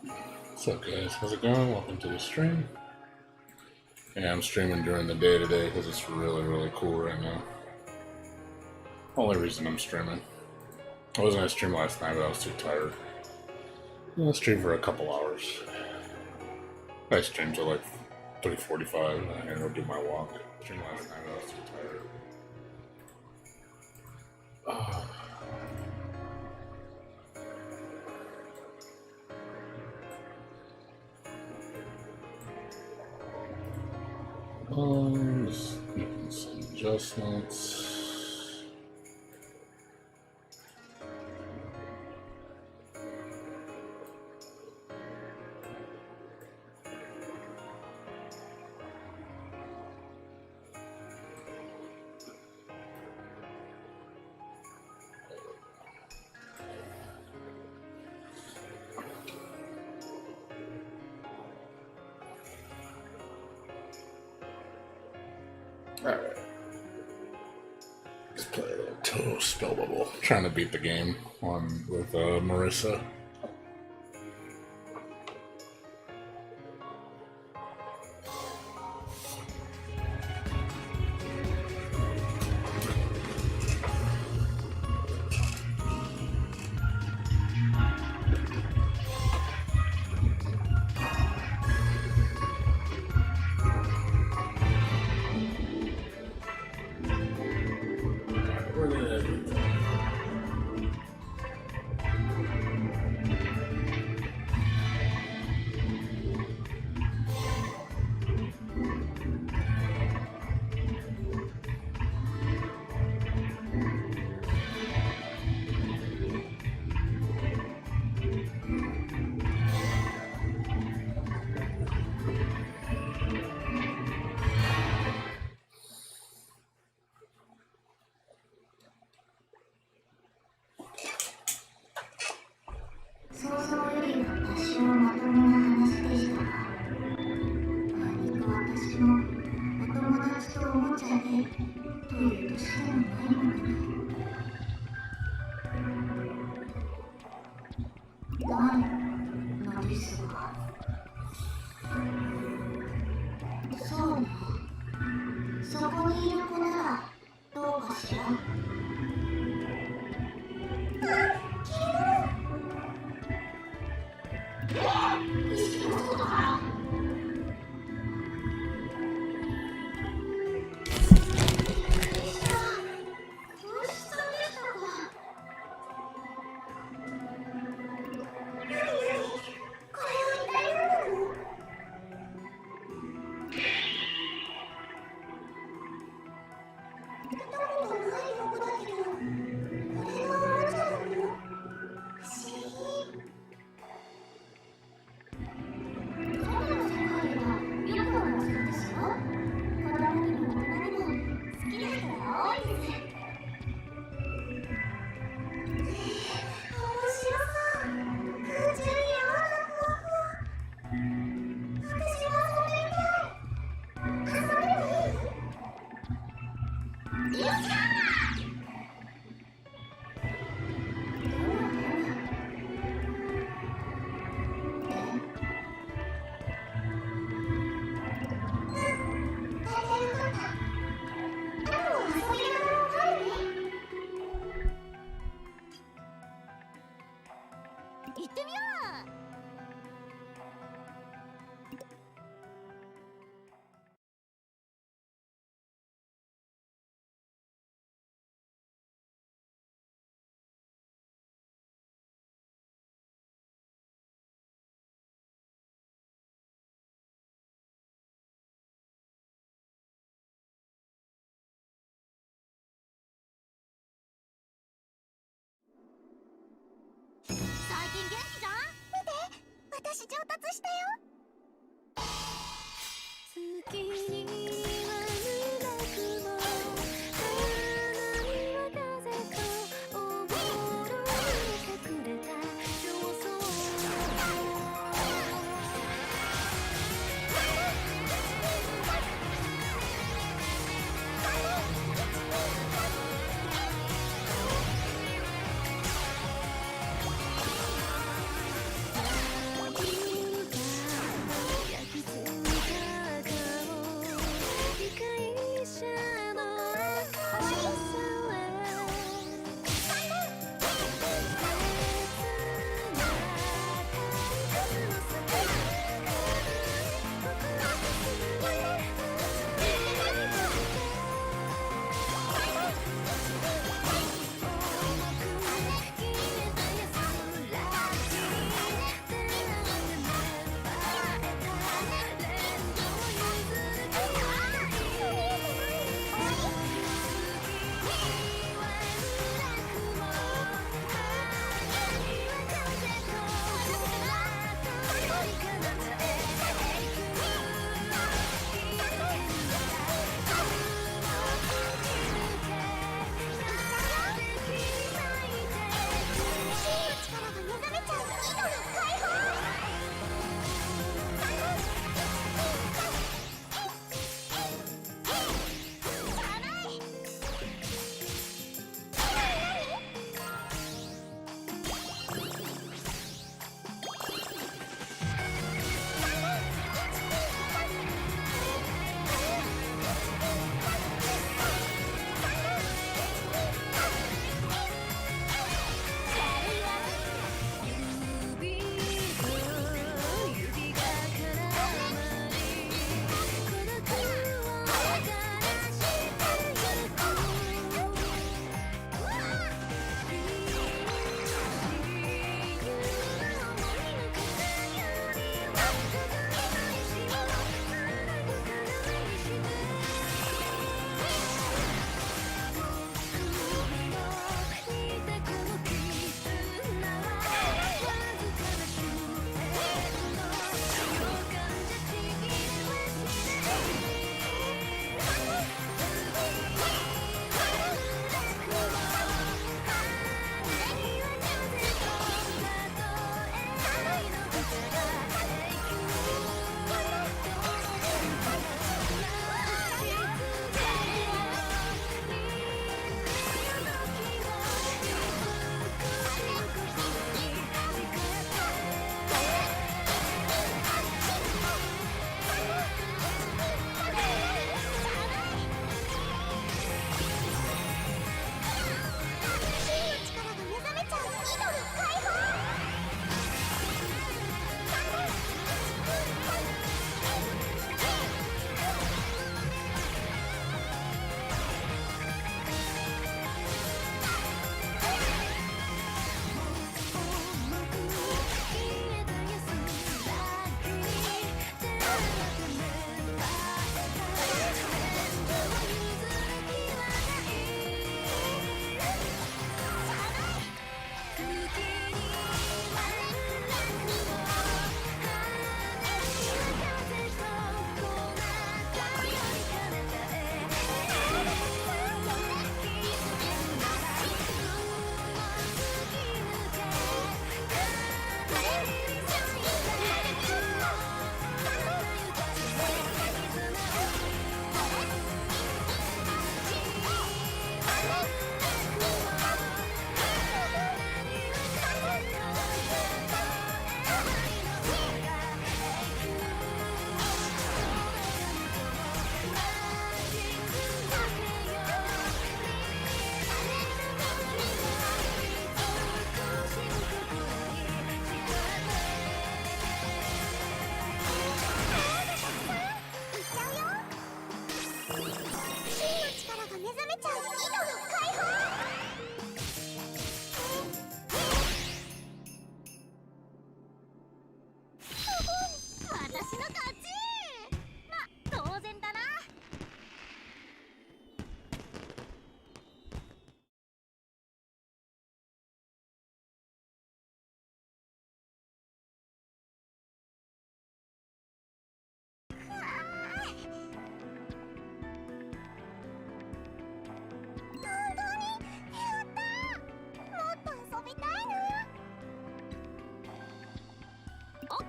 What's up, guys? How's it going? Welcome to the stream. Yeah, I'm streaming during the day today because it's really, really cool right now. Only reason I'm streaming. I was gonna stream last night, but I was too tired. I'm gonna stream for a couple hours. I streamed till like 3:45 and I'll do my walk. Stream last night, but I was too tired. Just making some adjustments. Alright. Let's play a little Touhou spell bubble. Trying to beat the game on with Marissa.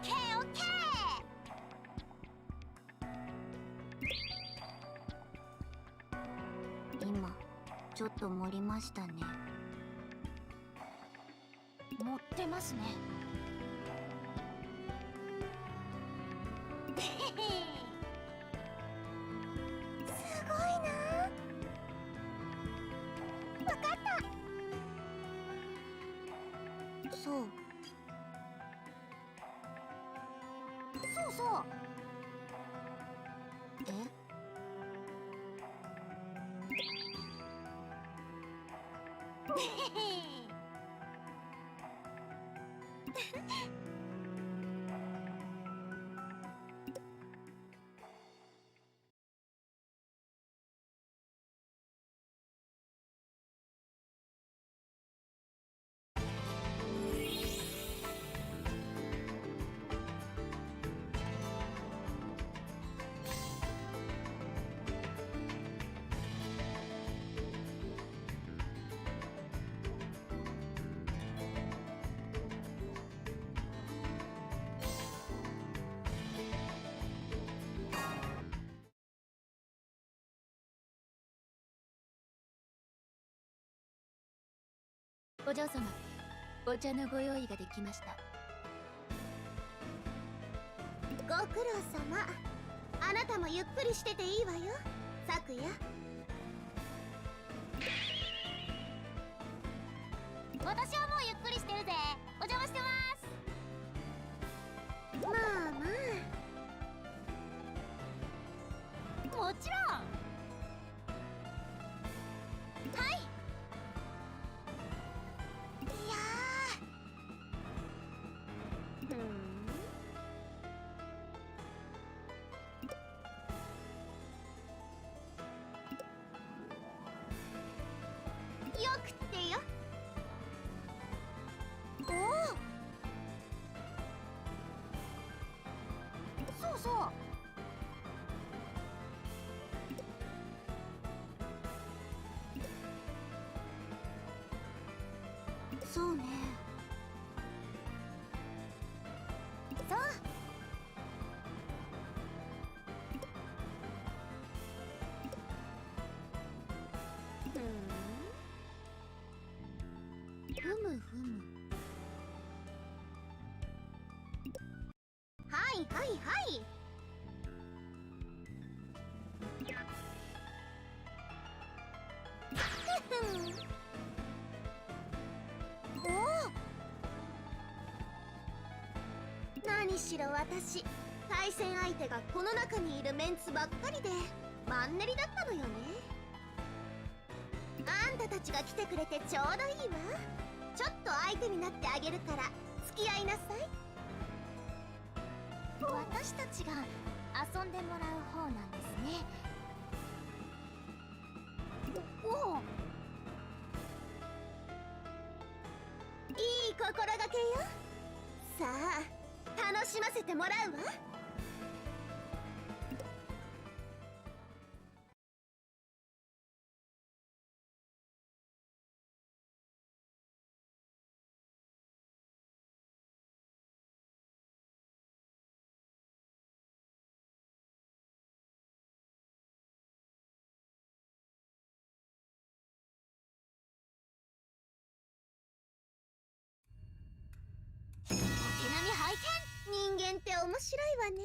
ケーオッケー。今ちょっと盛りましたね。盛ってますね。すごいな。わかった。そう。そうそう。え？お嬢様、お茶のご用意ができました。ご苦労様。あなたもゆっくりしてていいわよ、昨夜。私はもうゆっくりしてるぜ。お邪魔してます。まあまあ、もちろん。はい。いやー、よくってよ。おお、そうそう。そうね。そう。ふむふむ。はいはいはい。おお。何しろ私、対戦相手がこの中にいるメンツばっかりでマンネリだったのよね。あんたたちが来てくれてちょうどいいわ。ちょっと相手になってあげるから付き合いなさい。私たちが遊んでもらう方なんですね。おお、いい心がけよ。さあ楽しませてもらうわ。お手並み拝見。人間って面白いわね。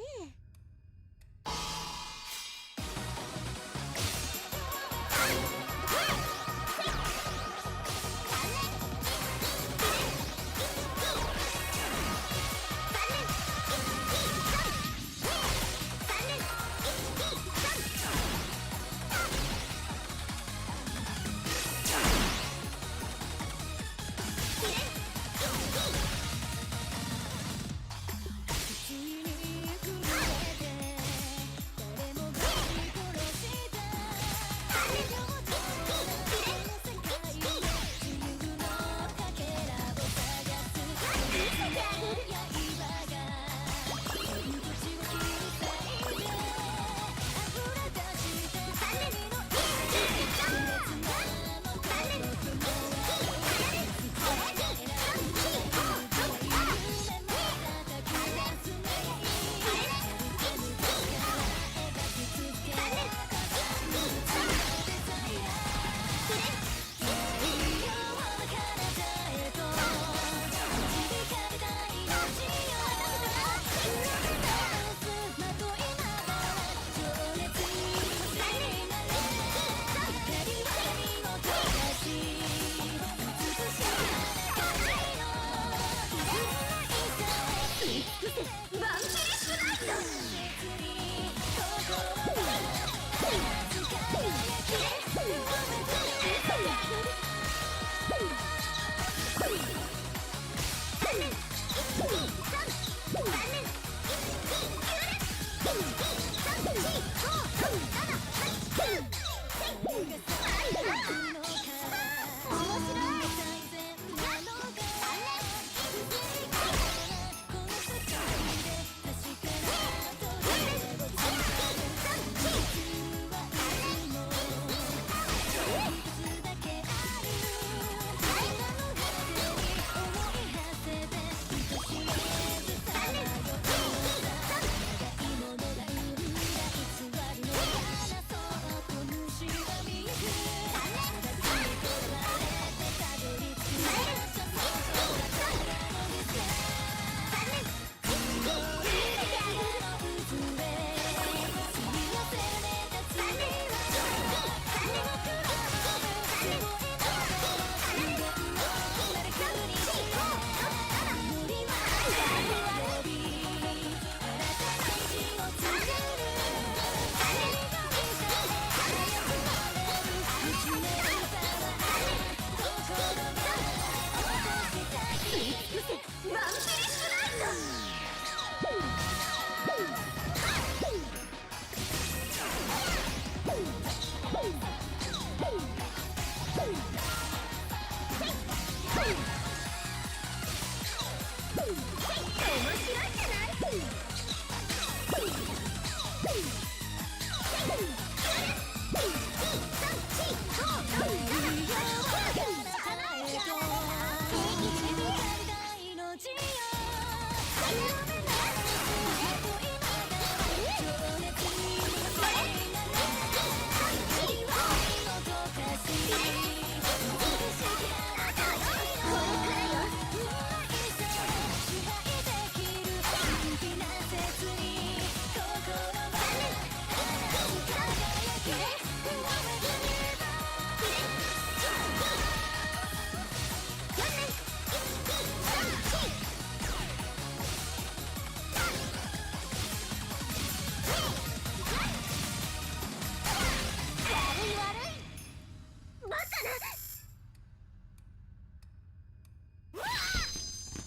バカな。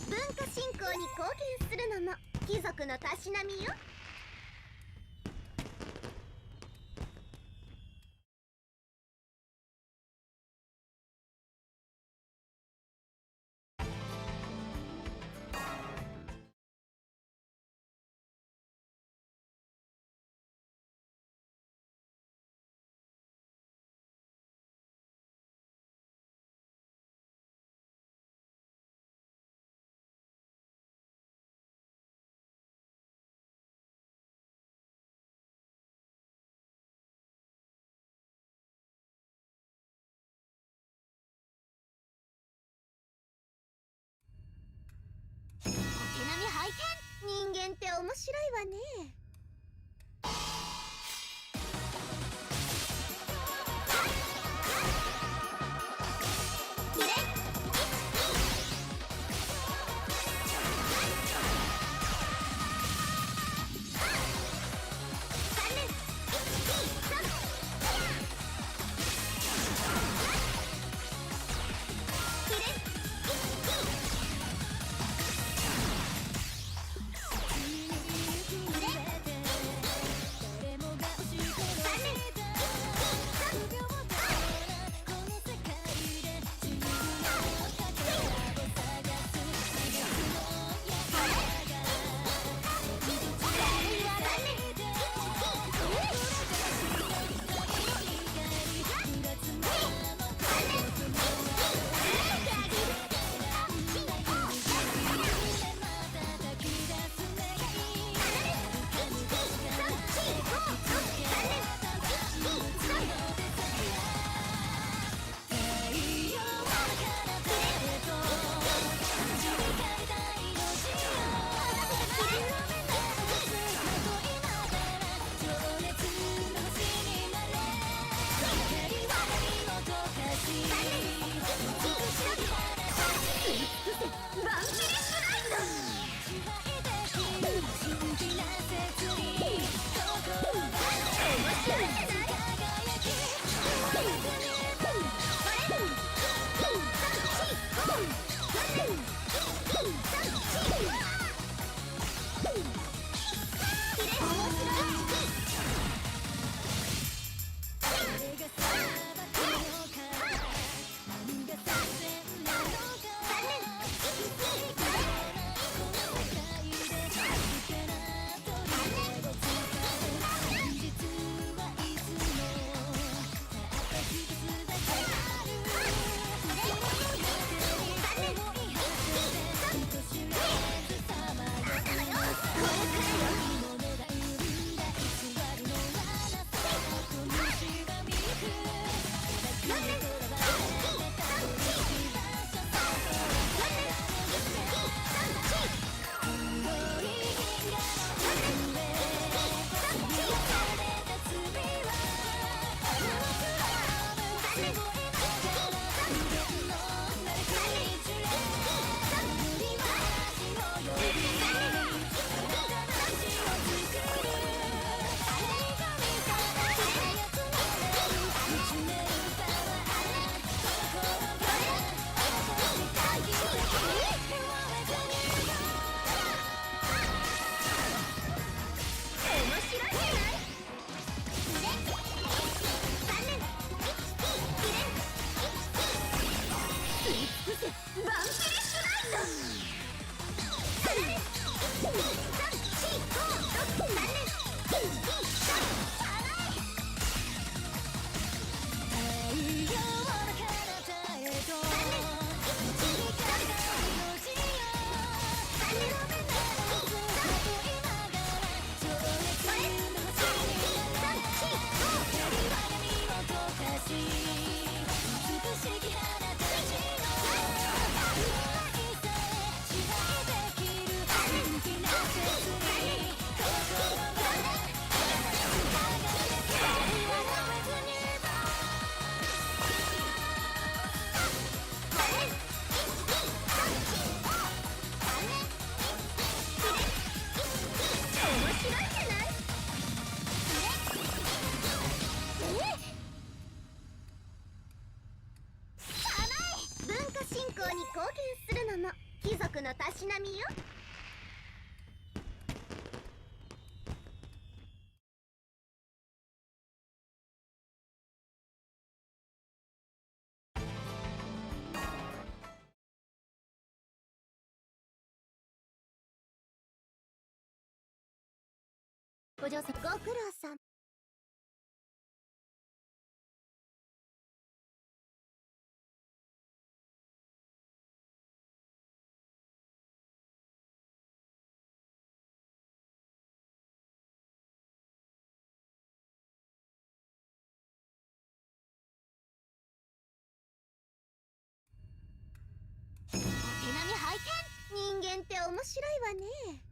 文化振興に貢献するのも貴族のたしなみよ。お手並み拝見。人間って面白いわね。お嬢さんご苦労さん。お手並み拝見。人間って面白いわね。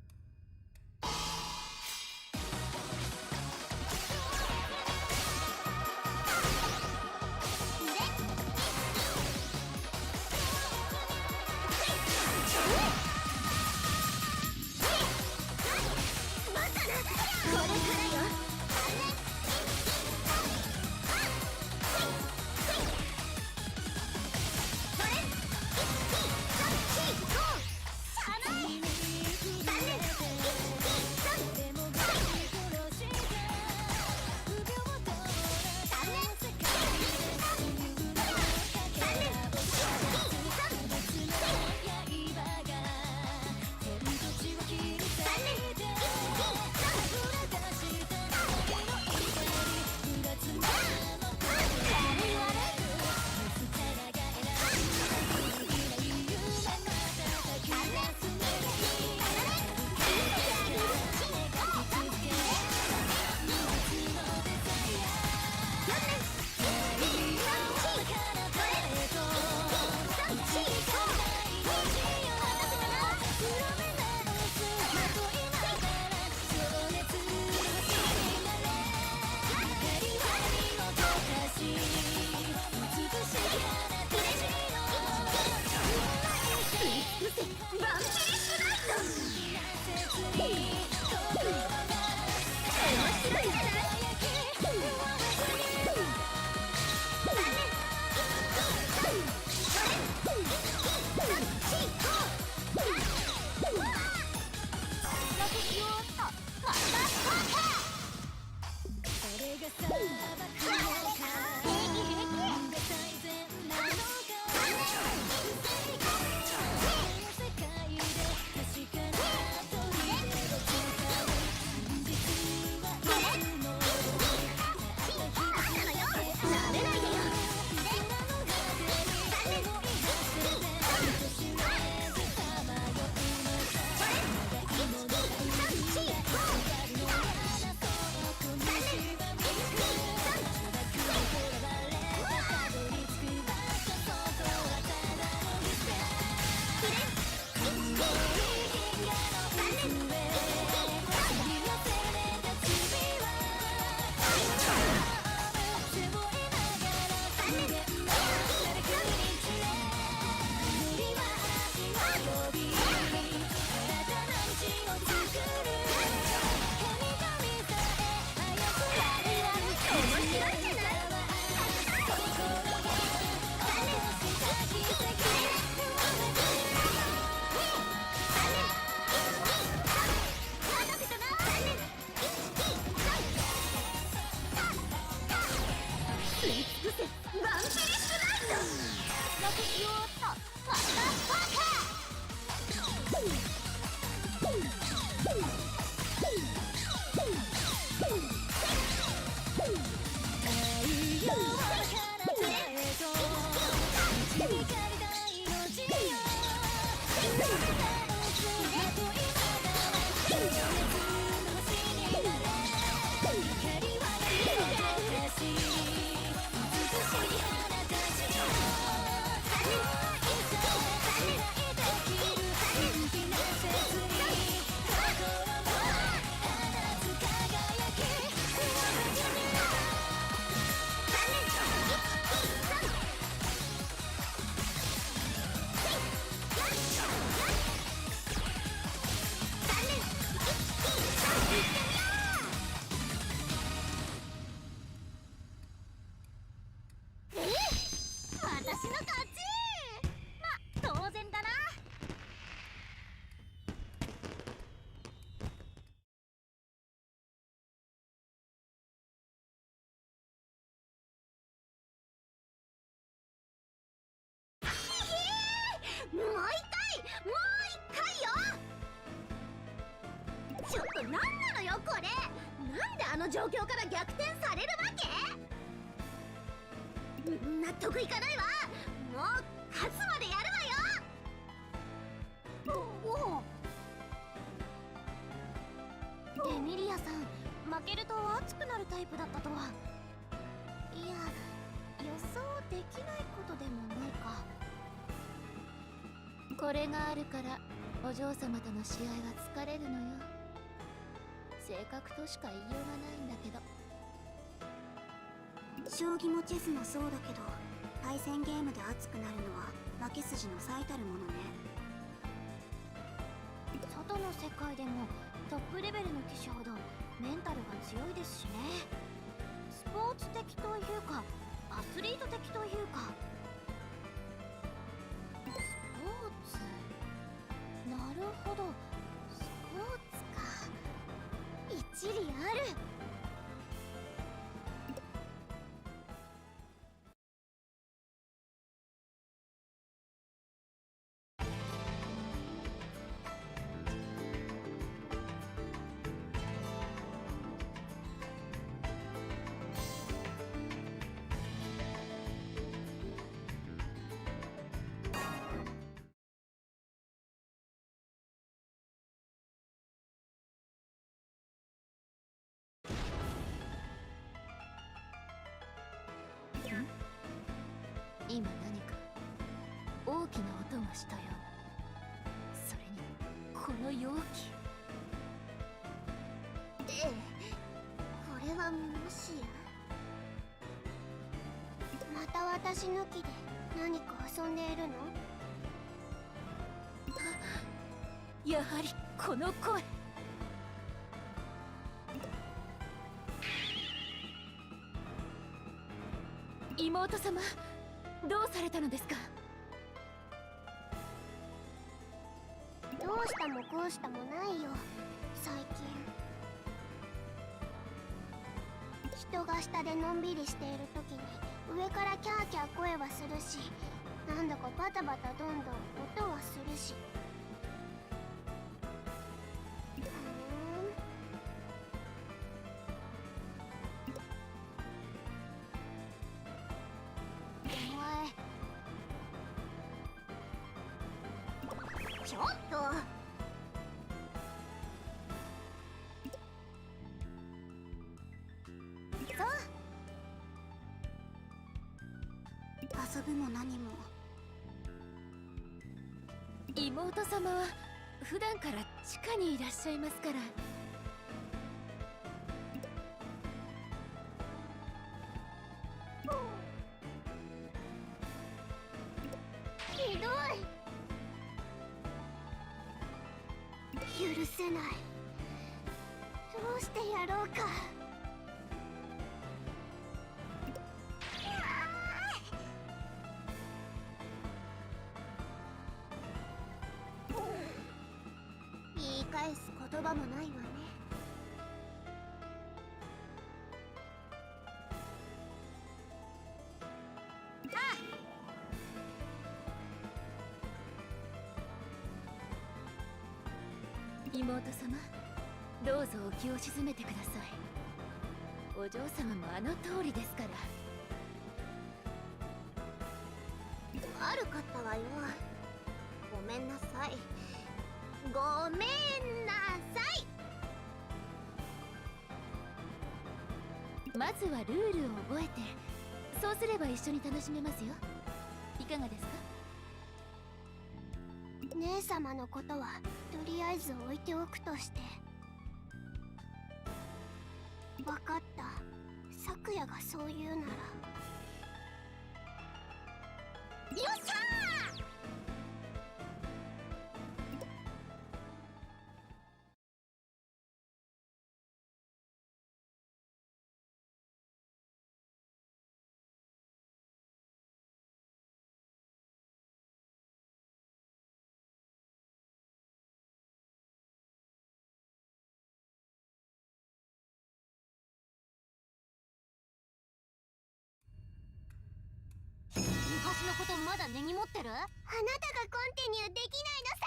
もう一回よ。ちょっと何なのよこれ。なんであの状況から逆転されるわけ。納得いかないわ。もう勝つまでやるわよ。おお、エミリアさん、負けると熱くなるタイプだったとは。いや、予想できないことでもないか。これがあるからお嬢様との試合は疲れるのよ。性格としか言いようがないんだけど。将棋もチェスもそうだけど、対戦ゲームで熱くなるのは負け筋の最たるものね。外の世界でもトップレベルの棋士ほどメンタルが強いですしね。スポーツ的というかアスリート的というか。スポーツ、なるほど、スポーツか。一理ある。今何か大きな音がしたよ。それにこの容器。ええ、これはもしや。また私抜きで何か遊んでいるの？やはりこの声。妹様、どうされたのですか？どうしたもこうしたもないよ。最近人が下でのんびりしている時に上からキャーキャー声はするし、なんだかバタバタどんどん音はするし。お前ちょっと。遊ぶも何も。妹様は普段から地下にいらっしゃいますから。ひどい。許せない。どうしてやろうか。言い返す言葉もないわね。妹様、どうぞお気を鎮めてください。お嬢様もあの通りですから。悪かったわよ。ごめんなさい。ごめんなさい。まずはルールを覚えて、そうすれば一緒に楽しめますよ。いかがですか？姉様のことはとりあえず置いておくとして。分かった。咲夜がそう言うなら。よっしゃー！昔のことまだ根に持ってる？あなたがコンティニューできないのさ。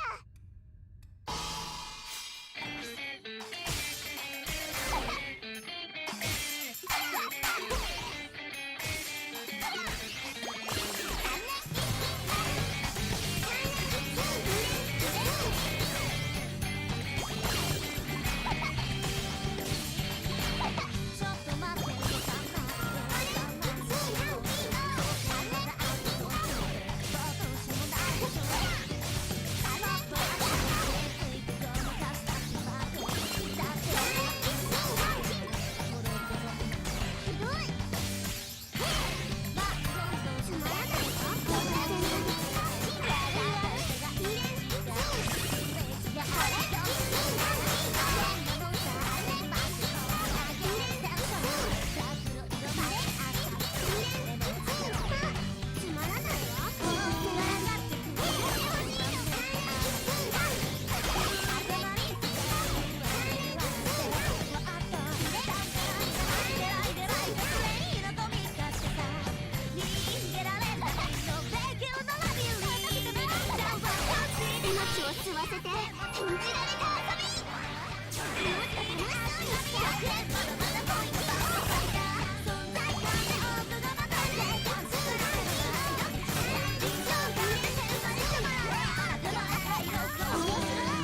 せて禁じられた遊び。もっと楽しそうにしておくれ。まだまだポイント存在感で多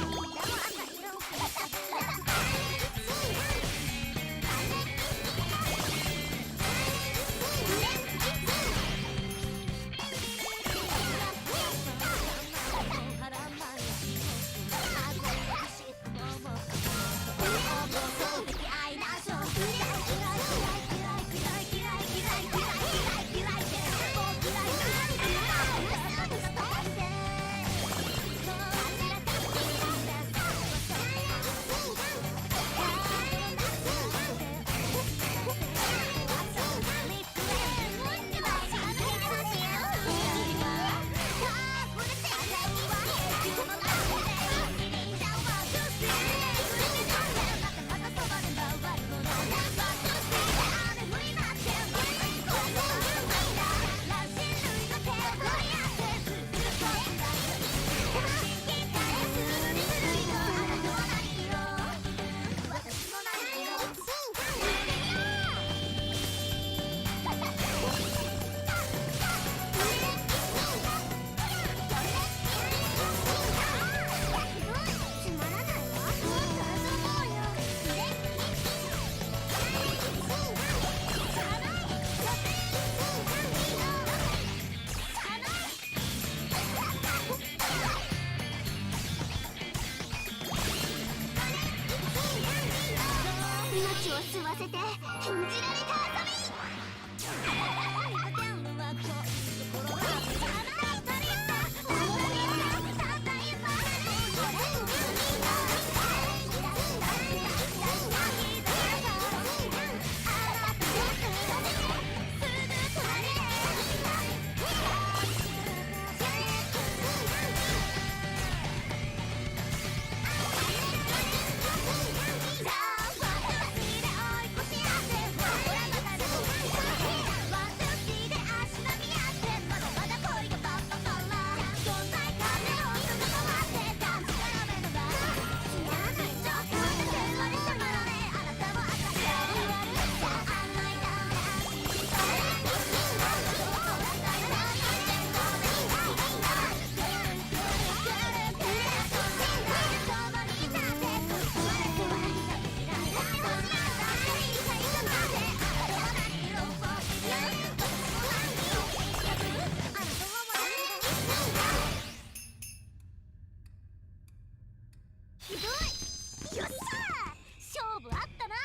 くがまかれて感じる臨場感で天才様あなたの赤色を命を吸わせて禁じられた遊び。ひどい。よっしゃー、勝負あったな。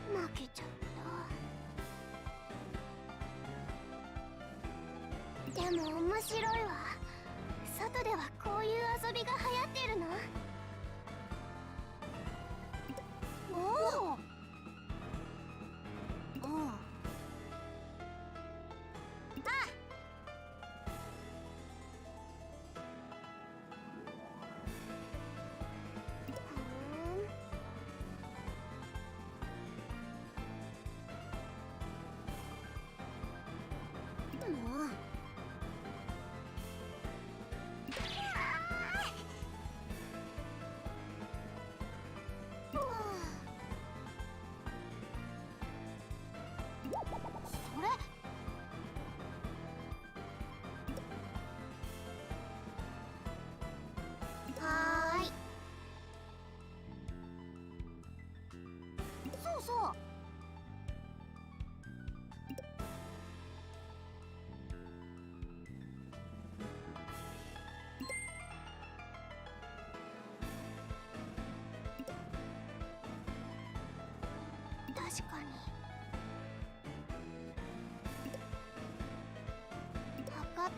負けちゃった。でも面白いわ。外ではこういう遊びが流行ってるの。おお。もうそれはーい。そうそう。確かに。分かった。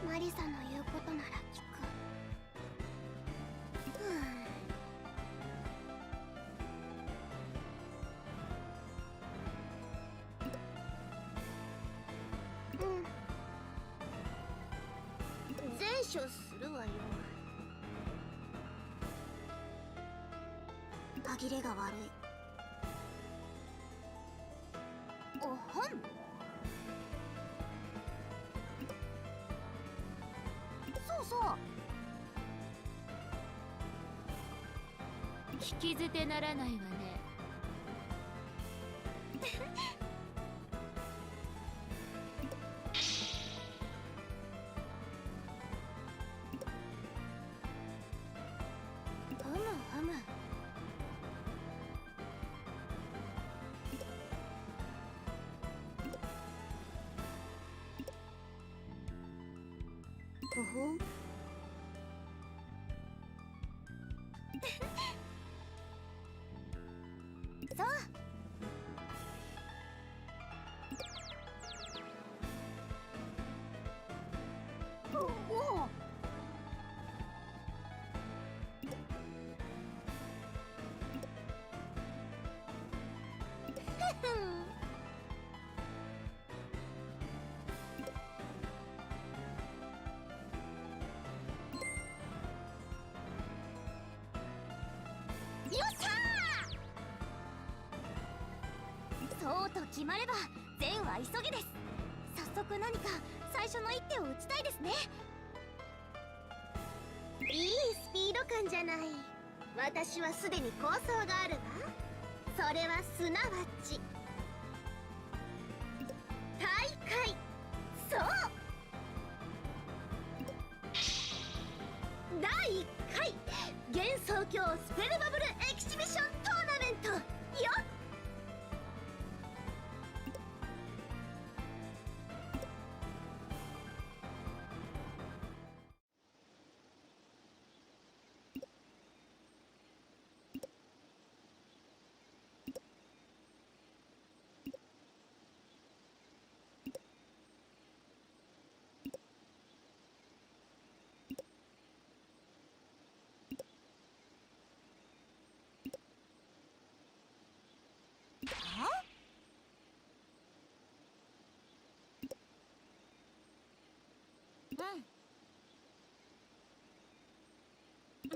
マリサの言うことなら聞く。処するわよ。歯切れが悪い。おほん。そうそう。聞き捨てならないわね。ふむふむ。ほほん。そう。おお。よっしゃー。そうと決まれば善は急げです。早速何か最初の一手を打ちたいですね。いいスピード感じゃない。私はすでに構想があるわ。それはすなわち大会。そう、第1回幻想郷スペルバブルエキシビショントーナメントよっ。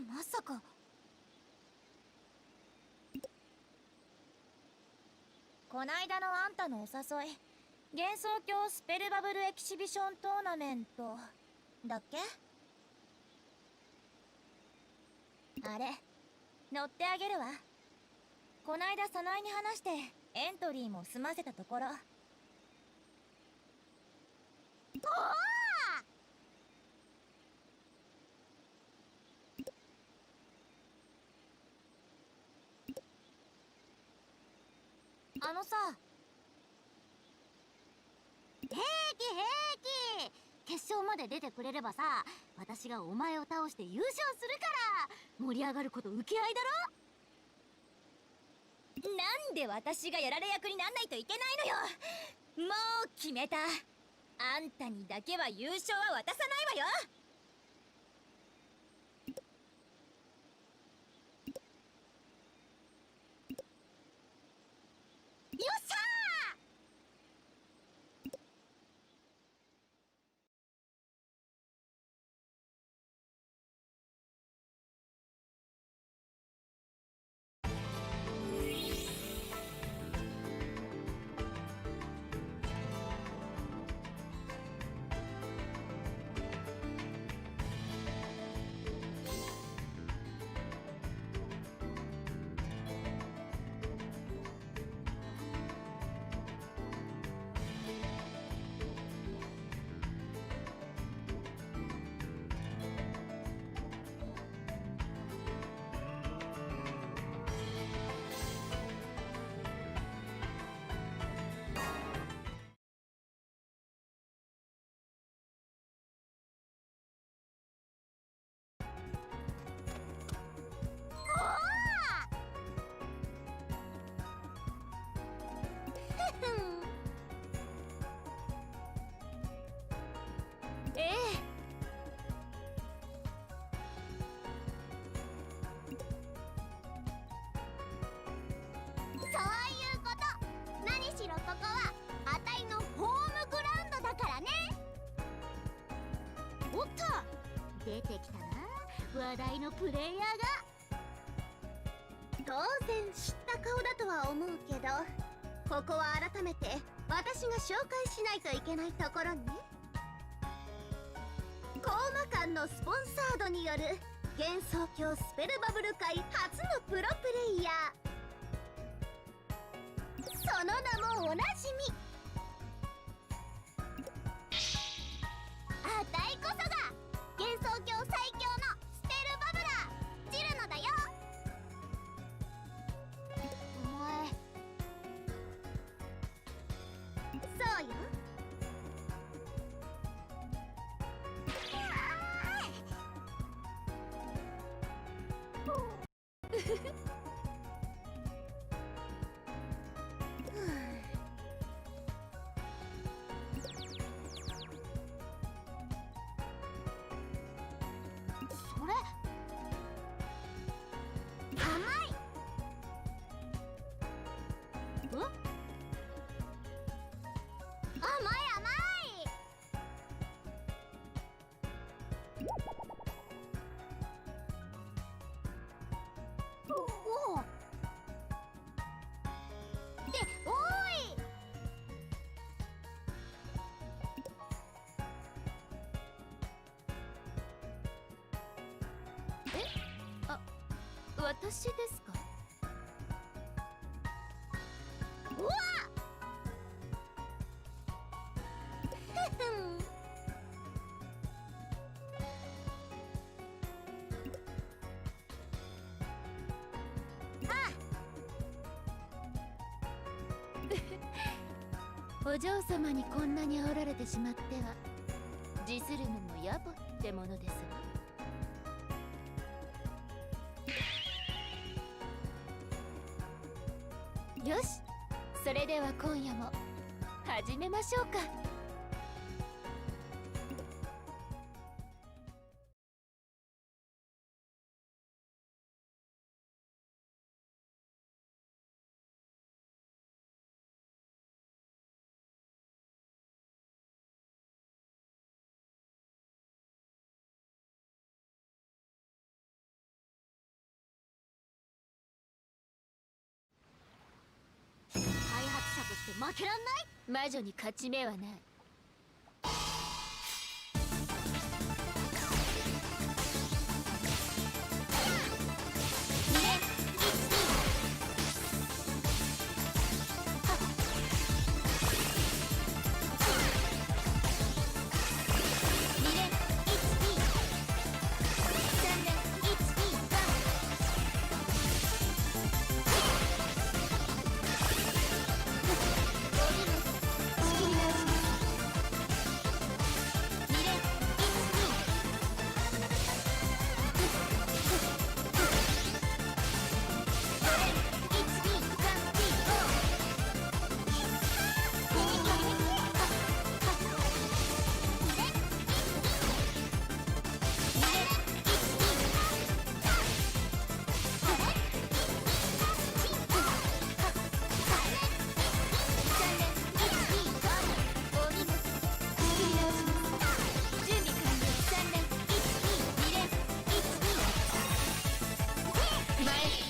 まさか。こないだのあんたのお誘い、幻想郷スペルバブルエキシビショントーナメントだっけ？あれ乗ってあげるわ。こないだ早苗に話してエントリーも済ませたところ。あのさ、平気平気。決勝まで出てくれればさ、私がお前を倒して優勝するから。盛り上がること受け合いだろ。なんで私がやられ役になんないといけないのよ。もう決めた。あんたにだけは優勝は渡さないわよ。よっしゃ「話題のプレイヤーが。当然知った顔だとは思うけど、ここは改めて私が紹介しないといけないところね。コーマ館のスポンサードによる幻想郷スペルバブル界初のプロプレイヤー、その名もおなじみ、あたいこそが幻想郷最強のスペルバブラージルノだよ。お前そうよ。それ甘い。え甘い甘い。おおで、おーい。私ですか？うわお嬢様にこんなに煽られてしまっては辞するのも野暮ってものですわ。よし、それでは今夜も始めましょうか。開発者として負けらんない。魔女に勝ち目はない。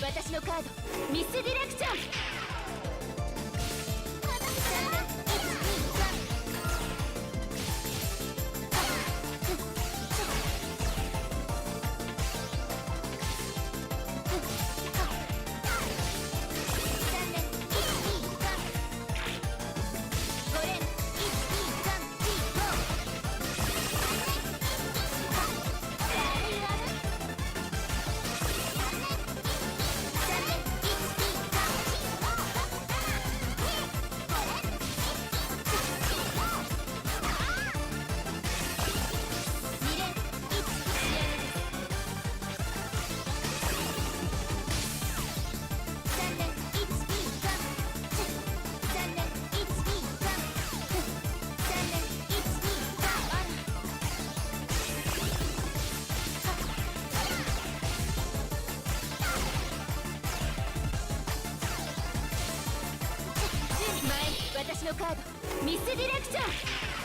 私のカードミスディレクション。私のカードミスディレクション。3連1、2、3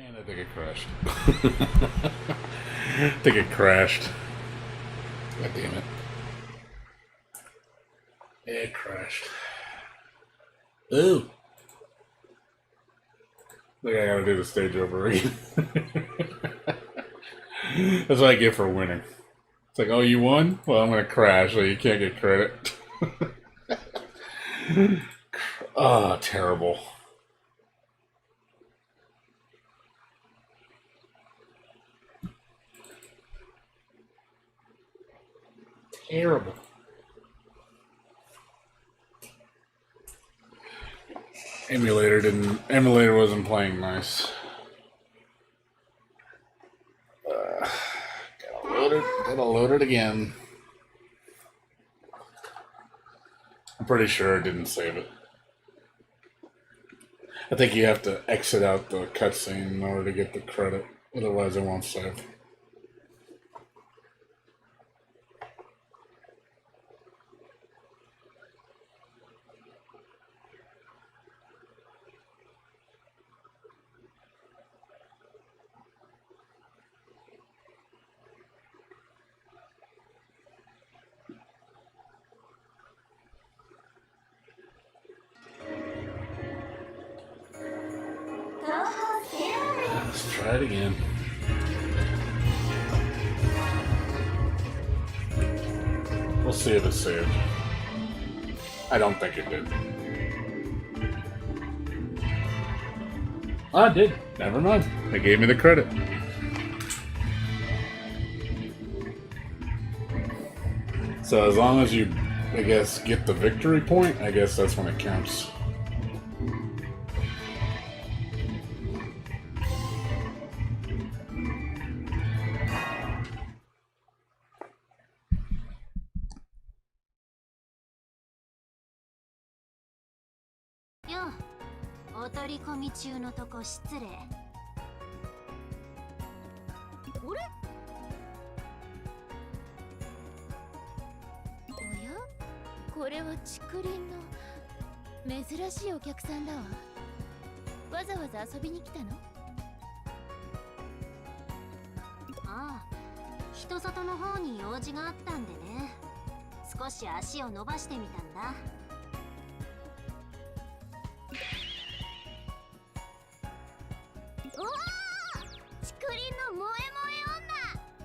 And I think it crashed. I think it crashed. God damn it. It crashed. Ooh. I think I gotta do the stage over again. That's what I get for winning. It's like, oh, you won? Well, I'm gonna crash, so you can't get credit. Oh, terrible. Terrible. Emulator wasn't playing nice. Gotta load it again. I'm pretty sure it didn't save it. I think you have to exit out the cutscene in order to get the credit. Otherwise it won't save. Let's try it again. We'll see if it saved. I don't think it did. Ah, it did. Never mind. They gave me the credit. So as long as you, I guess, get the victory point, I guess that's when it counts.よう、お取り込み中のとこ失礼。あれ？おや？これは竹林の珍しいお客さんだわ。わざわざ遊びに来たの？ああ、人里の方に用事があったんでね。少し足を伸ばしてみたんだ。おお、竹林の萌え萌え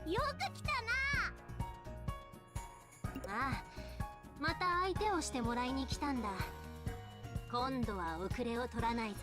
女、よく来たな。ああ、また相手をしてもらいに来たんだ。今度は遅れを取らないぞ。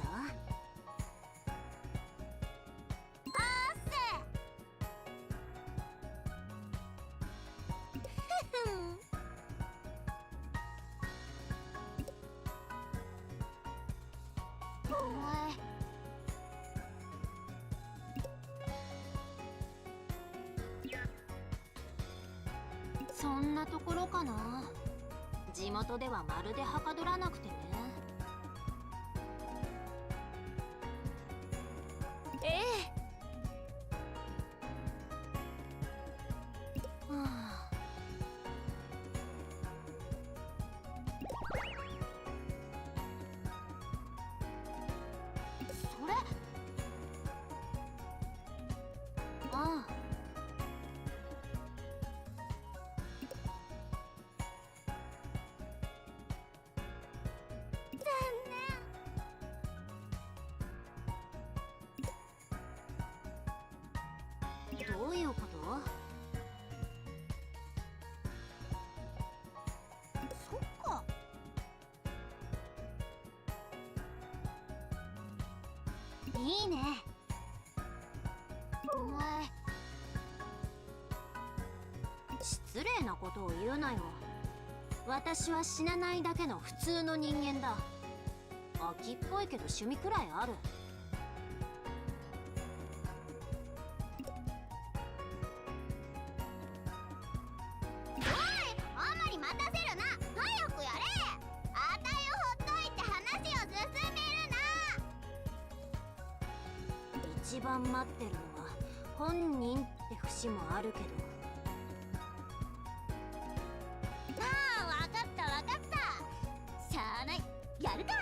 そんなところかな。地元ではまるではかどらなくてね。ええ。はあ、それ。ああ。どういうこと？そっか。いいね。お前、失礼なことを言うなよ。私は死なないだけの普通の人間だ。秋っぽいけど趣味くらいある。一番待ってるのは本人って節もあるけど。ああ、わかったわかった。しゃあない、やるか。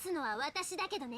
つのは私だけどね。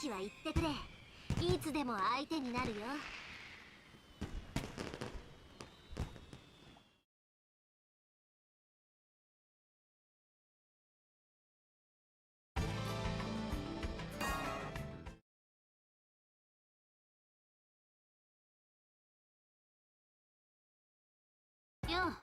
時は言ってくれ。いつでも相手になるよ。よう。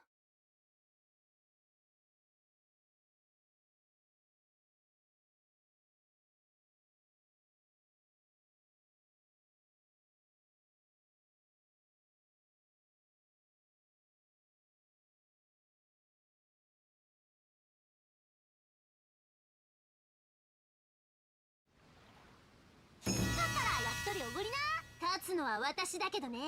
だったらやっとりおごりな。勝つのは私だけどね。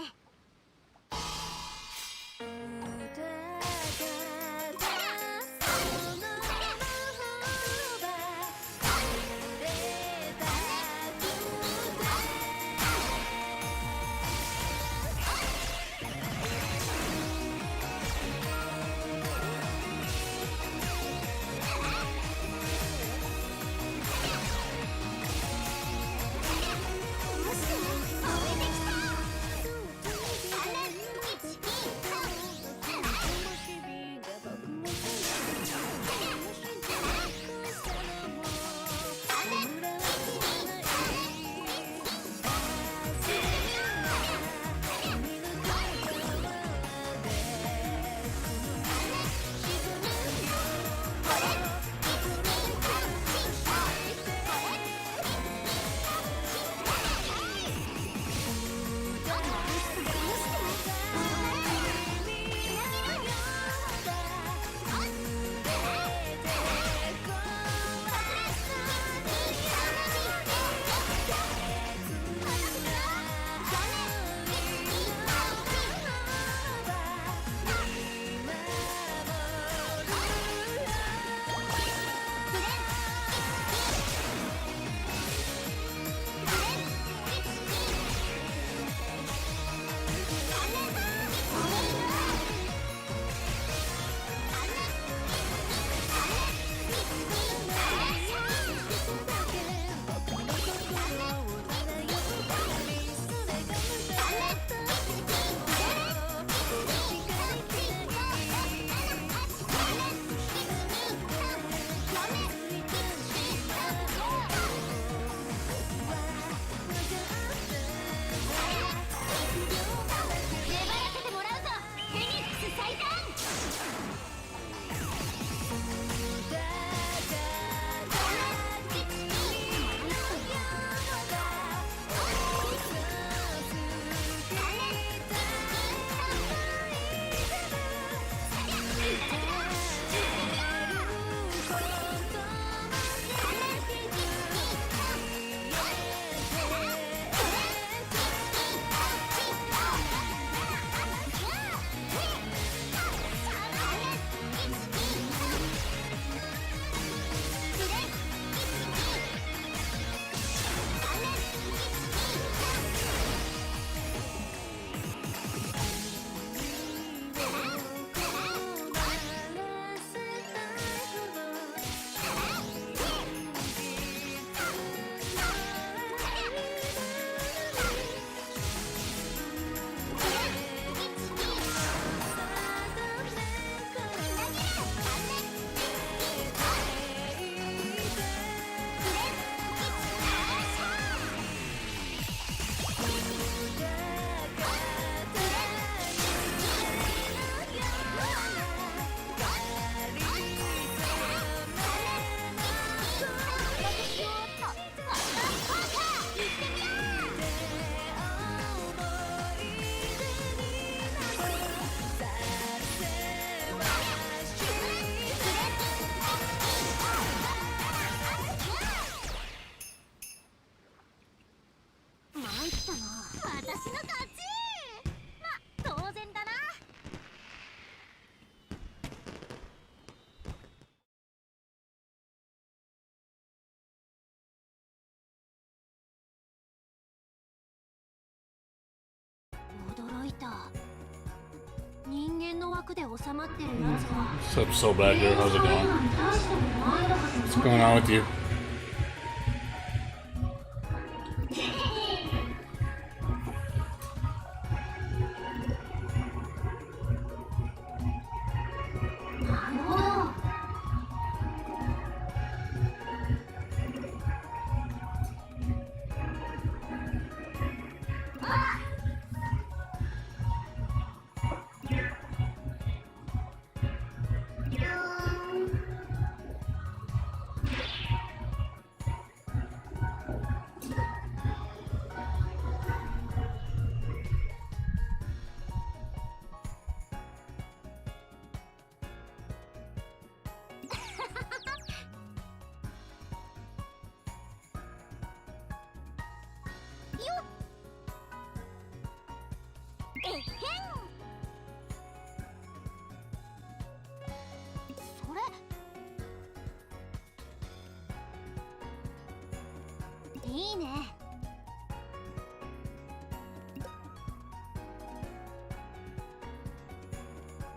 限の枠で収まってるやつは What's up, so bad here? How's it going? What's going on with you? なるほど。えへん。それいいね。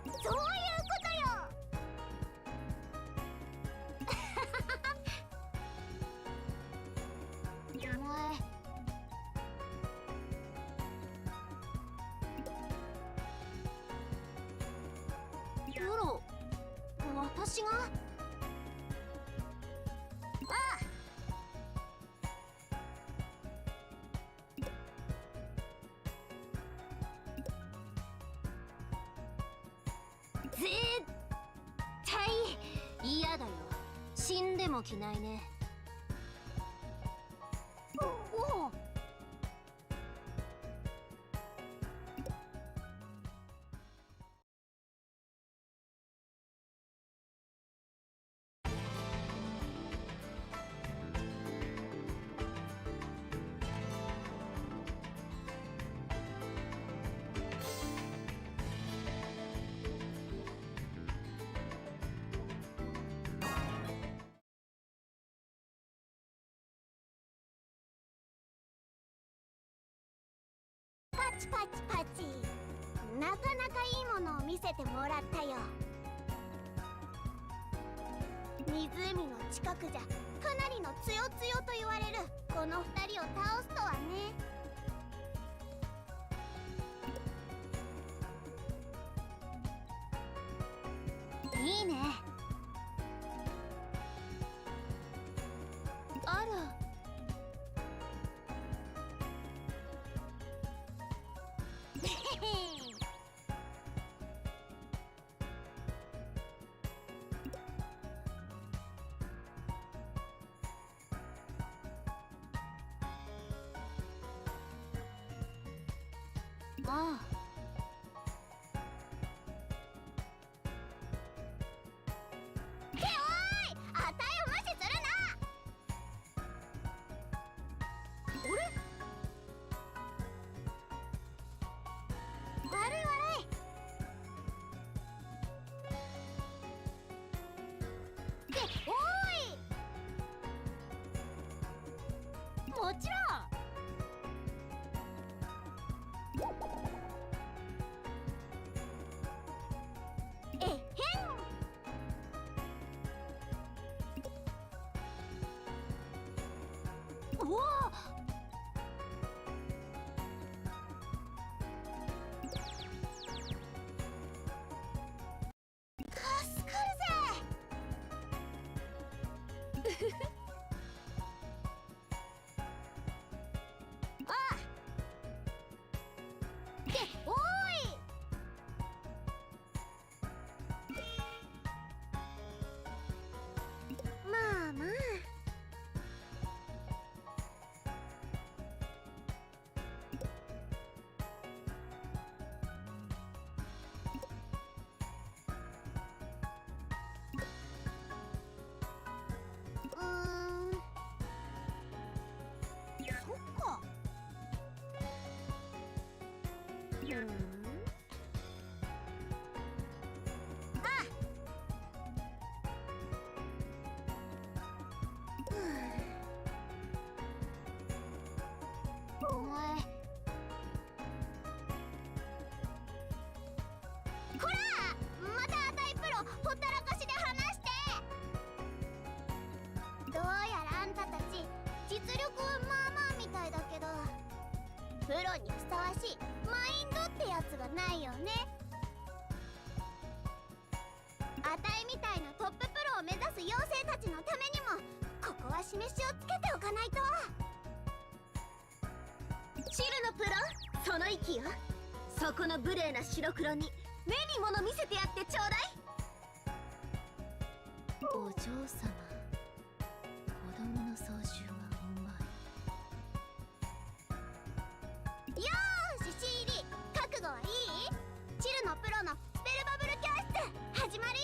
そういうことよ。お前プロ、私が絶対嫌だよ。死んでも着ないね。おお。パチパチパチ。なかなかいいものを見せてもらったよ。湖の近くじゃかなりの強強と言われるこの二人を倒すとはね。いいね。あら、ああ。へおい、あたいを無視するな。悪い悪い。っておい。もちろん。プロにふさわしいマインドってやつがないよね。あたいみたいなトッププロを目指す妖精たちのためにもここは示しをつけておかないと。チルのプロ、その息よ。そこの無礼な白黒に目に物見せてやってちょうだい。お嬢様、子供の操縦がうまい。よーしシーリー、覚悟はいい？チルのプロのスペルバブル教室始まるよ。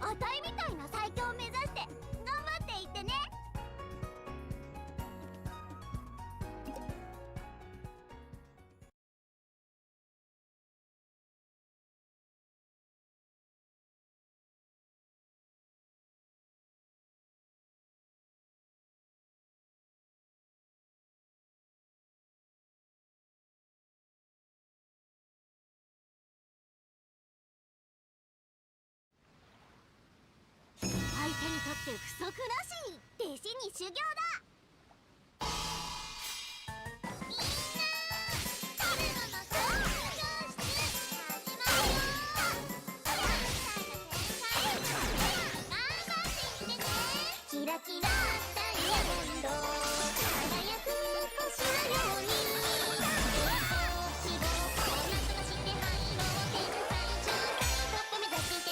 あたいみたいな最強を目指して頑張っていってね。相手にとって不足なし、弟子に修行だ。みんな食べ物と教室始まるよ。頑張っていってね。キラキラダイヤモンド輝く星のように志望校なんとかして入ろう。天才中トップ目指して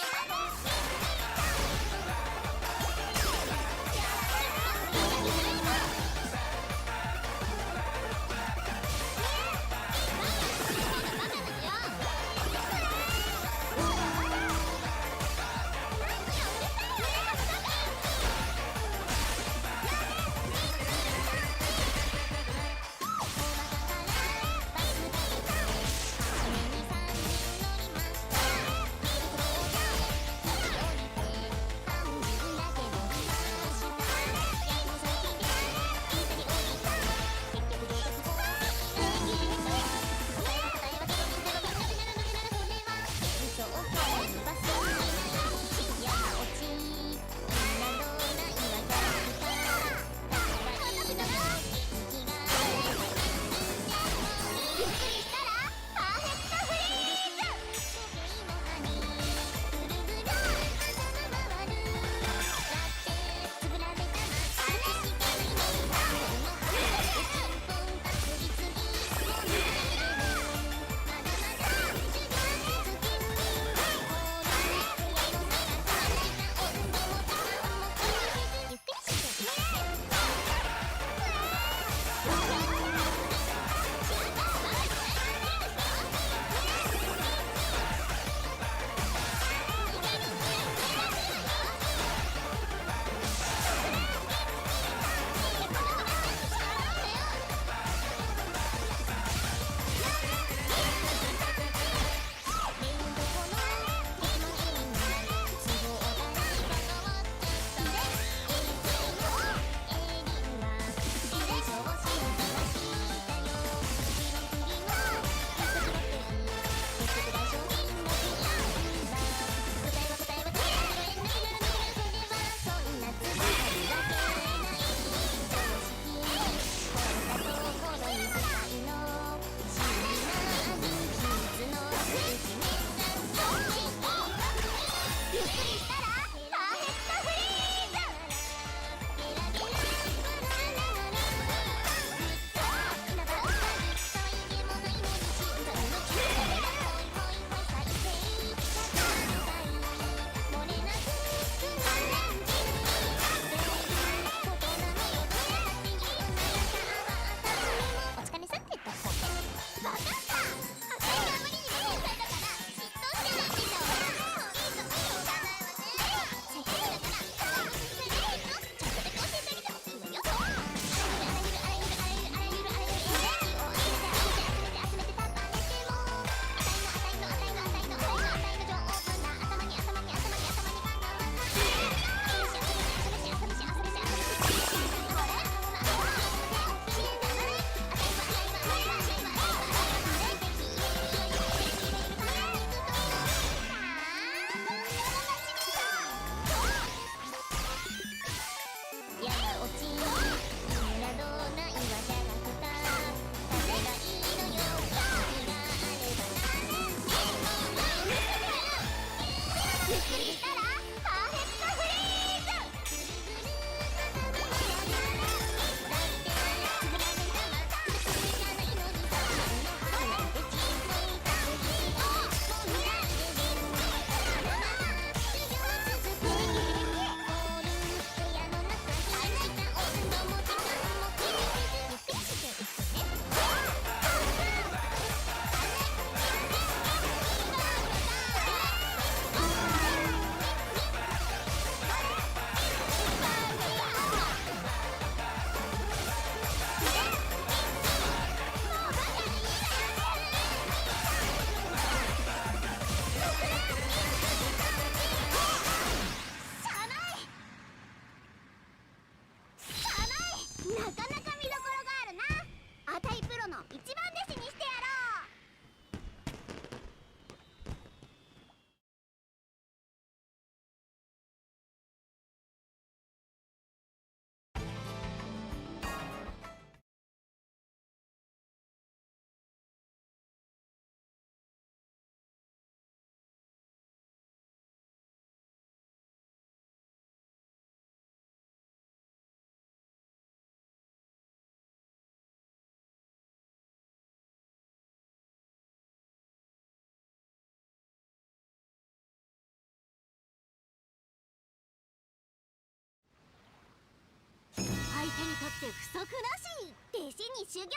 とって不足なし。弟子に修行だ。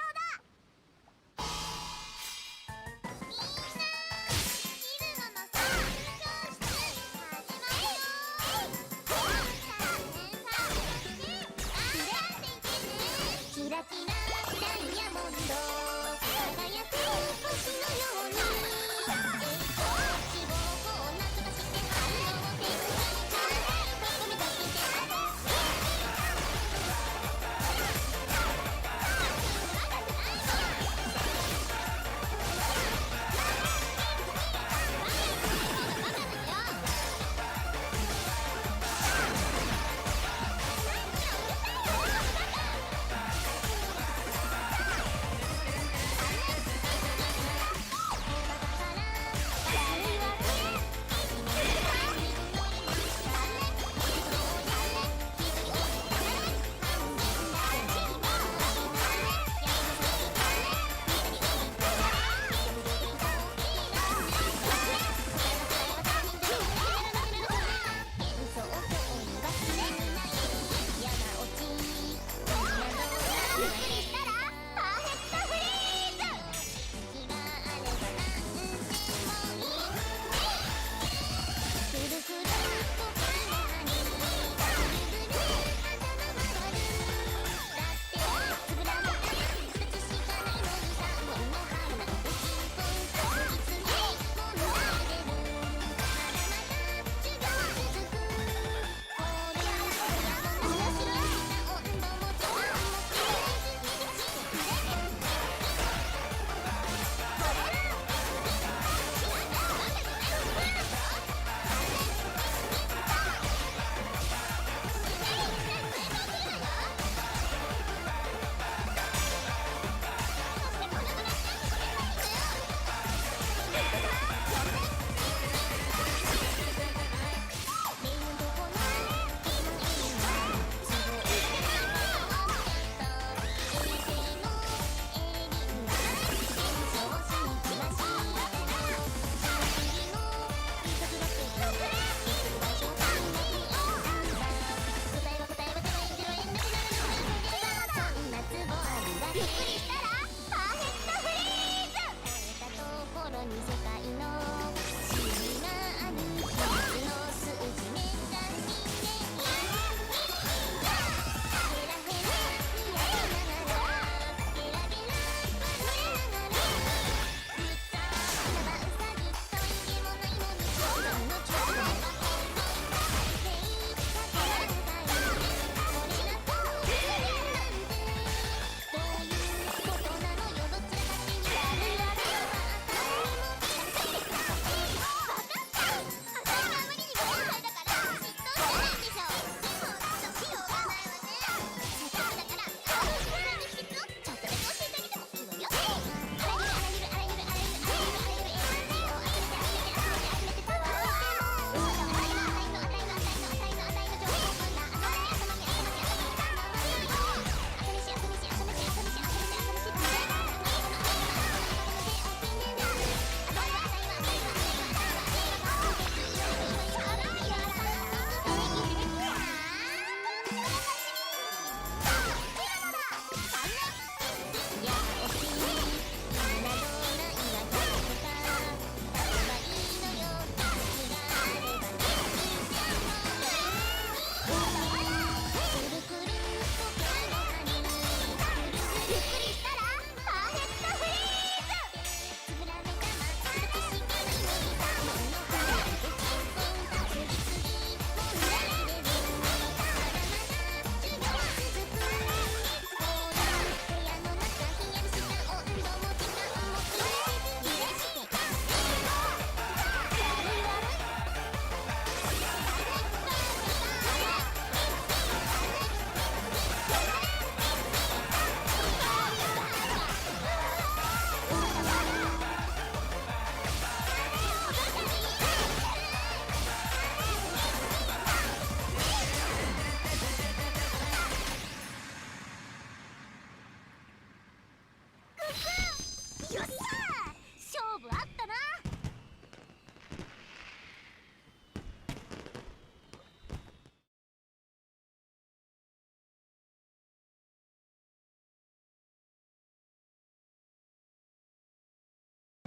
みんな昼間の教室始まるよ。キラキラダイヤモンド輝く星のように志望を夏がして反応を天気に変えると目指して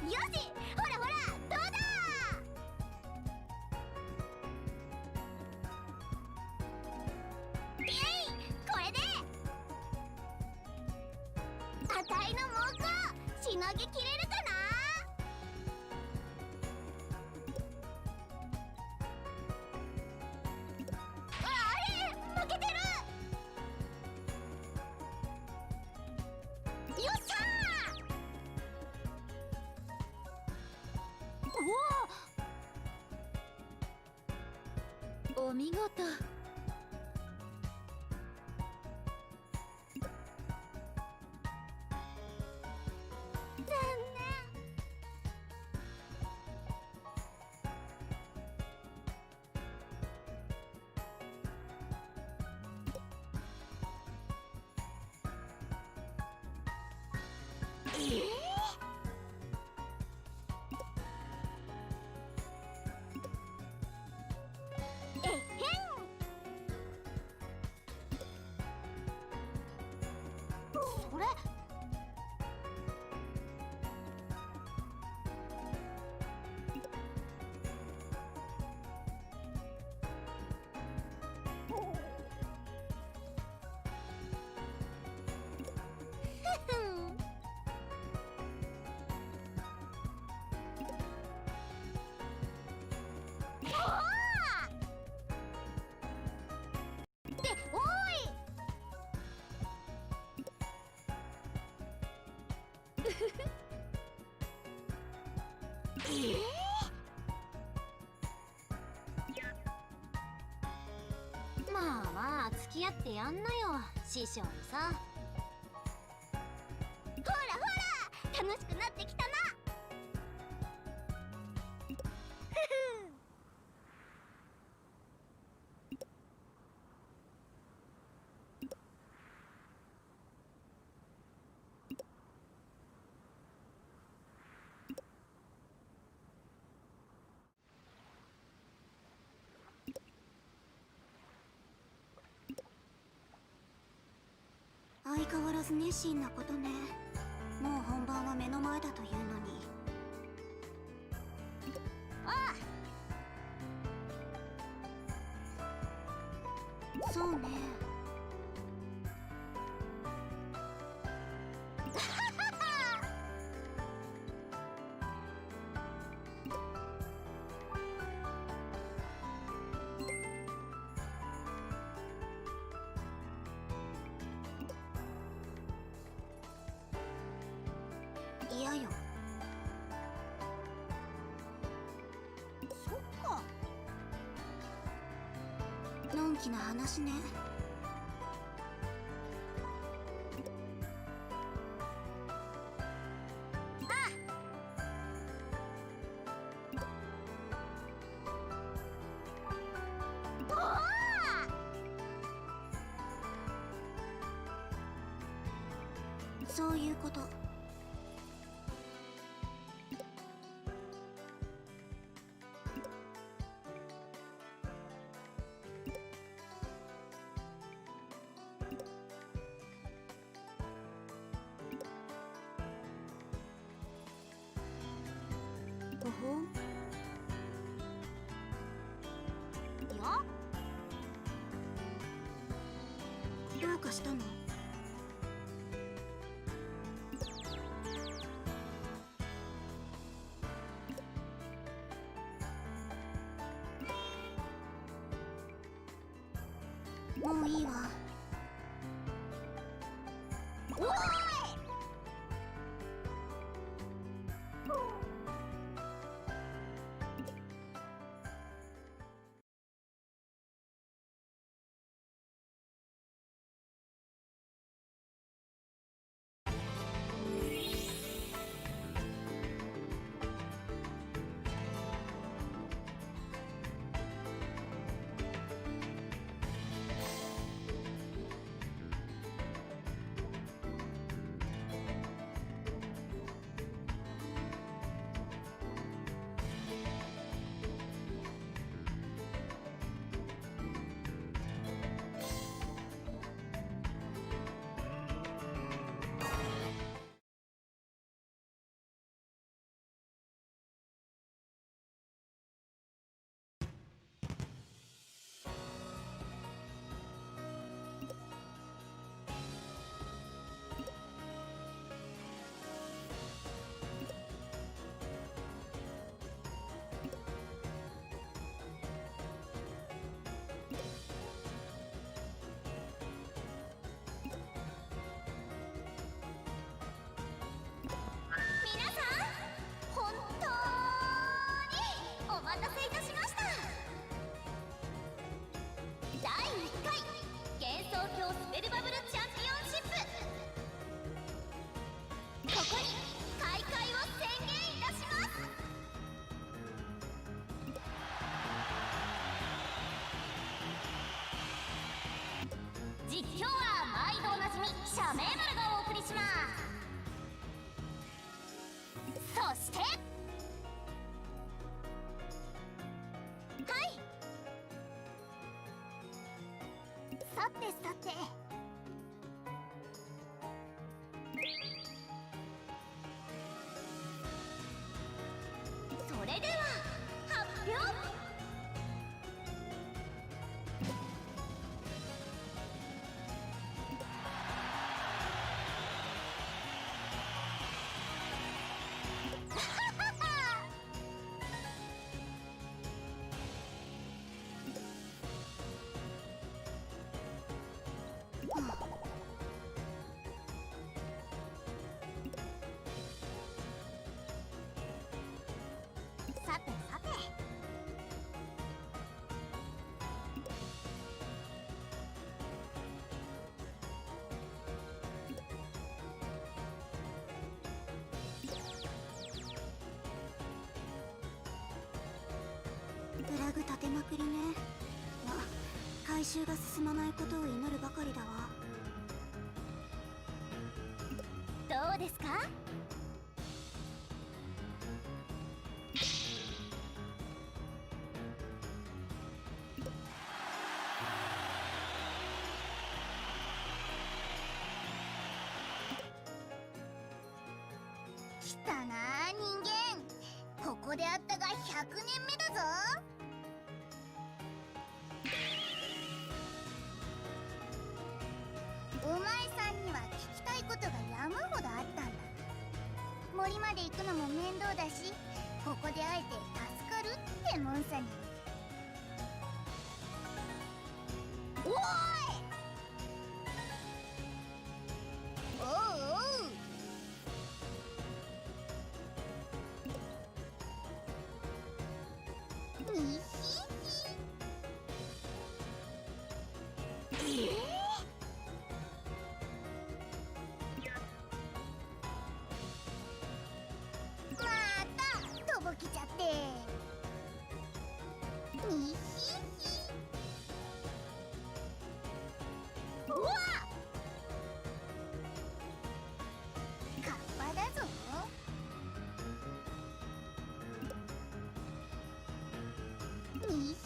よし、ほらほら、どうだ。イエイ、これであたいの猛攻しのぎきれるかな。あれ、負けてる。よっしゃー。おお、お見事。残念。えっへん。それっておい。まあまあ付き合ってやんなよ、師匠にさ。ほらほら、楽しくなってきたな。相変わらず熱心なことね。もう本番は目の前だというのに。ああ、そうね。嫌よ。そっか。のんきな話ね。そういうこと。ほほん。よ。どうかしたの？もういいわ。おい！します。そしてはい、さてさて、それでは発表。さてさて、プラグ立てまくりね。ま、回収が進まないことを祈るばかりだわ。どうですか？来たなあ、人間。ここであったが100年目だぞ。お前さんには聞きたいことが山ほどあったんだ。森まで行くのも面倒だし、ここで会えて助かるってもんさに。おーい、おうおう、にひひ。またとぼけちゃって。にひひ。うわっ、カッパだぞ。にひひ。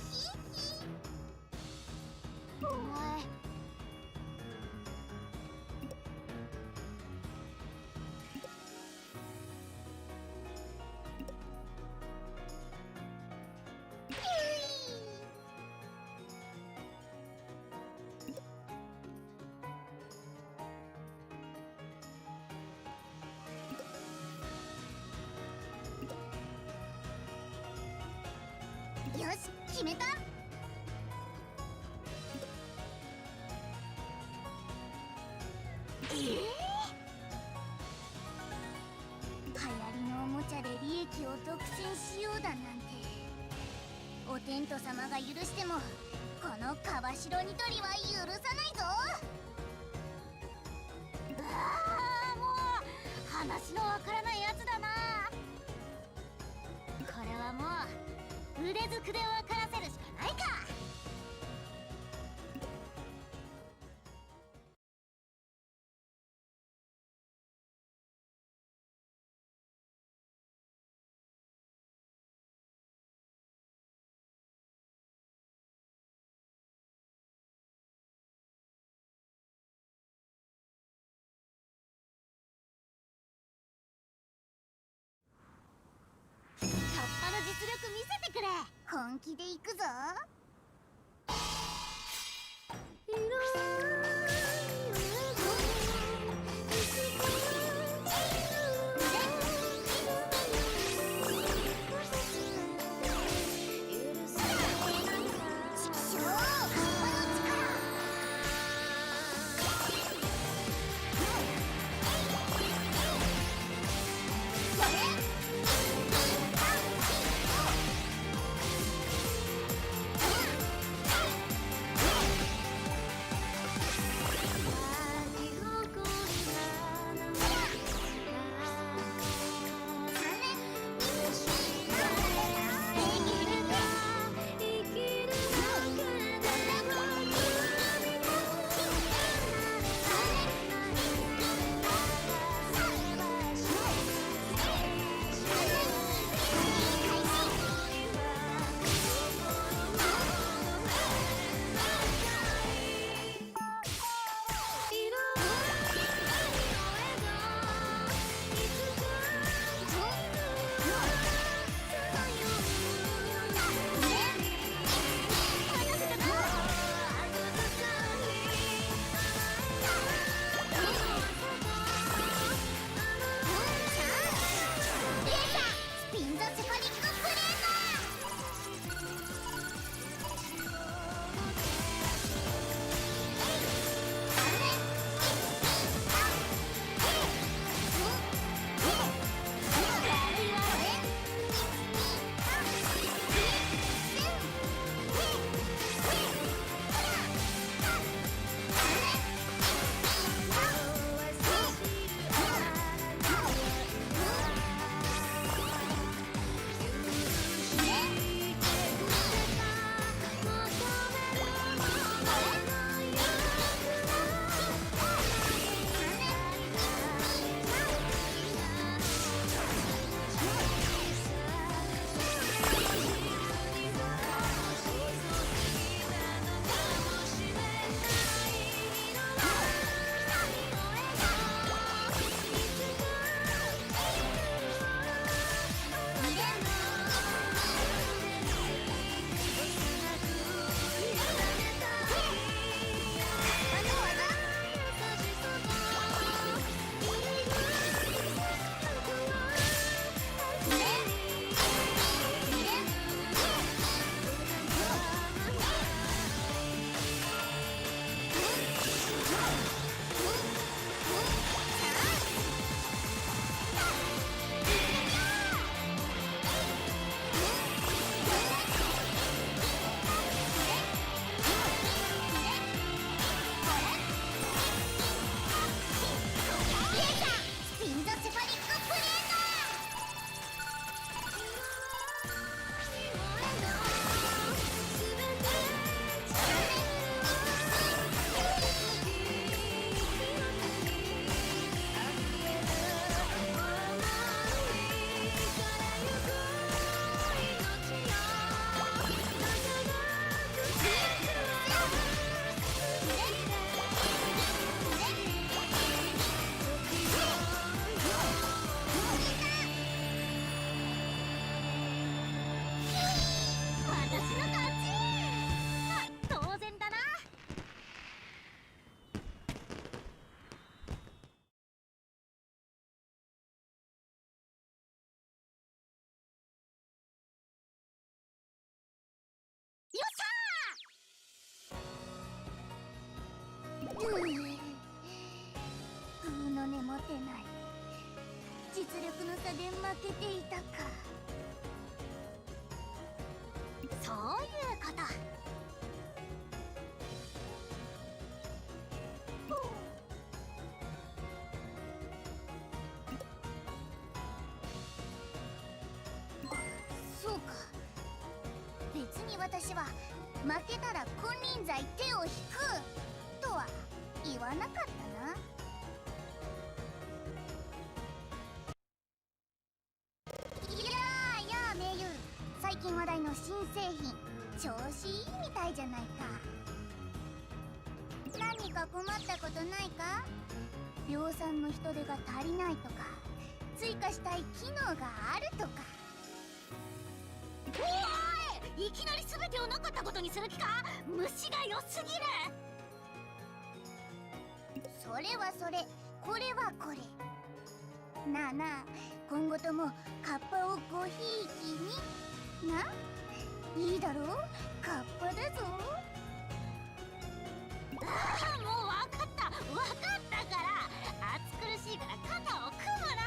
お前よし、決めた。流行りのおもちゃで利益を独占しようだなんて、お天道様が許してもこの川城にとりは許さないぞ。ああ、もう話のわからないやつだな。これはもう腕ずくで分からせるしかないか。カッパの実力見せてくれ。本気で行くぞ。ぐうの音も出ない。実力の差で負けていたか。そういうこと。そうか。別に私は負けたら金輪際手を引くとは言わなかったな。やあ名優、最近話題の新製品調子いいみたいじゃないか。何か困ったことないか？量産の人手が足りないとか、追加したい機能があるとか。おい、いきなり全てをなかったことにする気か？虫が良すぎる。それはそれ、これはこれ。なあなあ、今後ともカッパをごひいきにな。いいだろう、カッパだぞ。ああ、もう分かった分かったから。暑苦しいから肩を組むな。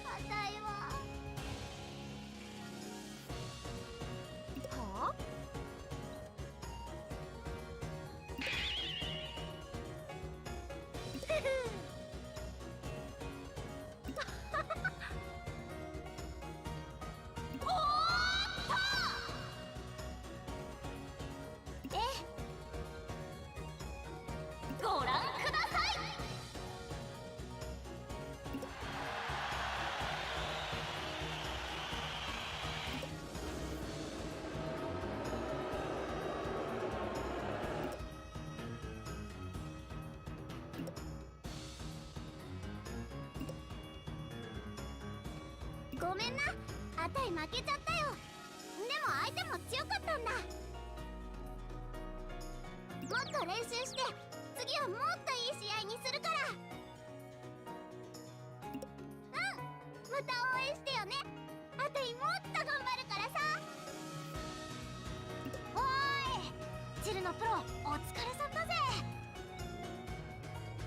あたいははあご覧ください。ごめんな、あたい負けちゃったよ。でも相手も強かったんだ。もっと練習して次はもっといい試合にするから。うん、また応援してよね。あたいもっと頑張るからさ。おーい、チルのプロお疲れさんだぜ。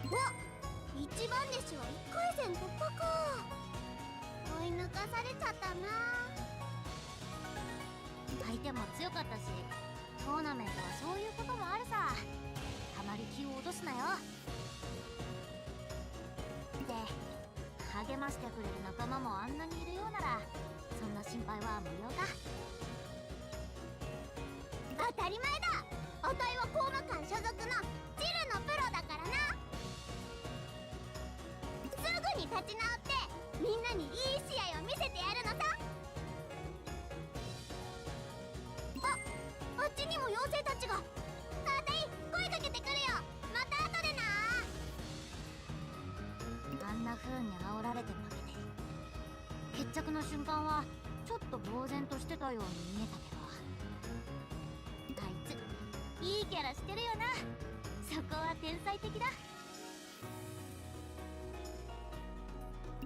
わ、一番弟子は1回戦突破か。追い抜かされちゃったな。相手も強かったし、トーナメントはそういうこともあるさ。あまり気を落とすなよ。で、励ましてくれる仲間もあんなにいるようなら、そんな心配は無用か。当たり前だ。あたいはコーマ館所属のチルのプロだからな。すぐに立ち直ってみんなにいい試合を見せてやるのさ。あっちにも妖精たちが。あたい声かけてくるよ。また後でな。あんな風に煽られて負けて、決着の瞬間はちょっと呆然としてたように見えたけど、あいついいキャラしてるよな。そこは天才的だ。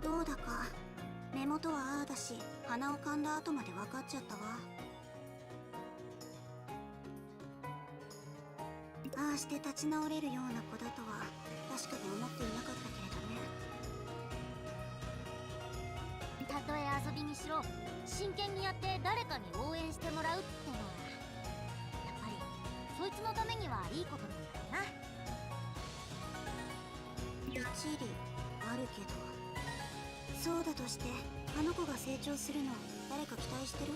どうだか目元はああだし、鼻をかんだ後まで分かっちゃったわ。ああして立ち直れるような子だとは確かに思っていなかったけれどね。たとえ遊びにしろ、真剣にやって誰かに応援してもらうってのはやっぱりそいつのためにはいいことなんだろうな。一理あるけど、そうだとしてあの子が成長するの誰か期待してる？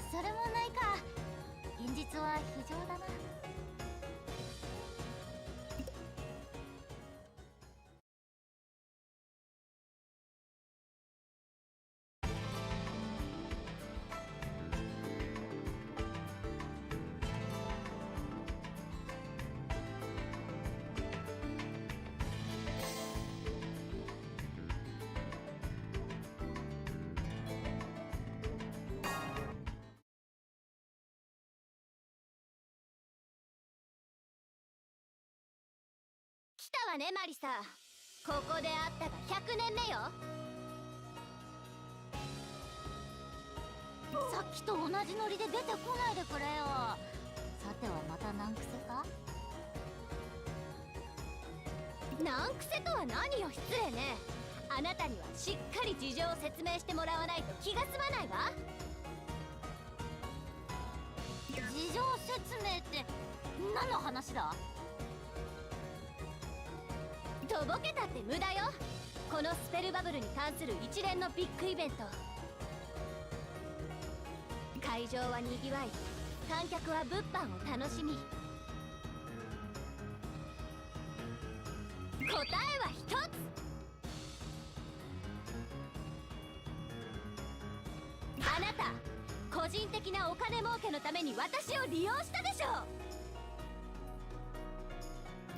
それもないか。現実は非常だな。来たわねマリサ。ここで会ったが100年目よ。さっきと同じノリで出てこないでくれよ。さてはまた難癖か？難癖とは何よ、失礼ね。あなたにはしっかり事情を説明してもらわないと気が済まないわ。事情説明って何の話だ？とぼけたって無駄よ。このスペルバブルに関する一連のビッグイベント。会場はにぎわい、観客は物販を楽しみ、答えは一つ。あなた、個人的なお金儲けのために私を利用したでしょ。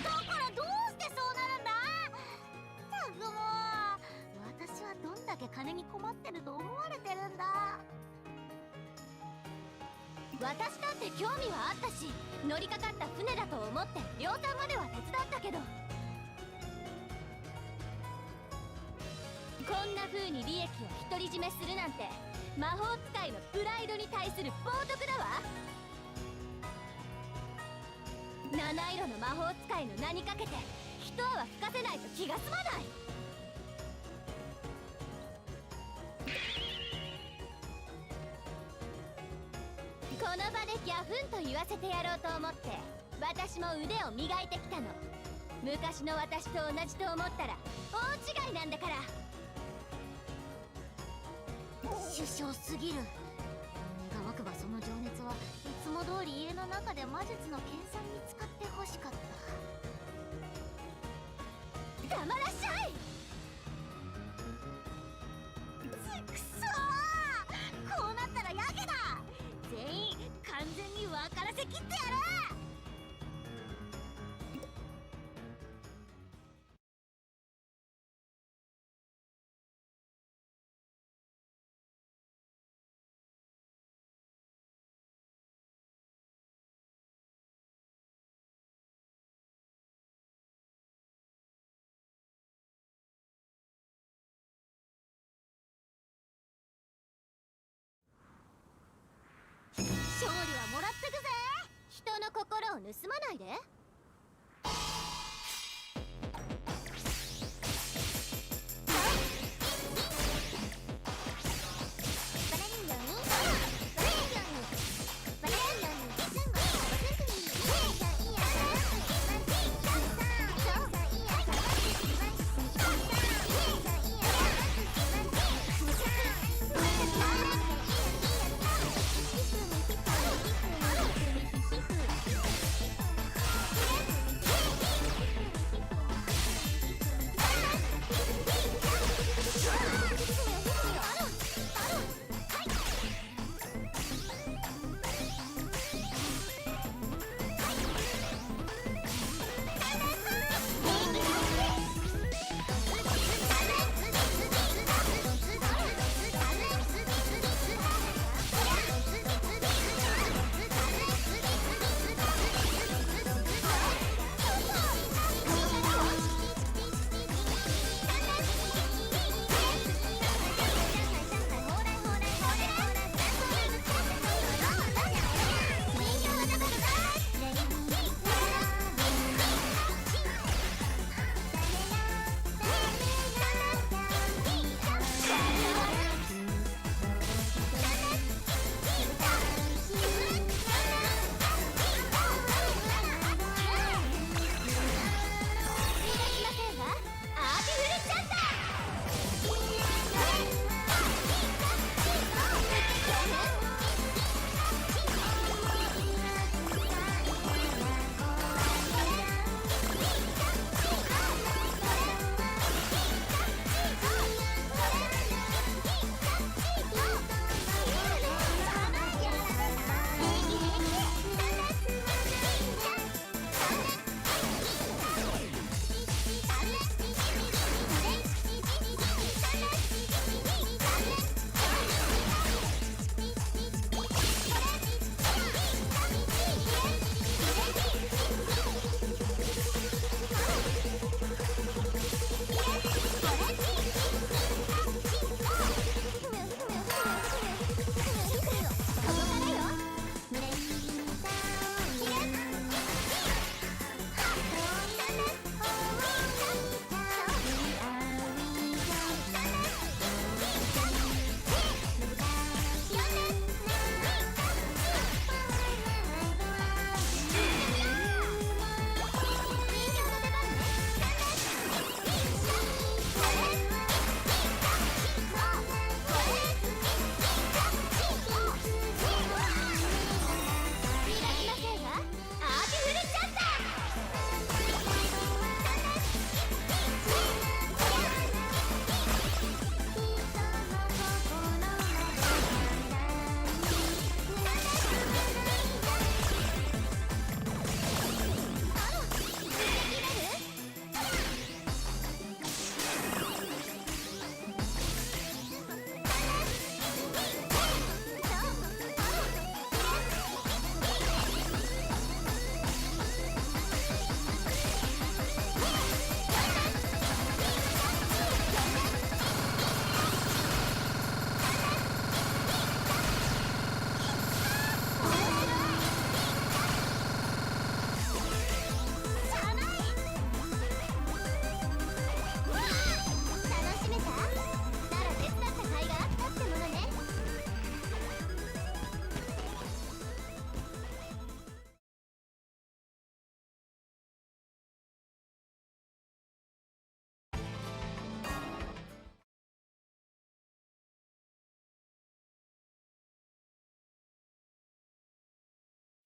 だからどうしてそうなるんだ？ったくもう、私はどんだけ金に困ってると思われてるんだ。私だって興味はあったし、乗りかかった船だと思って量産までは手伝ったけど、こんな風に利益を独り占めするなんて魔法使いのプライドに対する冒涜だわ。七色の魔法使いの名にかけて一泡吹かせないと気が済まない。この場でギャフンと言わせてやろうと思って私も腕を磨いてきたの。昔の私と同じと思ったら大違いなんだから。首相すぎる。願わくばその情熱はいつも通り家の中で魔術の研鑽に使ってほしかった。黙らっしゃい。くそー、こうなったらやけだ。全員完全に分からせきってやる。勝利はもらってくぜ。人の心を盗まないで。「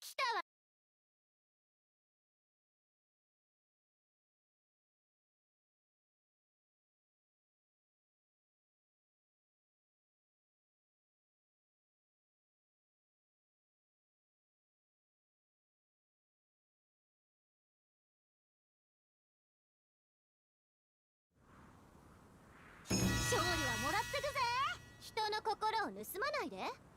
来たわ。勝利はもらってくぜ。人の心を盗まないで。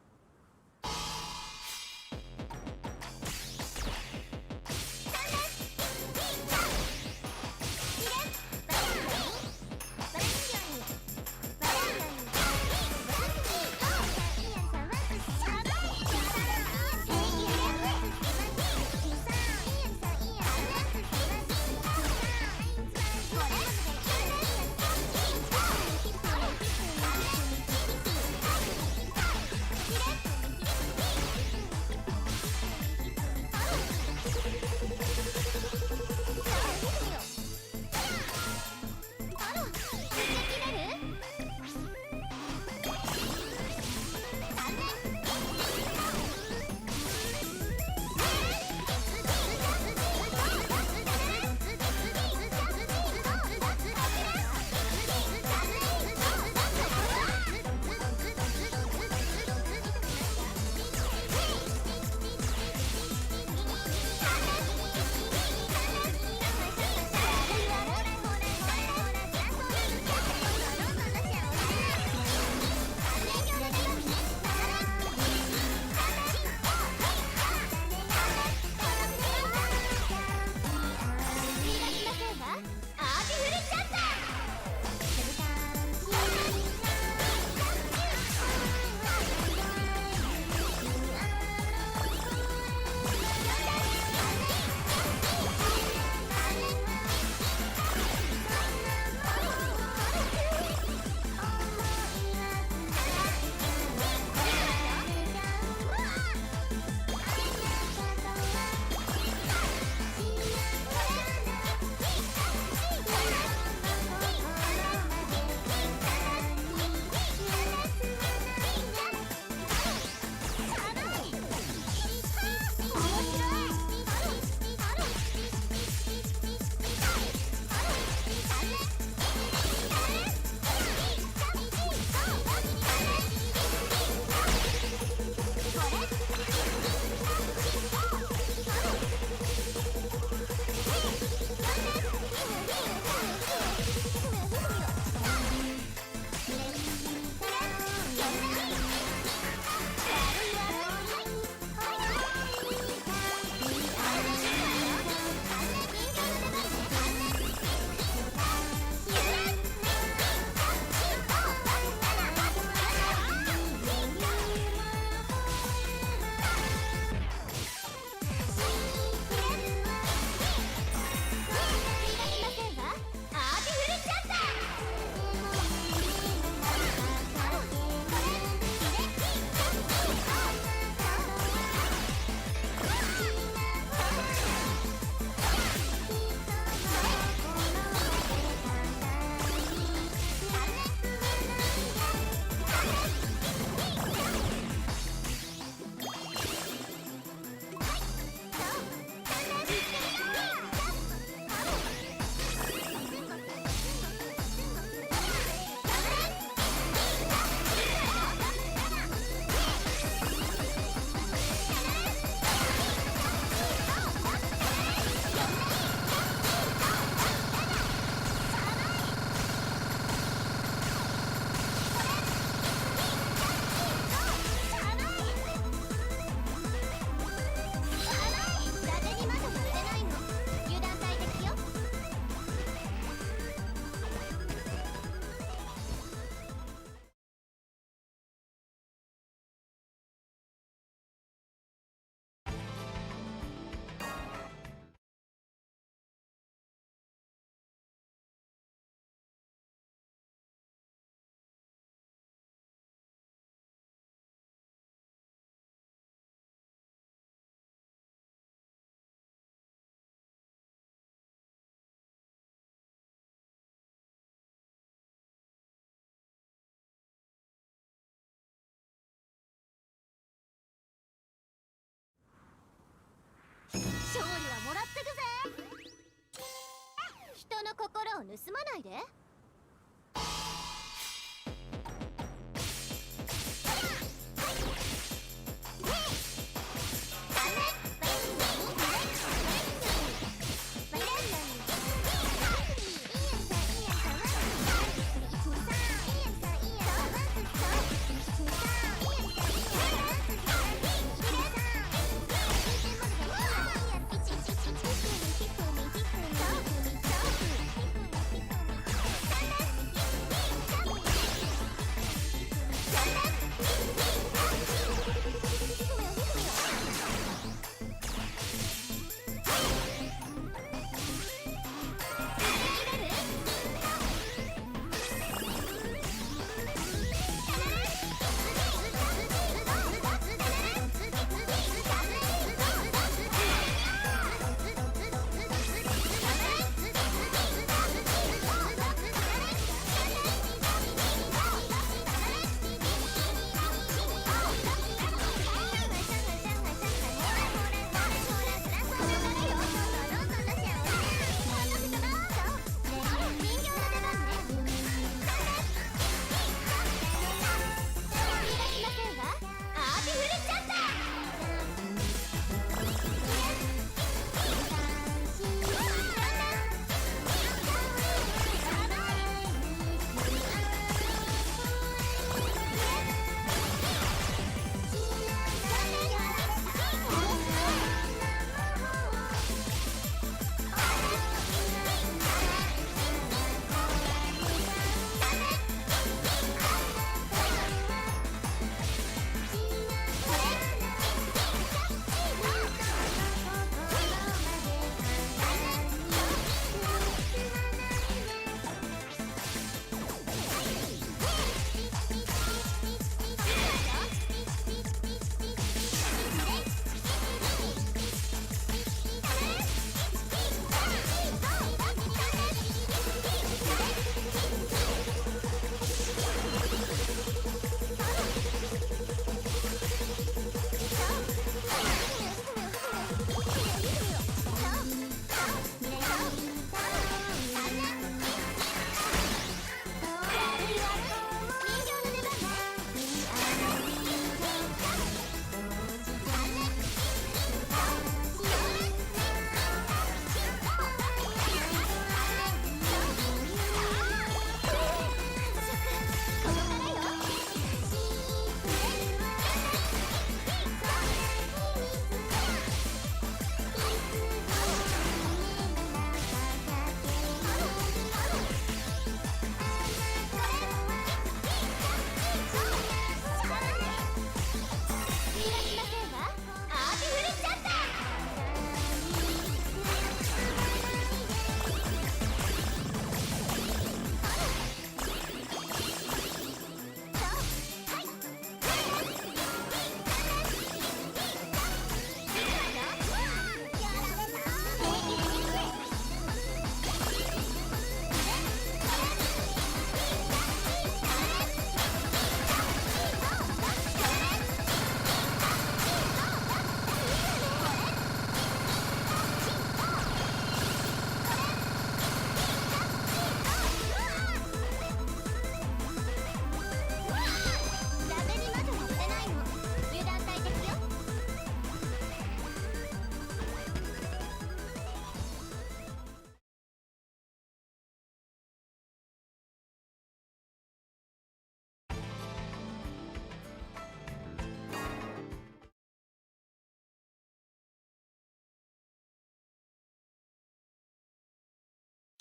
勝利はもらってくぜ。人の心を盗まないで。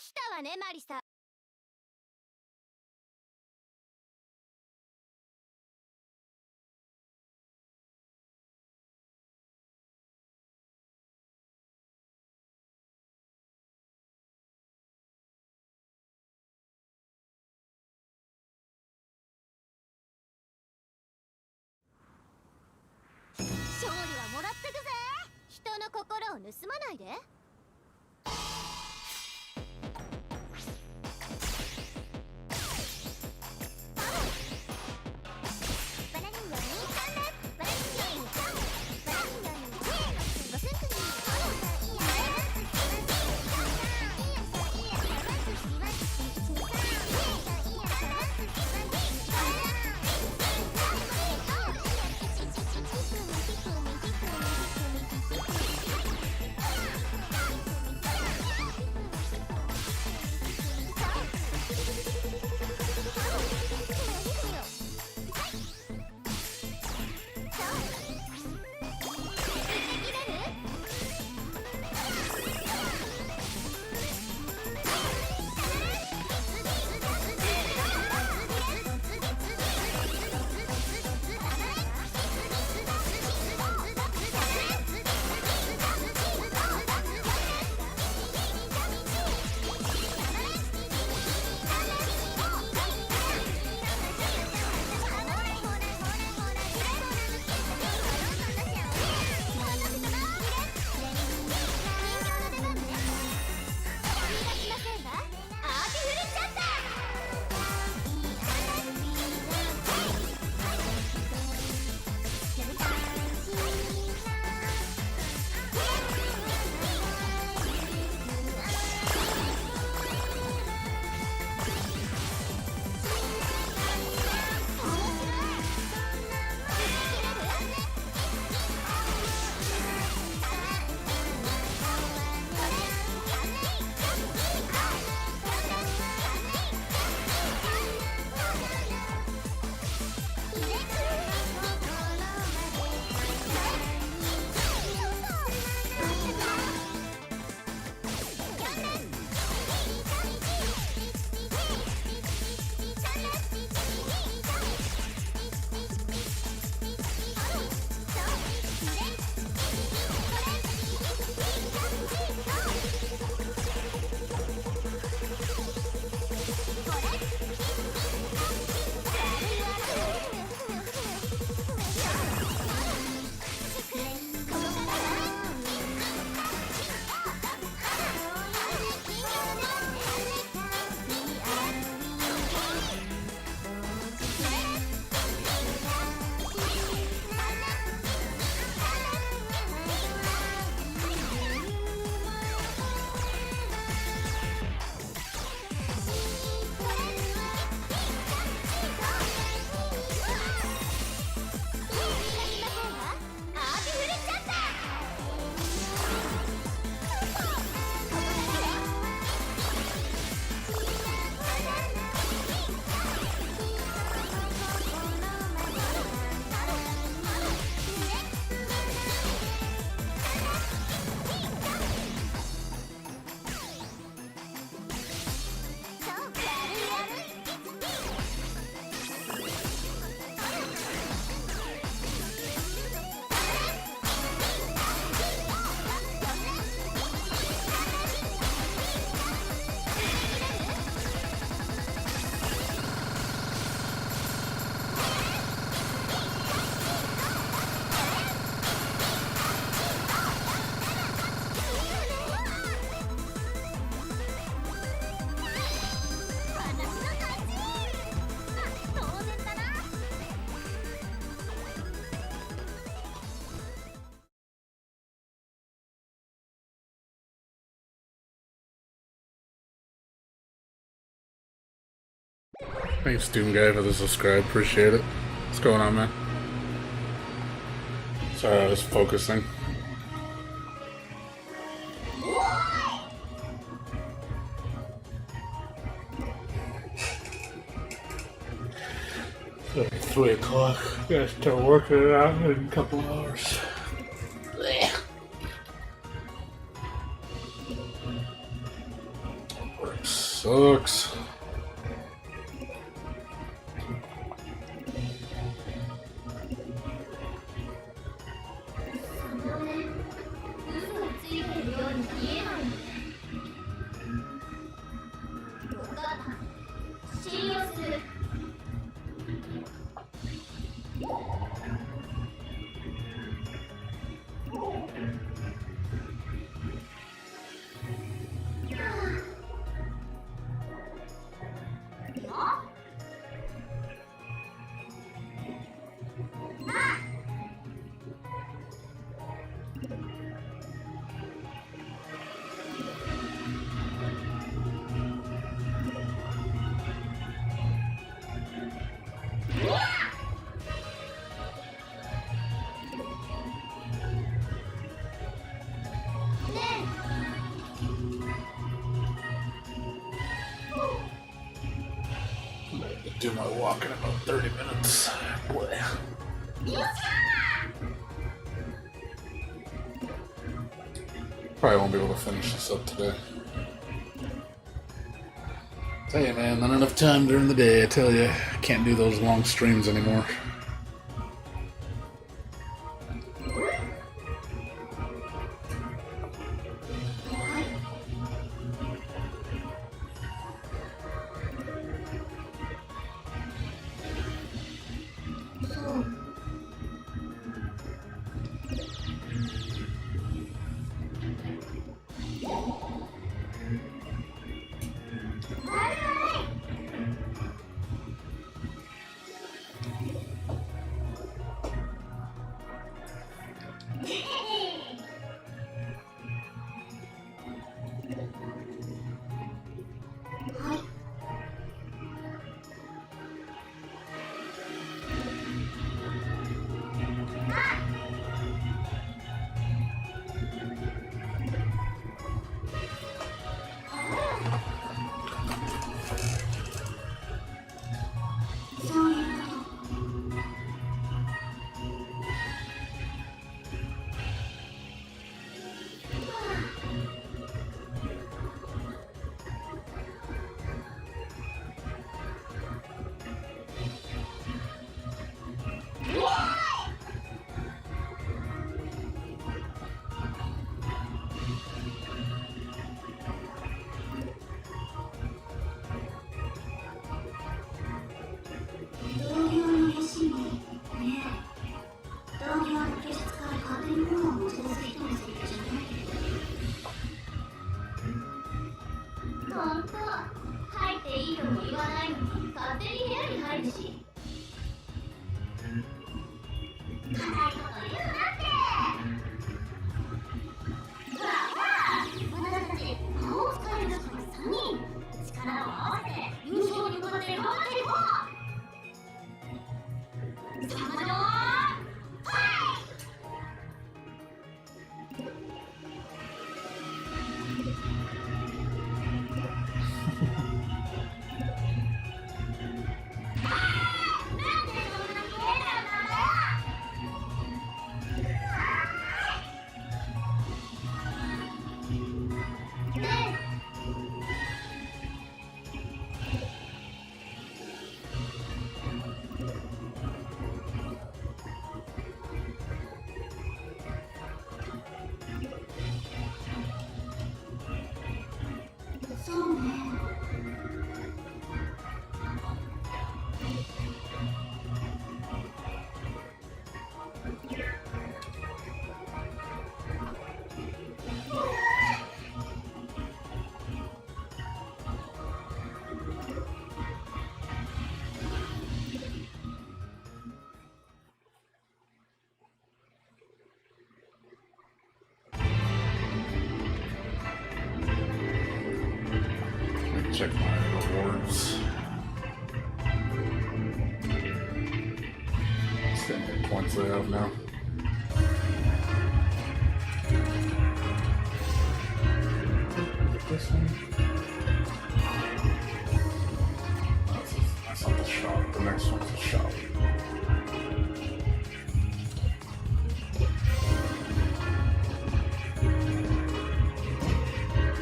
来たわねマリサ。勝利はもらってくぜ。人の心を盗まないで。「Thanks, Doom Guy, for the subscribe. Appreciate it. What's going on, man? Sorry, I was focusing. It's 3 o'clock. Gotta start working it out in a couple hours. Work sucks. Do my walk in about 30 minutes. Boy. Probably won't be able to finish this up today. Tell you, man, not enough time during the day. I tell you, I can't do those long streams anymore. Check my rewards. they have now. This one? That's not the shop. The next one's the shop.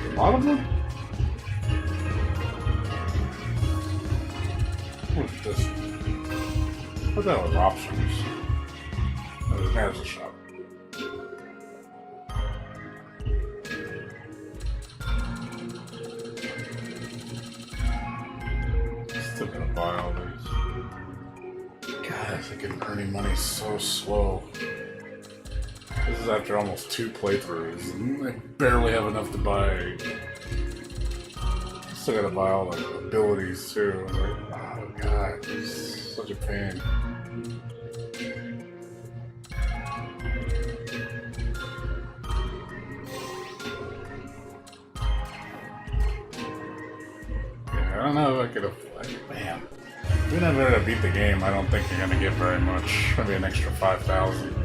A lot of them? What is this? What the hell is options? Oh, there's a shop. Still gonna buy all these. Guys, I can earning money so slow. This is after almost 2 playthroughs, and I barely have enough to buy. Still gotta buy all the abilities too. Like, oh god, it's such a pain. Yeah, I don't know if I could have. Man, even if I beat the game, I don't think you're gonna get very much. Maybe an extra 5,000.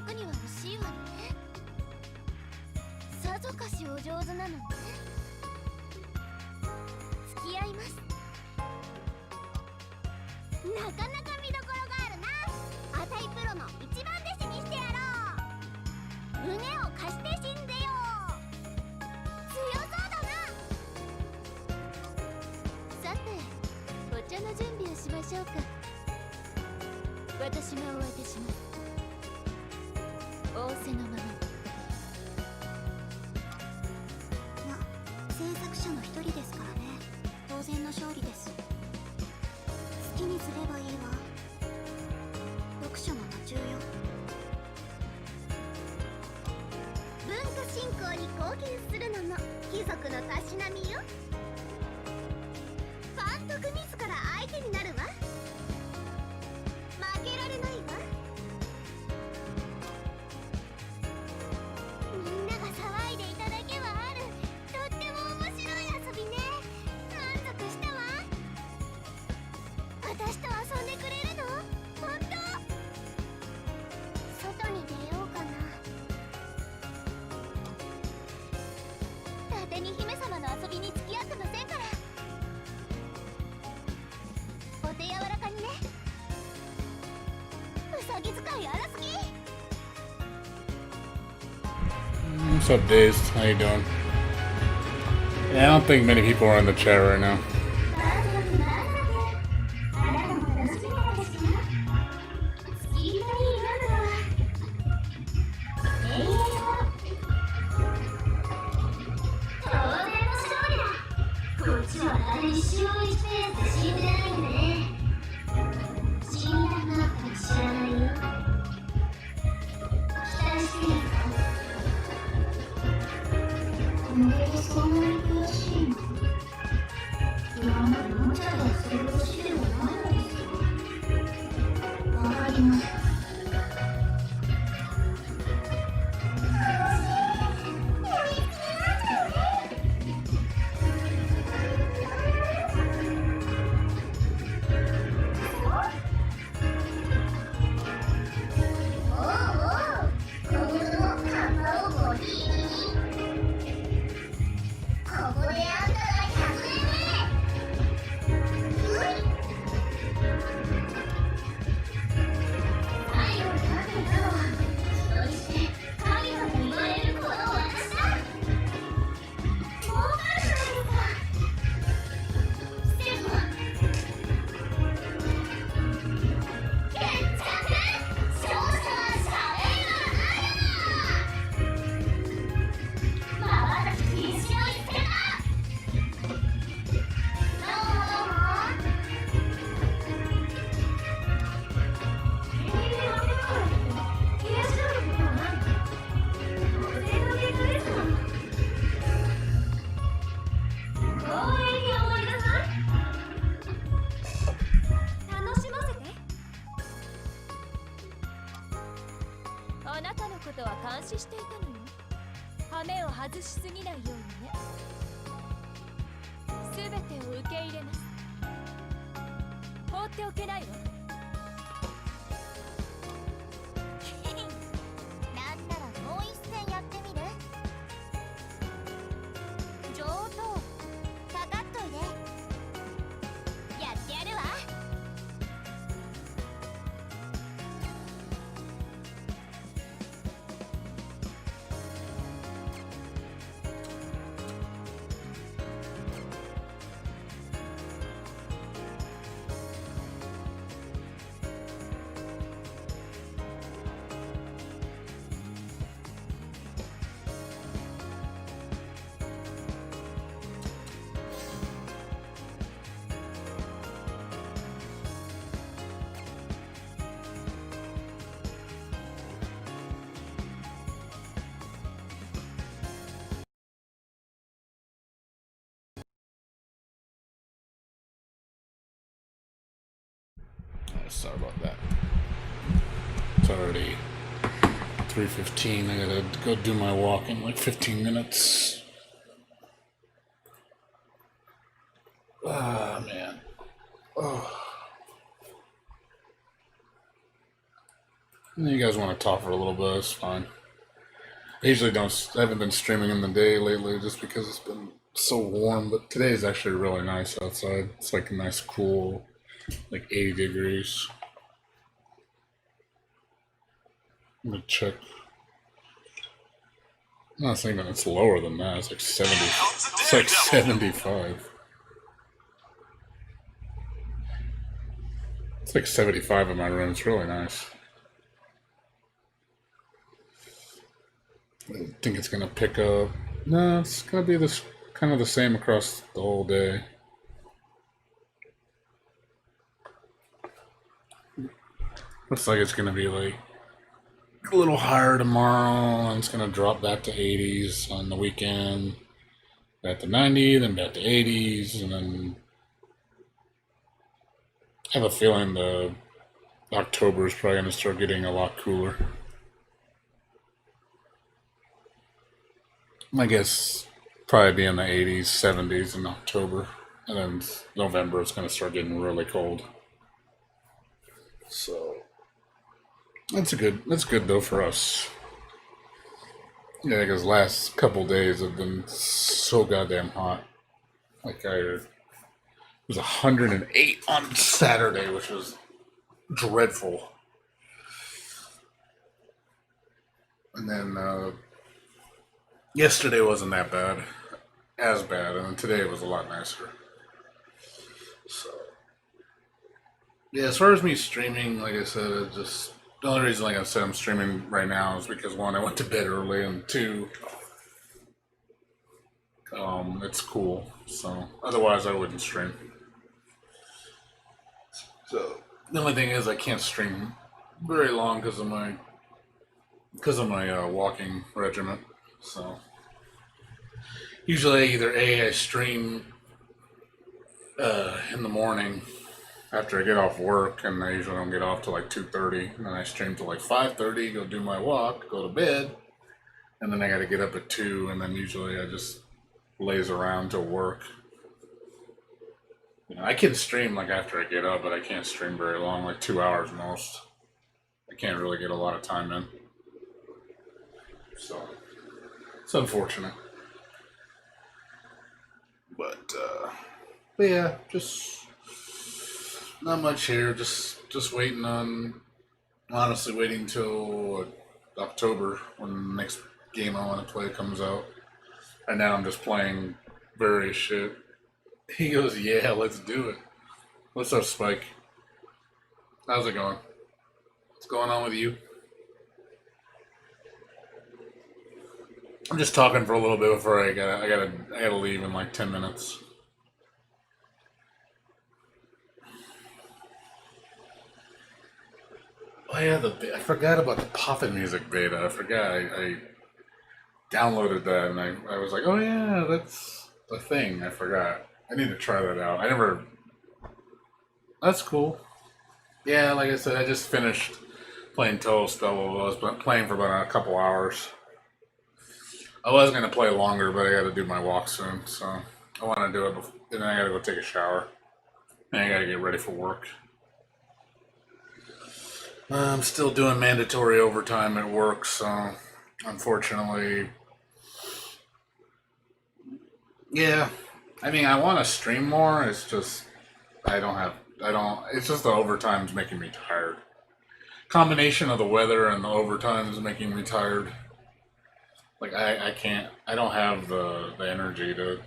くには惜しいわね。さぞかしお上手なのね。付き合います。なかなか見どころがあるな。あたいプロの一番弟子にしてやろう。胸を貸して信ぜよう。強そうだな。さて、お茶の準備をしましょうか。私がお相手します。仰せのままに。制作者の一人ですからね。当然の勝利です。好きにすればいいわ。読書の途中よ。文化振興に貢献するのも貴族のたしなみよ。監督自ら相手になるわ。負けられないわ。みんなが騒いでいただけはある。とっても面白い遊びね。満足したわ。私と遊んでくれるの？本当？外に出ようかな。伊達に姫様の遊びに付き合ってませんから。お手柔らかにね。うさぎ使い荒すぎ。What's up, Days? How you doing? Yeah, I don't think many people are in the chat right now. あなたのことは監視していたのよ。羽目を外しすぎないようにね。全てを受け入れます。放っておけないわ。なんならもう一戦やってみる？上等。かかっといで。やってやるわ。Sorry about that. It's already 3:15. I gotta go do my walk in like 15 minutes. Ah, man. Oh. And you guys want to talk for a little bit, it's fine. I usually I haven't been streaming in the day lately just because it's been so warm, but today is actually really nice outside. It's like a nice cool, like 80 degrees. Let me check. I'm not saying that it's lower than that. It's like 70. It's like 75. It's like 75 in my room. It's really nice. I think it's gonna pick up. No, it's gonna be this kind of the same across the whole day. Looks like it's gonna be like a little higher tomorrow, and it's gonna drop back to 80s on the weekend, back to 90, then back to 80s, and then I have a feeling the October is probably gonna start getting a lot cooler. I guess probably be in the 80s, 70s in October, and then November it's gonna start getting really cold. So that's good though for us. Yeah, because last couple days have been so goddamn hot. Like it was 108 on Saturday, which was dreadful. And then yesterday wasn't that bad, as bad, and then today was a lot nicer. So yeah, as far as me streaming, like I said, it just the only reason, like I said, I'm streaming right now is because one, I went to bed early, and two, it's cool. So otherwise, I wouldn't stream. So the only thing is, I can't stream very long because of my walking regimen. So usually, either I stream in the morning after I get off work, and I usually don't get off till like 2:30, and then I stream till like 5:30, go do my walk, go to bed, and then I got to get up at 2, and then usually I just lays around till work. You know, I can stream like after I get up, but I can't stream very long, like 2 hours most. I can't really get a lot of time in. So it's unfortunate. But yeah, just not much here. Just waiting on, honestly, waiting till October when the next game I want to play comes out. And now I'm just playing various shit. He goes, "Yeah, let's do it." What's up, Spike? How's it going? What's going on with you? I'm just talking for a little bit before I gotta leave in like 10 minutes. Oh yeah, I forgot about the Poppin' Music beta. I forgot I downloaded that, and I was like, oh yeah, that's the thing. I forgot. I need to try that out. I never. That's cool. Yeah, like I said, I just finished playing Touhou Spell. I was playing for about a couple hours. I was gonna play longer, but I got to do my walk soon, so I want to do it before, and then I got to go take a shower, and I got to get ready for work. I'm still doing mandatory overtime at work, so unfortunately, yeah. I mean, I want to stream more. It's just I don't. It's just the overtime's making me tired. Combination of the weather and the overtime is making me tired. Like I can't. I don't have the energy to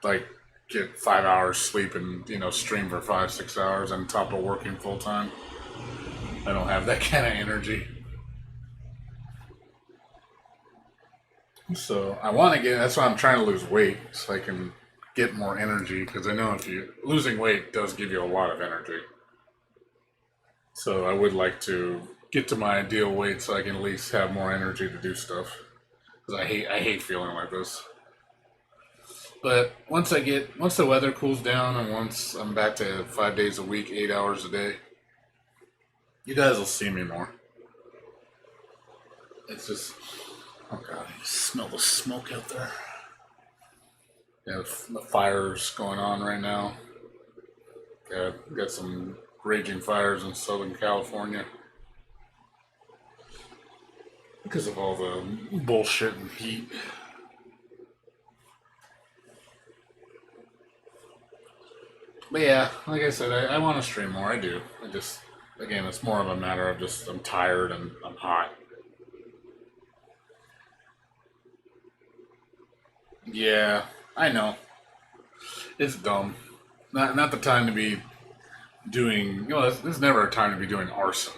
like get 5 hours sleep and stream for 5-6 hours on top of working full time. I don't have that kind of energy. So I want to get. That's why I'm trying to lose weight so I can get more energy, because I know losing weight does give you a lot of energy. So I would like to get to my ideal weight so I can at least have more energy to do stuff. Because I hate feeling like this. But once the weather cools down and once I'm back to 5 days a week, 8 hours a day, you guys will see me more. It's just, oh god, I smell the smoke out there. Yeah, the fire's going on right now. Got some raging fires in Southern California. because of all the bullshit and heat. But yeah, like I said, I want to stream more. I do. I just, again, it's more of a matter of just I'm tired and I'm hot. Yeah, I know. It's dumb. Not the time to be doing. You know, there's never a time to be doing arson.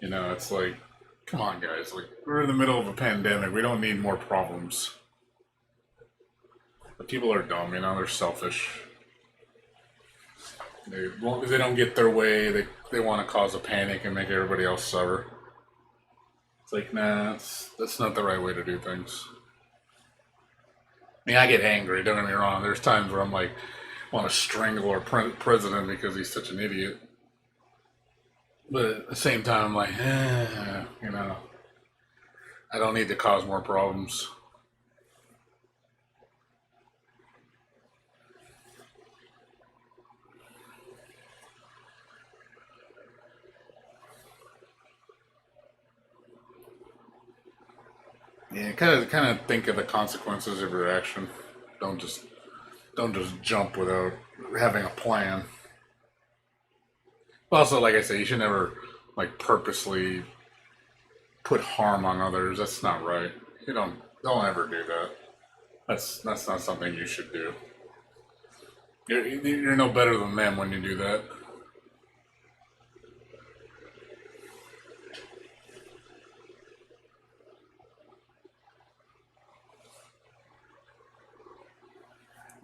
You know, it's like, come on, guys. Like, we're in the middle of a pandemic. We don't need more problems. But people are dumb. You know, they're selfish. They don't get their way. They want to cause a panic and make everybody else suffer. It's like, nah, that's not the right way to do things. I mean, I get angry. Don't get me wrong. There's times where I'm like, want to strangle our president because he's such an idiot. But at the same time, I'm like, you know, I don't need to cause more problems. Yeah, kind of think of the consequences of your action. Don't just jump without having a plan. But also, like I say, you should never like purposely put harm on others. That's not right. You don't ever do that. That's not something you should do. You're no better than them when you do that.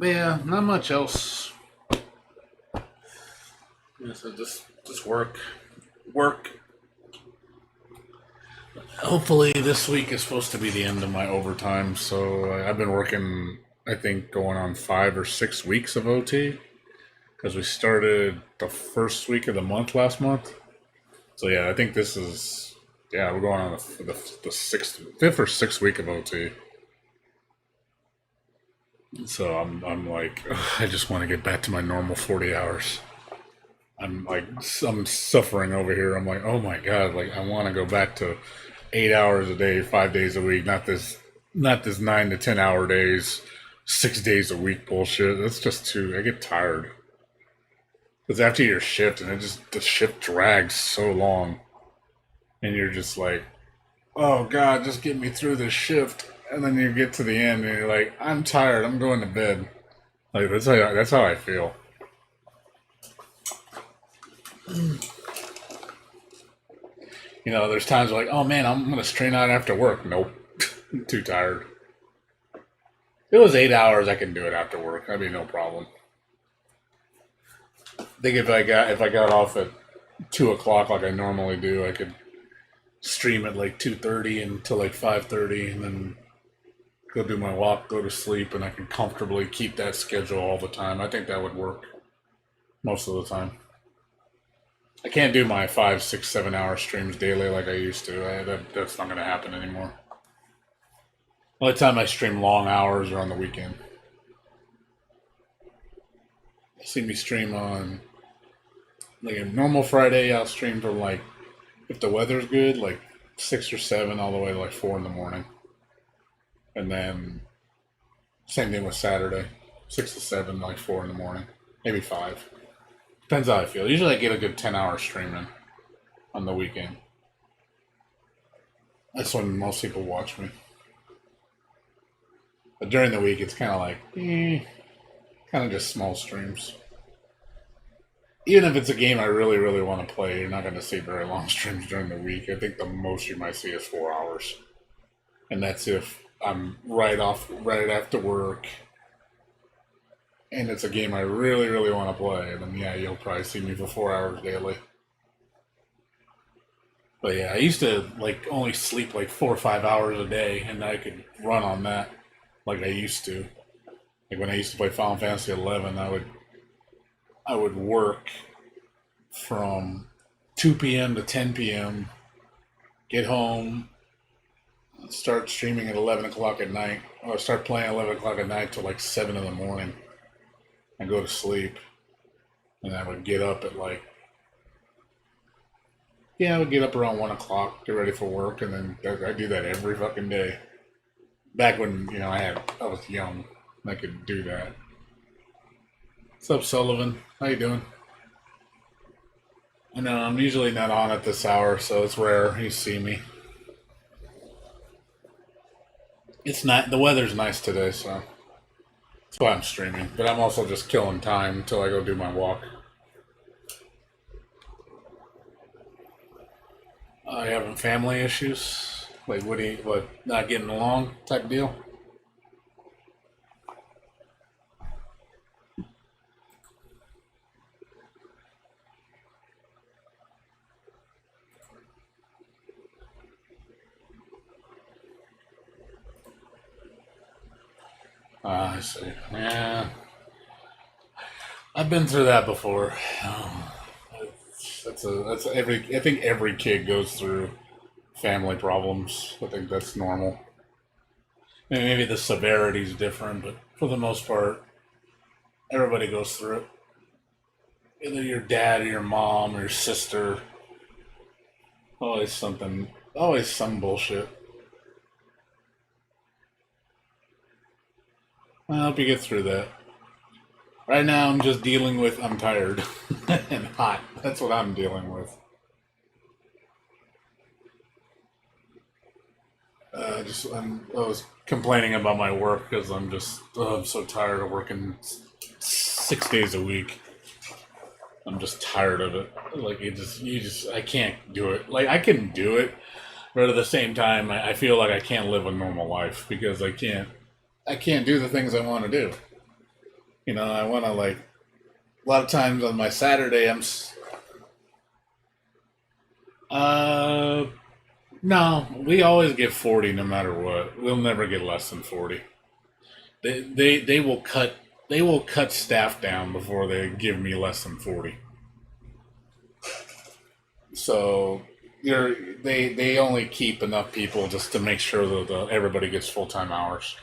But yeah, not much else. Yeah, so just work. Hopefully this week is supposed to be the end of my overtime, so I've been working, I think, going on 5 or 6 weeks of OT because we started the first week of the month last month. So yeah, I think this is, yeah, we're going on the fifth or sixth week of OT. So I'm like, ugh, I just want to get back to my normal 40 hours. I'm suffering over here. I'm like, oh my god, like I want to go back to 8 hours a day, 5 days a week, not this 9 to 10 hour days, 6 days a week bullshit. That's just too. I get tired. Because after your shift, and the shift drags so long, and you're just like, oh god, just get me through this shift. And then you get to the end, and you're like, I'm tired. I'm going to bed. Like that's how I feel. You know, there's times like, oh man, I'm gonna strain out after work. Nope, I'm too tired. If it was 8 hours, I can do it after work. That'd be no problem. I think if I got off at 2 o'clock like I normally do, I could stream at like 2:30 until like 5:30, and then go do my walk, go to sleep, and I can comfortably keep that schedule all the time. I think that would work most of the time. I can't do my 5, 6, 7 hour streams daily like I used to. That's not going to happen anymore. The only time I stream long hours are on the weekend. You see me stream on like a normal Friday. I'll stream from like, if the weather's good, like 6 or 7 all the way to like 4 in the morning. And then same thing with Saturday, 6 to 7, like 4 in the morning, maybe 5. Depends how I feel. Usually I get a good 10-hour stream in on the weekend. That's when most people watch me. But during the week, it's kind of like, kind of just small streams. Even if it's a game I really, really want to play, you're not going to see very long streams during the week. I think the most you might see is 4 hours. And that's if I'm right after work, and it's a game I really, really want to play, and then yeah, you'll probably see me for 4 hours daily. But yeah, I used to like only sleep like 4 or 5 hours a day, and I could run on that like I used to. Like when I used to play Final Fantasy 11, I would work from 2 p.m. to 10 p.m., get home, start streaming at 11 o'clock at night, or start playing at 11 o'clock at night till like 7 in the morning, and go to sleep. And I would get up at like Yeah, I would get up around 1 o'clock, get ready for work, and then I do that every fucking day. Back when I was young, I could do that. What's up, Sullivan? How you doing? I know I'm usually not on at this hour, so it's rare you see me. It's not. The weather's nice today, so that's why I'm streaming. But I'm also just killing time until I go do my walk. Are you having family issues? Like, what, not getting along type deal? I see. Yeah, I've been through that before. I think every kid goes through family problems. I think that's normal. Maybe the severity is different, but for the most part, everybody goes through it. Either your dad or your mom or your sister. Always something. Always some bullshit. I hope you get through that. Right now, I'm just dealing with. I'm tired and hot. That's what I'm dealing with. I was complaining about my work because I'm so tired of working 6 days a week. I'm just tired of it. Like I can't do it. Like I can do it, but at the same time, I feel like I can't live a normal life because I can't do the things I want to do. I want to like a lot of times on my Saturday, no, we always get 40 no matter what. We'll never get less than 40. They will cut staff down before they give me less than 40. So they only keep enough people just to make sure that everybody gets full-time hours.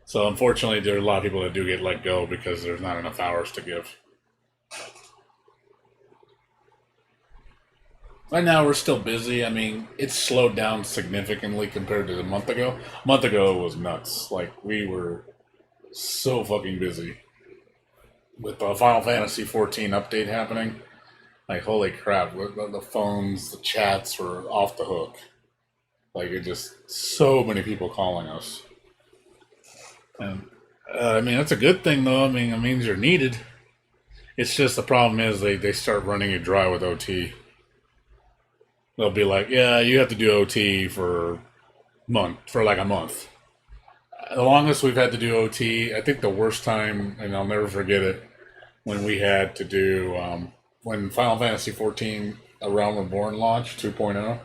So unfortunately, there are a lot of people that do get let go because there's not enough hours to give. Right now, we're still busy. I mean, it's slowed down significantly compared to a month ago. A month ago, it was nuts. Like, we were so fucking busy. With the Final Fantasy 14 update happening, like, holy crap, the phones, the chats were off the hook. Like, so many people calling us. And, I mean, that's a good thing, though. I mean, it means you're needed. It's just the problem is they start running you dry with OT. They'll be like, yeah, you have to do OT for like a month. The longest we've had to do OT, I think the worst time, and I'll never forget it, when we had to do, when Final Fantasy 14 A Realm Reborn launched, 2.0,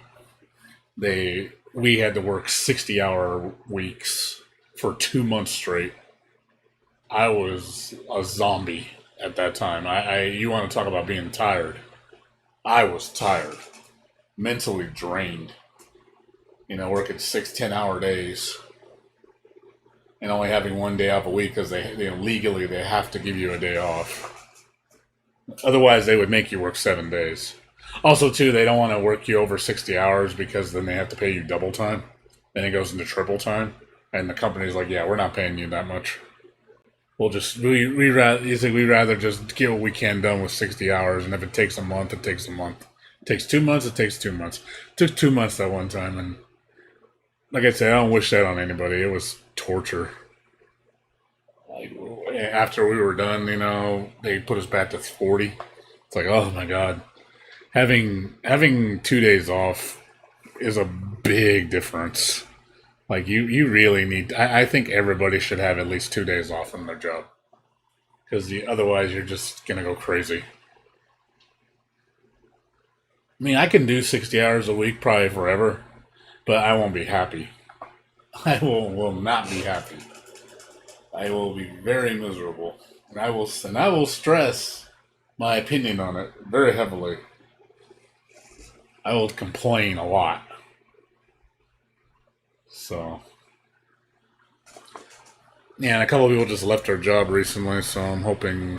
we had to work 60-hour weeks for 2 months straight. I was a zombie at that time. You want to talk about being tired. I was tired. Mentally drained. Working 6-10 hour days. And only having one day off a week because legally they have to give you a day off. Otherwise, they would make you work 7 days. Also, too, they don't want to work you over 60 hours because then they have to pay you double time. Then it goes into triple time. And the company's like, yeah, we're not paying you that much. We'll just, we'd rather just get what we can done with 60 hours. And if it takes a month, it takes a month. It takes 2 months, it takes 2 months. It took 2 months that one time. And like I said, I don't wish that on anybody. It was torture. Like, after we were done, they put us back to 40. It's like, oh my God. Having 2 days off is a big difference. Like, you really need... I think everybody should have at least 2 days off from their job. Because otherwise, you're just going to go crazy. I mean, I can do 60 hours a week probably forever, but I won't be happy. I will not be happy. I will be very miserable. And I will stress my opinion on it very heavily. I will complain a lot. So, yeah, and a couple of people just left their job recently, so I'm hoping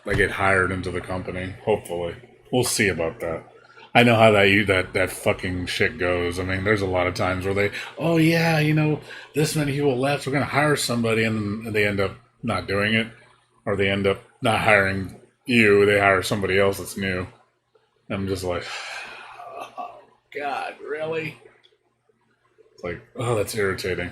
they get hired into the company. Hopefully. We'll see about that. I know how that fucking shit goes. I mean, there's a lot of times where they, oh yeah, this many people left, we're gonna hire somebody, and then they end up not doing it, or they end up not hiring you. They hire somebody else that's new. I'm just like, oh God, really? It's like, oh, that's irritating.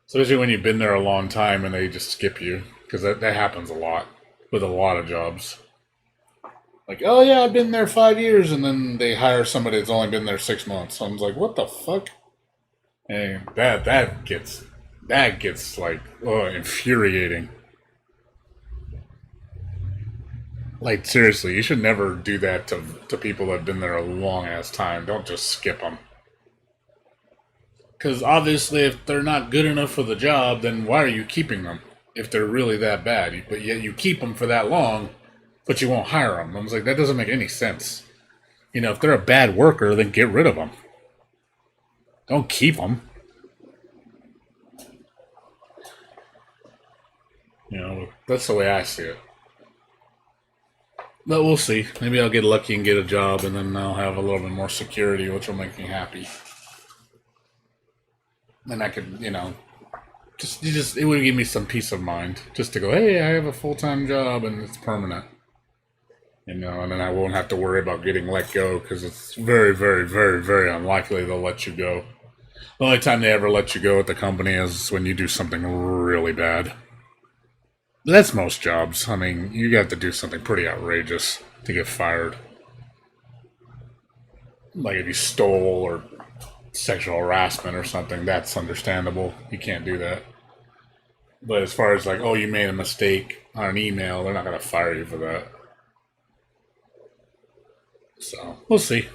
Especially when you've been there a long time and they just skip you, because that happens a lot with a lot of jobs. Like, oh yeah, I've been there 5 years, and then they hire somebody that's only been there 6 months. So I'm like, what the fuck? And that gets like, oh, infuriating. Like, seriously, you should never do that to people that have been there a long ass time. Don't just skip them. Because obviously, if they're not good enough for the job, then why are you keeping them? If they're really that bad, but yet you keep them for that long, but you won't hire them. I was like, that doesn't make any sense. If they're a bad worker, then get rid of them. Don't keep them. That's the way I see it. But we'll see. Maybe I'll get lucky and get a job, and then I'll have a little bit more security, which will make me happy. And I could, it would give me some peace of mind just to go, hey, I have a full-time job and it's permanent. And then I won't have to worry about getting let go, because it's very, very, very, very unlikely they'll let you go. The only time they ever let you go at the company is when you do something really bad. That's most jobs. I mean, you got to do something pretty outrageous to get fired. Like if you stole or sexual harassment or something, that's understandable. You can't do that. But as far as like, oh, you made a mistake on an email, they're not going to fire you for that. So, we'll see.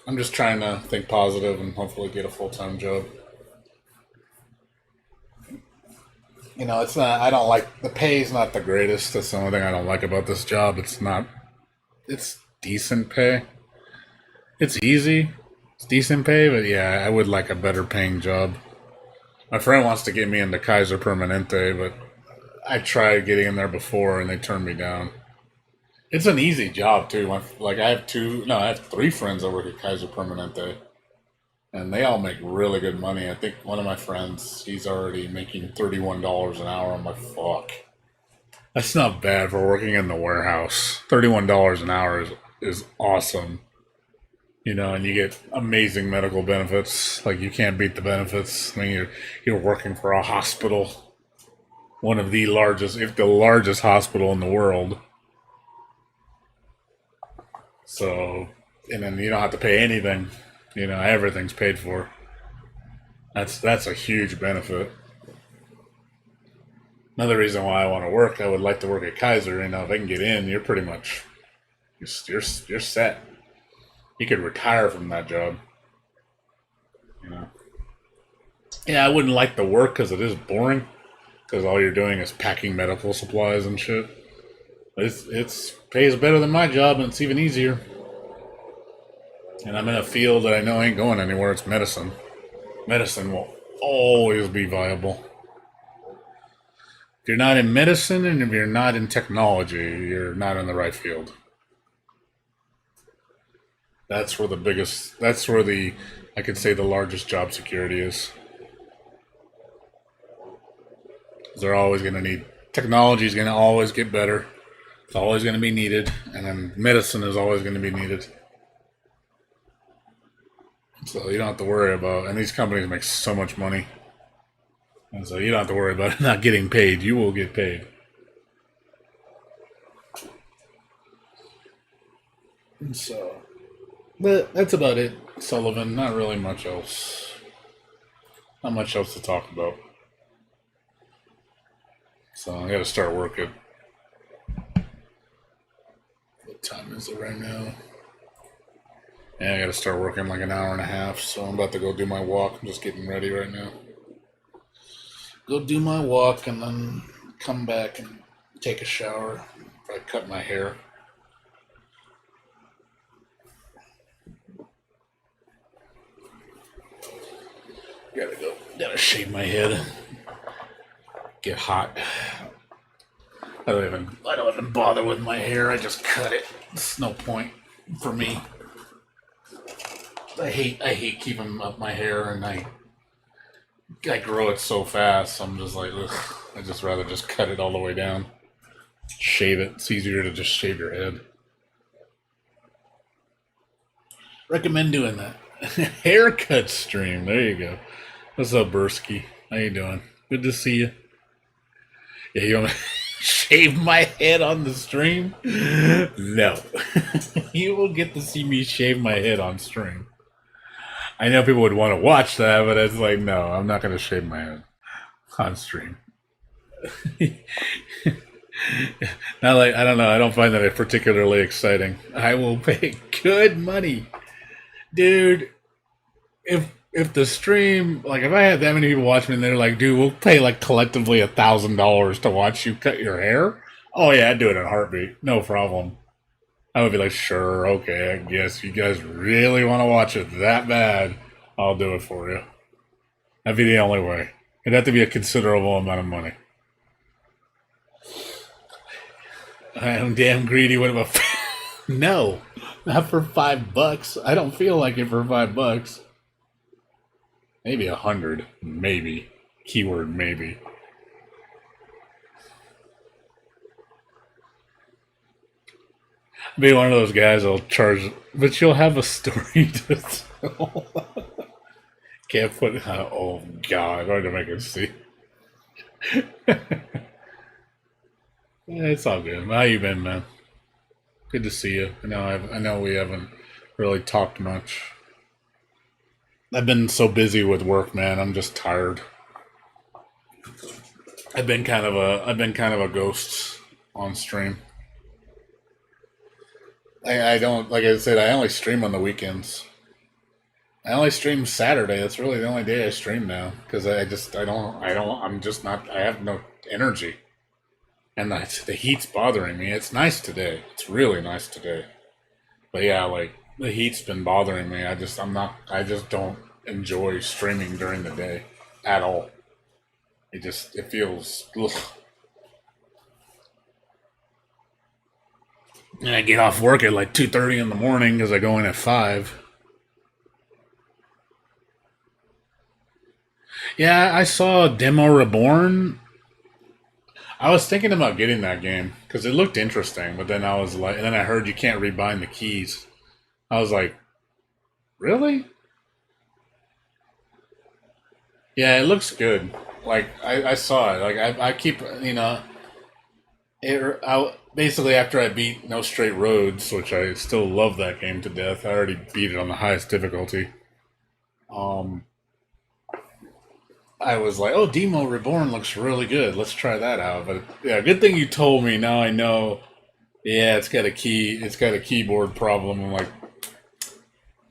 I'm just trying to think positive and hopefully get a full-time job. It's not, I don't like, the pay is not the greatest. That's the only thing I don't like about this job. It's decent pay. It's easy. It's decent pay, but yeah, I would like a better paying job. My friend wants to get me into Kaiser Permanente, but I tried getting in there before and they turned me down. It's an easy job too. I have 3 friends that work at Kaiser Permanente, and they all make really good money. I think one of my friends, he's already making $31 an hour. I'm like, fuck. That's not bad for working in the warehouse. $31 an hour is awesome. And you get amazing medical benefits. Like, you can't beat the benefits. I mean, you're working for a hospital, one of the largest, if the largest hospital in the world. So, and then you don't have to pay anything. Everything's paid for. That's a huge benefit. Another reason why I would like to work at Kaiser. If I can get in, you're pretty much, you're set. You could retire from that job. Yeah, I wouldn't like the work because it is boring. Because all you're doing is packing medical supplies and shit. It's pays better than my job, and it's even easier. And I'm in a field that I know ain't going anywhere. It's medicine. Medicine will always be viable. If you're not in medicine and if you're not in technology, you're not in the right field. That's where I could say the largest job security is. They're always going to need, technology is going to always get better. It's always going to be needed. And then medicine is always going to be needed. So you don't have to worry about, and these companies make so much money. And so you don't have to worry about not getting paid. You will get paid. And so, but that's about it, Sullivan. Not really much else. Not much else to talk about. So I gotta start working. What time is it right now? Yeah, I gotta start working like an hour and a half, so I'm about to go do my walk. I'm just getting ready right now. Go do my walk and then come back and take a shower. Probably cut my hair. Gotta shave my head. Get hot. I don't even bother with my hair. I just cut it. It's no point. for me. I hate keeping up my hair, and I grow it so fast. I'm just like, ugh, I just rather just cut it all the way down. Shave it. It's easier to just shave your head. Recommend doing that. Haircut stream. There you go. What's up, Bursky? How you doing? Good to see you. Yeah, you want me to shave my head on the stream? No. You will get to see me shave my head on stream. I know people would want to watch that, but it's like, no, I'm not going to shave my head on stream. Not like, I don't know. I don't find that particularly exciting. I will pay good money, dude. If the stream, like, if I had that many people watch me and they're like, dude, we'll pay like collectively $1,000 to watch you cut your hair. Oh yeah, I'd do it in a heartbeat, no problem. I would be like, sure, okay, I guess you guys really want to watch it that bad. I'll do it for you. That'd be the only way. It'd have to be a considerable amount of money. I am damn greedy. What about? No, not for $5. I don't feel like it for $5. Maybe 100. Maybe. Keyword maybe. Be one of those guys that'll charge, but you'll have a story to tell. Can't put. Oh God! I'm going to make it see. Yeah, it's all good. How you been, man? Good to see you. I know we haven't really talked much. I've been so busy with work, man. I'm just tired. I've been kind of a ghost on stream. I don't, like I said, I only stream on the weekends. I only stream Saturday. That's really the only day I stream now because I'm just not. I have no energy. And the heat's bothering me. It's nice today. It's really nice today. But yeah, like the heat's been bothering me. I just don't enjoy streaming during the day at all. It feels ugh. And I get off work at like 2:30 in the morning because I go in at 5. Yeah, I saw Demo Reborn. I was thinking about getting that game because it looked interesting, but then I was like, and then I heard you can't rebind the keys. I was like, really? Yeah, it looks good. Like I saw it. Like I keep, basically after I beat No Straight Roads, which I still love that game to death. I already beat it on the highest difficulty. I was like, oh, Demo Reborn looks really good. Let's try that out. But yeah, good thing you told me. Now I know. Yeah, it's got a keyboard problem. I'm like,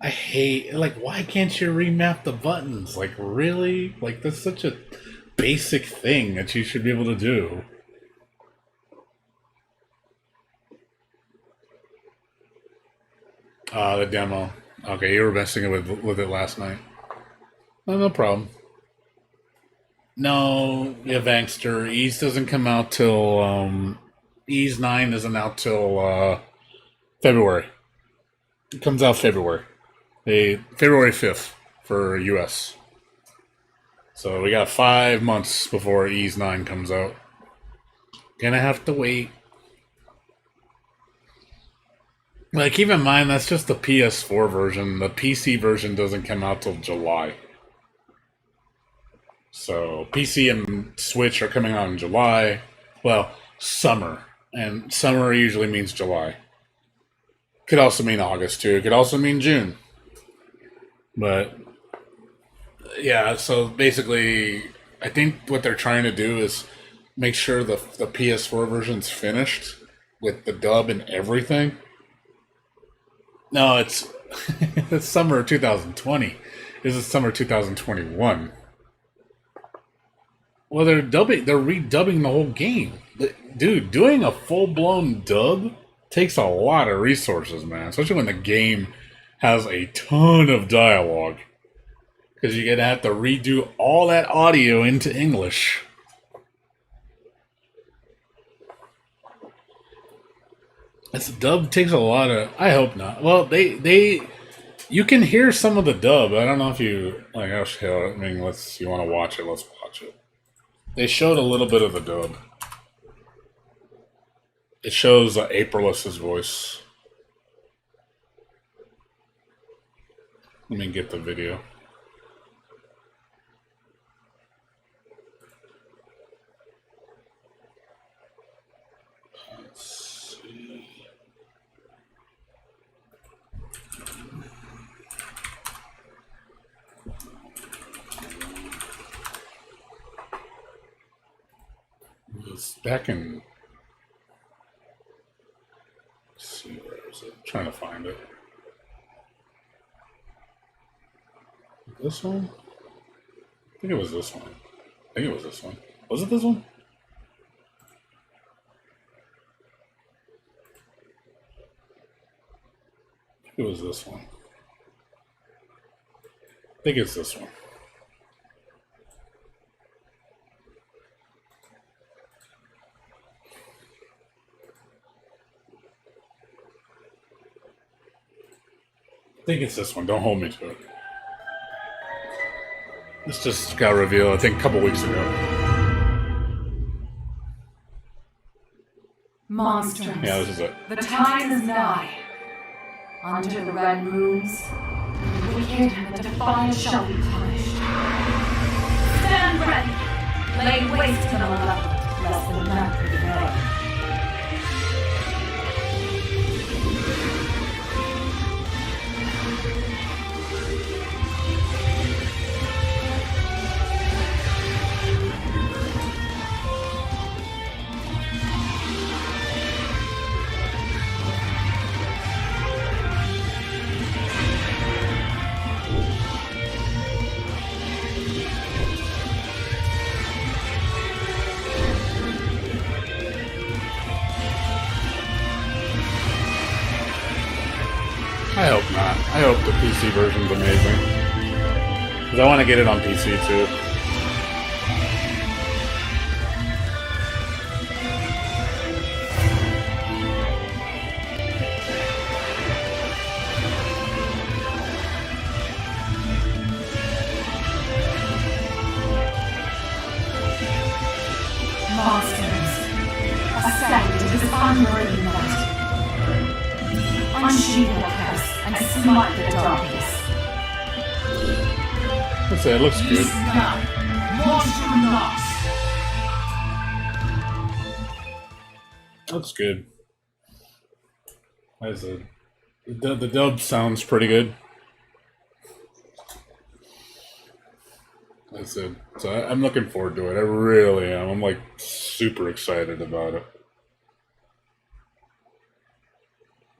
I hate, like, why can't you remap the buttons? Like, really? Like, that's such a basic thing that you should be able to do. The demo. Okay, you were messing with it last night. Oh, no problem. No, yeah, Vangster. Ease doesn't come out till Ease 9 isn't out till February. It comes out February. February 5th for US. So we got 5 months before Ease 9 comes out. Gonna have to wait. Like, keep in mind, that's just the PS4 version. The PC version doesn't come out till July. So PC and Switch are coming out in July. Well, summer. And summer usually means July. Could also mean August too. It could also mean June. But yeah, so basically I think what they're trying to do is make sure the PS4 version's finished with the dub and everything. No, it's it's summer 2020. This is summer 2021. Well, they're redubbing the whole game. Dude, doing a full-blown dub takes a lot of resources, man. Especially when the game has a ton of dialogue. Because you're going to have to redo all that audio into English. This dub takes a lot of. I hope not. Well, you can hear some of the dub. I don't know if you like. I mean, you want to watch it? Let's watch it. They showed a little bit of the dub. It shows Aprilis's voice. Let me get the video. Let's see. It was back in. Let's see, where is it? I'm trying to find it. This one? I think it was this one. I think it was this one. Was it this one? I think it was this one. I think it's this one. I think it's this one. Don't hold me to it. This just got revealed, I think, a couple weeks ago. Monsters. Yeah, this is it. The time is nigh. Under the red moons, the wicked and the defiant shall be punished. Stand ready. Lay waste to the malevolent, lest the night prevail. I hope not. I hope the PC version's amazing. Because I want to get it on PC too. Monsters, ascend to this unworthy night. Unsheathe the curse and smite the darkness. Let's say it looks good. Looks good. As a, the dub sounds pretty good. I said, so I'm looking forward to it. I really am. I'm like super excited about it.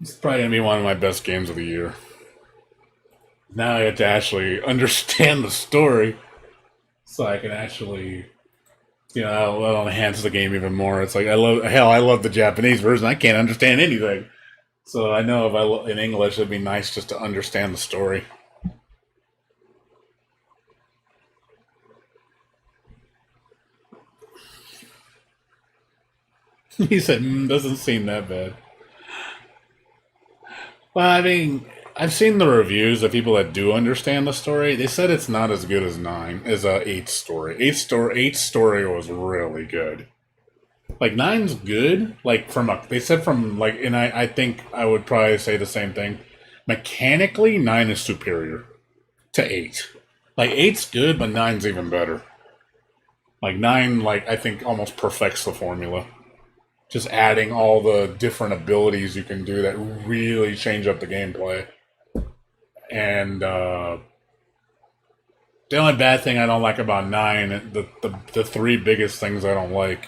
It's probably gonna be one of my best games of the year. Now I get to actually understand the story, so I can actually, that'll enhance the game even more. It's like I love the Japanese version. I can't understand anything, so I know if in English, it'd be nice just to understand the story. He said, doesn't seem that bad. Well, I mean, I've seen the reviews of people that do understand the story. They said it's not as good as 8's story. 8's story was really good. Like 9's good. Like they said and I think I would probably say the same thing. Mechanically, 9 is superior to 8. Like 8's good, but 9's even better. Like 9, I think almost perfects the formula. Just adding all the different abilities you can do that really change up the gameplay. And the only bad thing I don't like about 9, the three biggest things I don't like,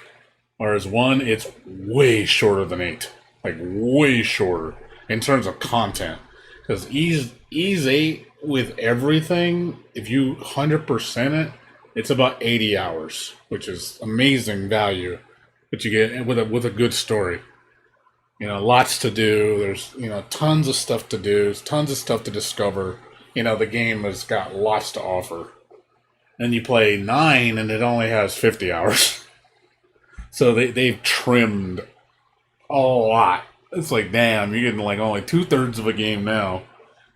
is 1, it's way shorter than 8. Like, way shorter in terms of content. Because Ys 8, with everything, if you 100% it, it's about 80 hours, which is amazing value. But you get with a good story. Lots to do. There's, tons of stuff to do. There's tons of stuff to discover. The game has got lots to offer. And you play 9 and it only has 50 hours. So they've trimmed a lot It's like, damn, you're getting like only 2/3 of a game now.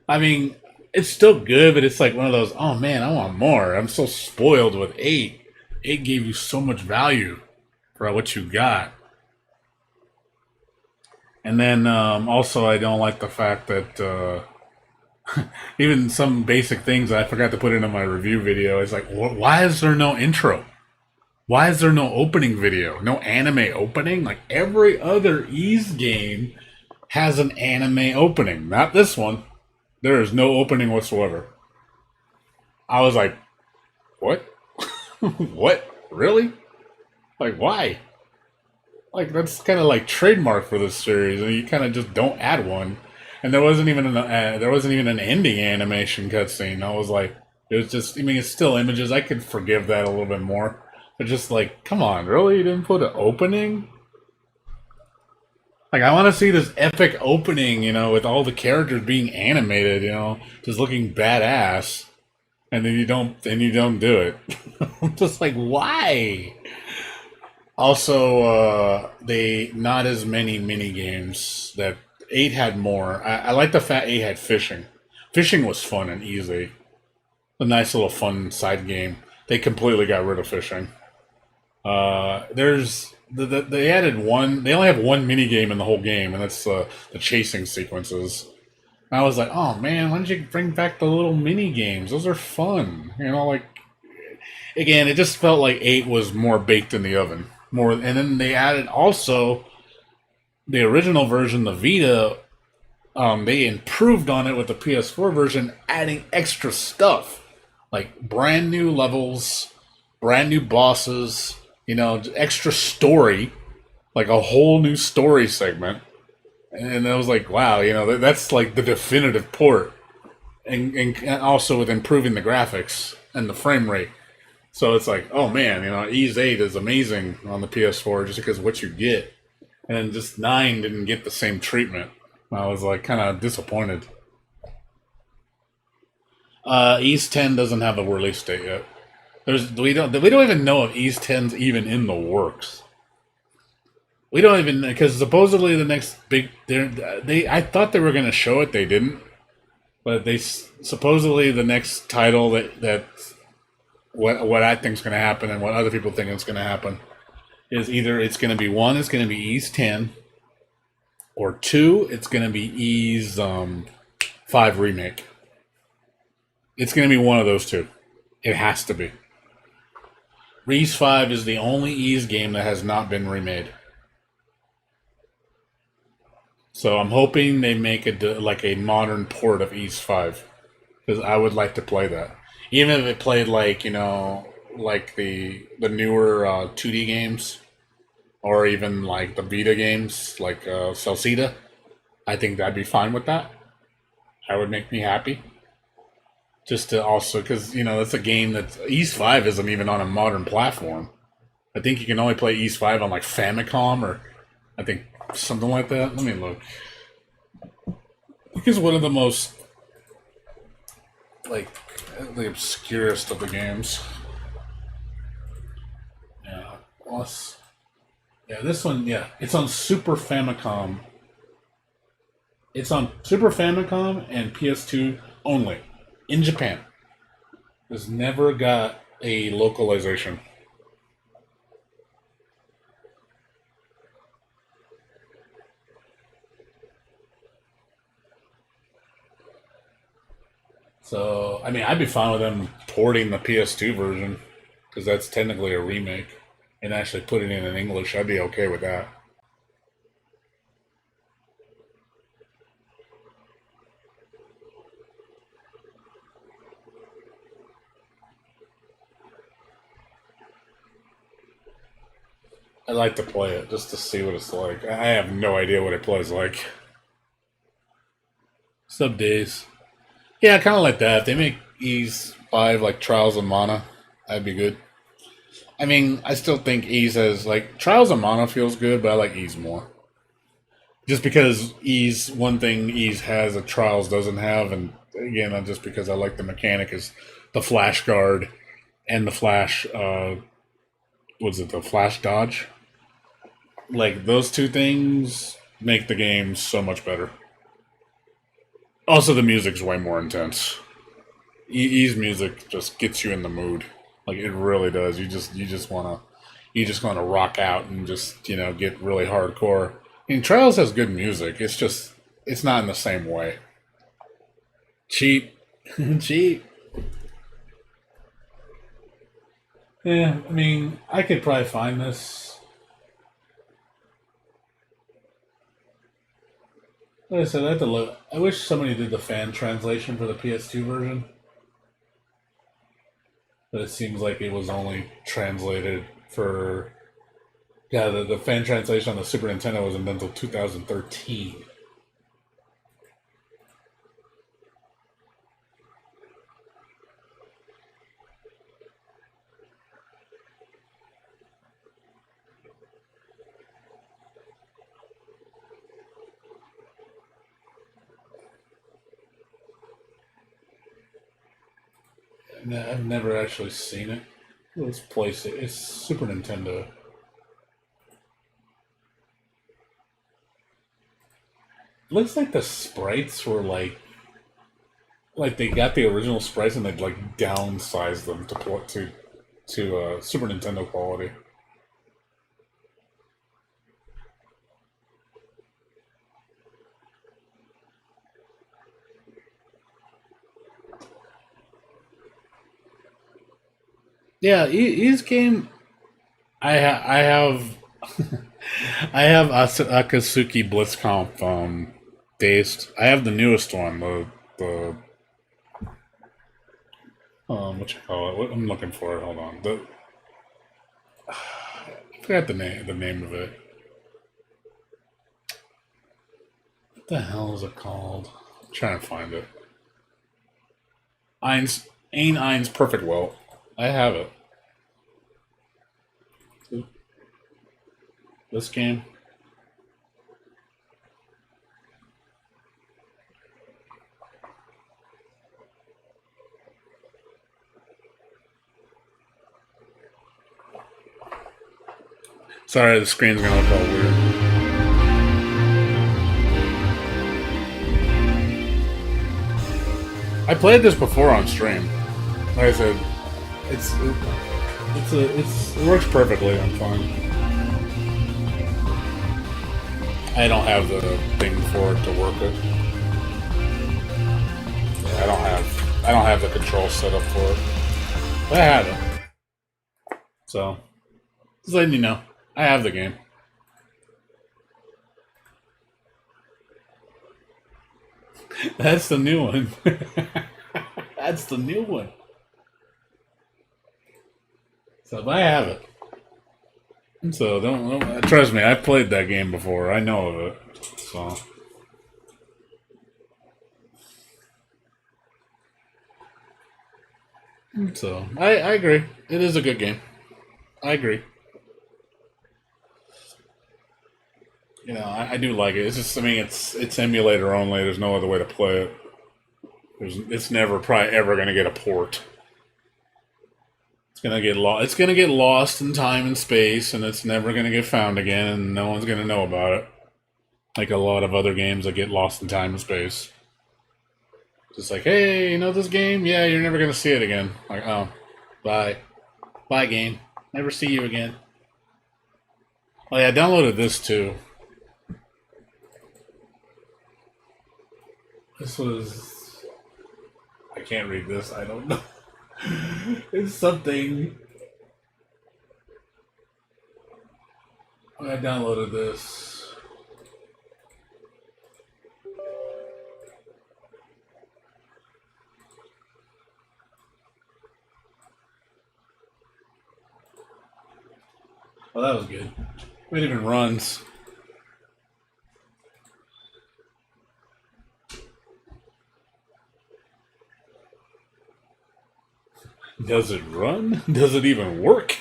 I mean, it's still good, but it's like one of those, oh man, I want more. I'm so spoiled with 8. 8 gave you so much value for what you got. And then also, I don't like the fact that even some basic things I forgot to put into my review video. It's like, why is there no intro? Why is there no opening video? No anime opening? Like every other Ys game has an anime opening. Not this one. There is no opening whatsoever. I was like, what? What? Really? Like, why? Like, that's kind of like trademark for this series, and you kind of just don't add one. And there wasn't even an ending animation cutscene. I was like, it was just. I mean, it's still images. I could forgive that a little bit more, but just like, come on, really? You didn't put an opening? Like, I want to see this epic opening, with all the characters being animated, just looking badass, and then you don't do it. I'm just like, why? Also, they not as many mini games. That 8 had more. I like the fact 8 had fishing. Fishing was fun and easy. A nice little fun side game. They completely got rid of fishing. There's they added one. They only have one mini game in the whole game, and that's the chasing sequences. And I was like, oh man, why don't you bring back the little mini games? Those are fun. Like again, it just felt like 8 was more baked in the oven. More, and then they added also the original version, the Vita. They improved on it with the PS4 version, adding extra stuff like brand new levels, brand new bosses. Extra story, like a whole new story segment. And I was like, wow, that's like the definitive port. And also with improving the graphics and the frame rate. So it's like, oh man, Ys 8 is amazing on the PS4 just because of what you get. And then just 9 didn't get the same treatment. I was like kind of disappointed. Ys 10 doesn't have a release date yet. We don't even know if Ys 10's even in the works. We don't even, because supposedly the next big I thought they were going to show it, they didn't. But they supposedly the next title that what I think is going to happen and what other people think is going to happen is either it's going to be one, it's going to be Ys 10, or 2, it's going to be Ys 5 remake. It's going to be one of those two. It has to be. Ys 5 is the only Ys game that has not been remade. So I'm hoping they make a modern port of Ys 5. Because I would like to play that. Even if it played like the newer 2D games. Or even like the Vita games, like Celceta. I think that'd be fine with that. That would make me happy. Just to also, because, that's a game that Ys 5 isn't even on a modern platform. I think you can only play Ys 5 on like Famicom or I think something like that. Let me look. It's one of the most, like, the obscurest of the games. Yeah. Plus, yeah, this one, yeah, it's on Super Famicom. It's on Super Famicom and PS2 only. In Japan. Has never got a localization. So, I mean, I'd be fine with them porting the PS2 version, because that's technically a remake, and actually putting it in English. I'd be okay with that. I'd like to play it just to see what it's like. I have no idea what it plays like. Sub days. Yeah, kind of like that. If they make Ys 5 like Trials of Mana, that'd be good. I mean, I still think Ys has, like, Trials of Mana feels good, but I like Ys more. Just because Ys, one thing Ys has that Trials doesn't have, and again, just because I like the mechanic, is the Flash Guard and the Flash, the Flash Dodge? Like, those two things make the game so much better. Also, the music's way more intense. E's music just gets you in the mood. Like it really does. You just wanna rock out and just get really hardcore. I mean, Trials has good music. It's not in the same way. Cheap, cheap. Yeah, I mean, I could probably find this. Like I said, I have to look. I wish somebody did the fan translation for the PS2 version, but it seems like it was only translated for. Yeah, the fan translation on the Super Nintendo wasn't until 2013. I've never actually seen it. It's PlayStation. It's Super Nintendo. Looks like the sprites were like they got the original sprites and they'd like downsized them to port to Super Nintendo quality. Yeah, E's game. I have I have Akatsuki Blitzkampf dazed. I have the newest one, the what you call it? What I'm looking for it. Hold on. I forgot the name of it. What the hell is it called? I'm trying to find it. Ein's Perfect Well. I have it. This game. Sorry, the screen's gonna look all weird. I played this before on stream. Like I said, it works perfectly. I'm fine. I don't have the thing for it to work it. Yeah, I don't have the control set up for it. But I have it. So just letting you know. I have the game. That's the new one. That's the new one. So I have it. So don't trust me. I played that game before. I know of it. So I agree. It is a good game. I agree. I do like it. It's just, I mean, it's emulator only. There's no other way to play it. It's never probably ever going to get a port. It's gonna get lost. It's gonna get lost in time and space, and it's never gonna get found again, and no one's gonna know about it. Like a lot of other games that get lost in time and space. Just like, hey, you know this game? Yeah, you're never gonna see it again. Like, oh, bye, bye, game. Never see you again. Oh yeah, I downloaded this too. This was. I can't read this. I don't know. It's something. I downloaded this. Oh, that was good. It even runs. Does it run? Does it even work?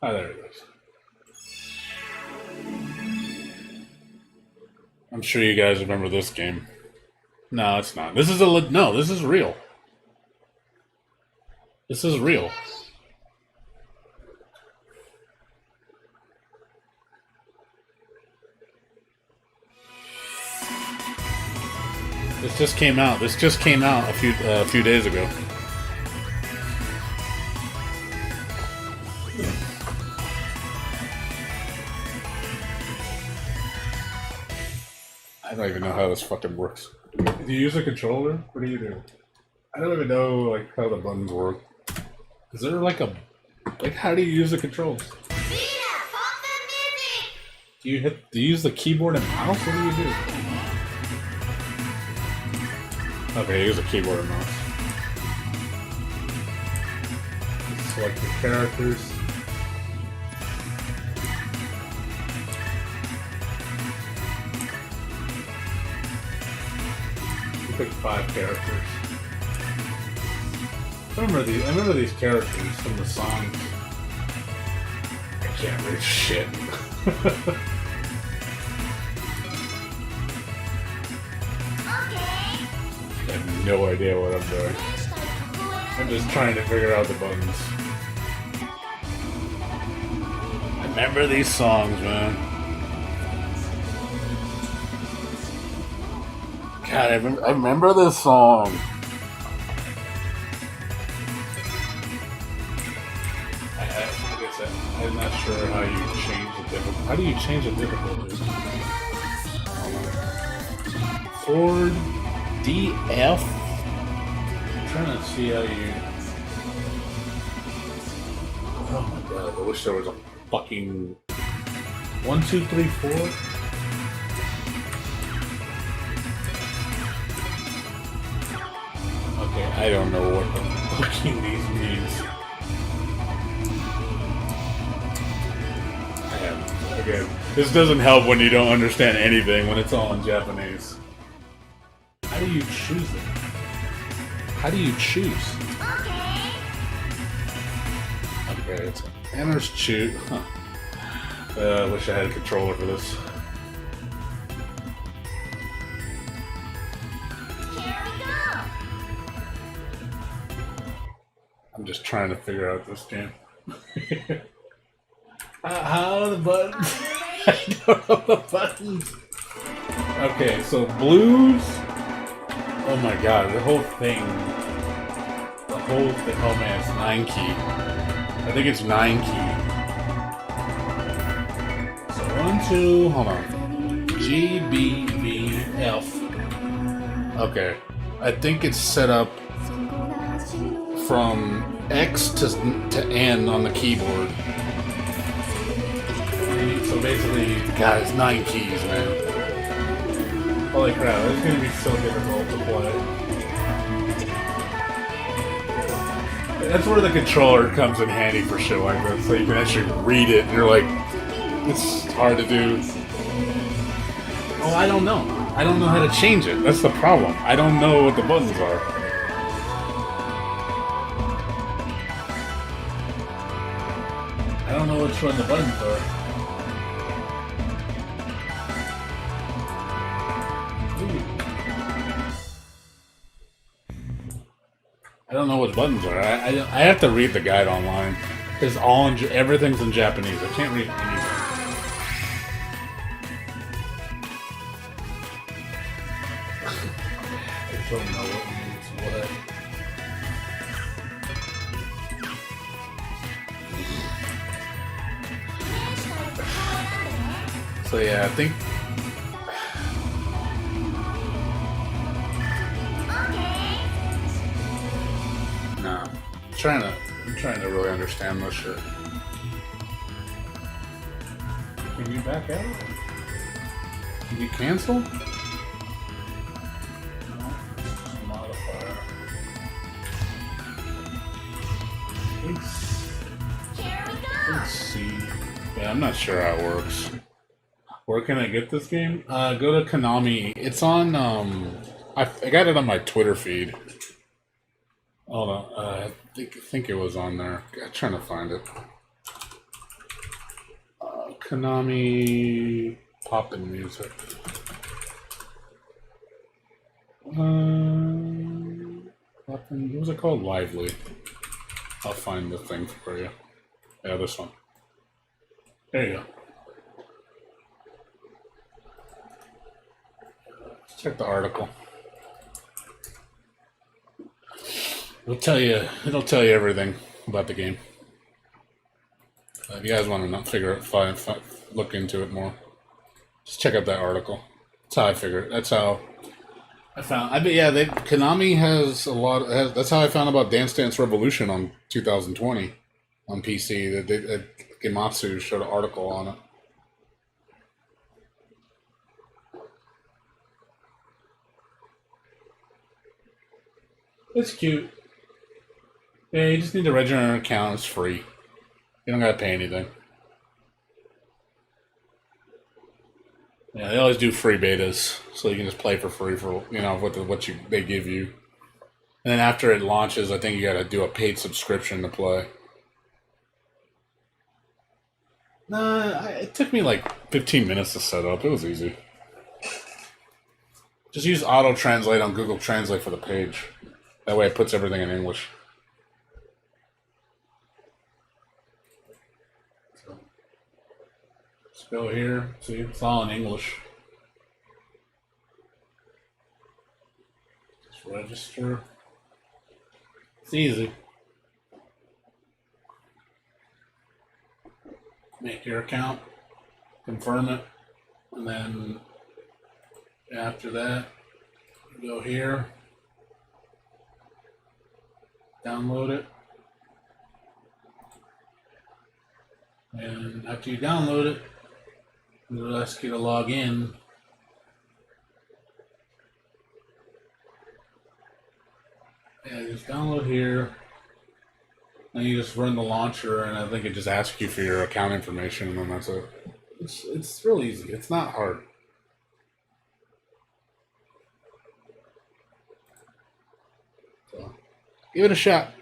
Ah, there it goes. I'm sure you guys remember this game. No, it's not. This is no. This is real. This is real. This just came out. This just came out a few days ago. I don't even know how this fucking works. Do you use a controller? What do you do? I don't even know like how the buttons work. Is there like a how do you use the controls? Do you use the keyboard and mouse? What do you do? Okay, use a keyboard and mouse. Select the characters. Pick 5 characters. I remember these characters from the songs. I can't read shit. I have no idea what I'm doing. I'm just trying to figure out the buttons. I remember these songs, man. God, I remember this song. I'm not sure how you change the difficulty. How do you change the difficulty? Forward DF. I'm trying to see how you. Oh my god! I wish there was a fucking 1, 2, 3, 4. Okay, I don't know what the fucking these means. Again, this doesn't help when you don't understand anything when it's all in Japanese. How do you choose it? How do you choose? Okay, it's enters choose. Huh. I wish I had a controller for this. I'm just trying to figure out this game. How are the buttons? I don't know the buttons. Okay, so blues. Oh my god, the whole thing. The whole thing. Oh man, it's 9 key. I think it's 9 key. So 1, 2, hold on. G, B, V, F. Okay. I think it's set up from X to N on the keyboard. So basically, guys, 9 keys, man. Holy crap, it's gonna be so difficult to play. That's where the controller comes in handy for shit like this, so you can actually read it, and you're like, it's hard to do. Oh, I don't know. I don't know how to change it. That's the problem. I don't know what the buttons are. I don't know which one the buttons are. I don't know what buttons are. I have to read the guide online because everything's in Japanese. I can't read anything. I don't know what means what. So yeah, I think. I'm trying to really understand this shit. Can you back out? Can you cancel? No. Modifier. Let's see. Yeah, I'm not sure how it works. Where can I get this game? Go to Konami. It's on, I got it on my Twitter feed. Hold on, I think it was on there. I'm trying to find it. Konami Poppin' Music. What was it called? Lively. I'll find the thing for you. Yeah, this one. There you go. Let's check the article. It'll tell you everything about the game. If you guys want to not figure it, look into it more. Just check out that article. That's how I figure it. That's how I found. I bet yeah, Konami has a lot. That's how I found about Dance Dance Revolution on 2020 on PC. That Gematsu showed an article on it. It's cute. Yeah, you just need to register an account. It's free. You don't gotta pay anything. Yeah, they always do free betas, so you can just play for free for what they give you. And then after it launches, I think you gotta do a paid subscription to play. Nah, it took me like 15 minutes to set up. It was easy. Just use auto translate on Google Translate for the page. That way it puts everything in English. So, let's go here. See, it's all in English. Just register. It's easy. Make your account, confirm it, and then after that, go here, download it, and after you download it, it'll ask you to log in. And just download here, and you just run the launcher, and I think it just asks you for your account information, and then that's it. It's real easy. It's not hard. So, give it a shot.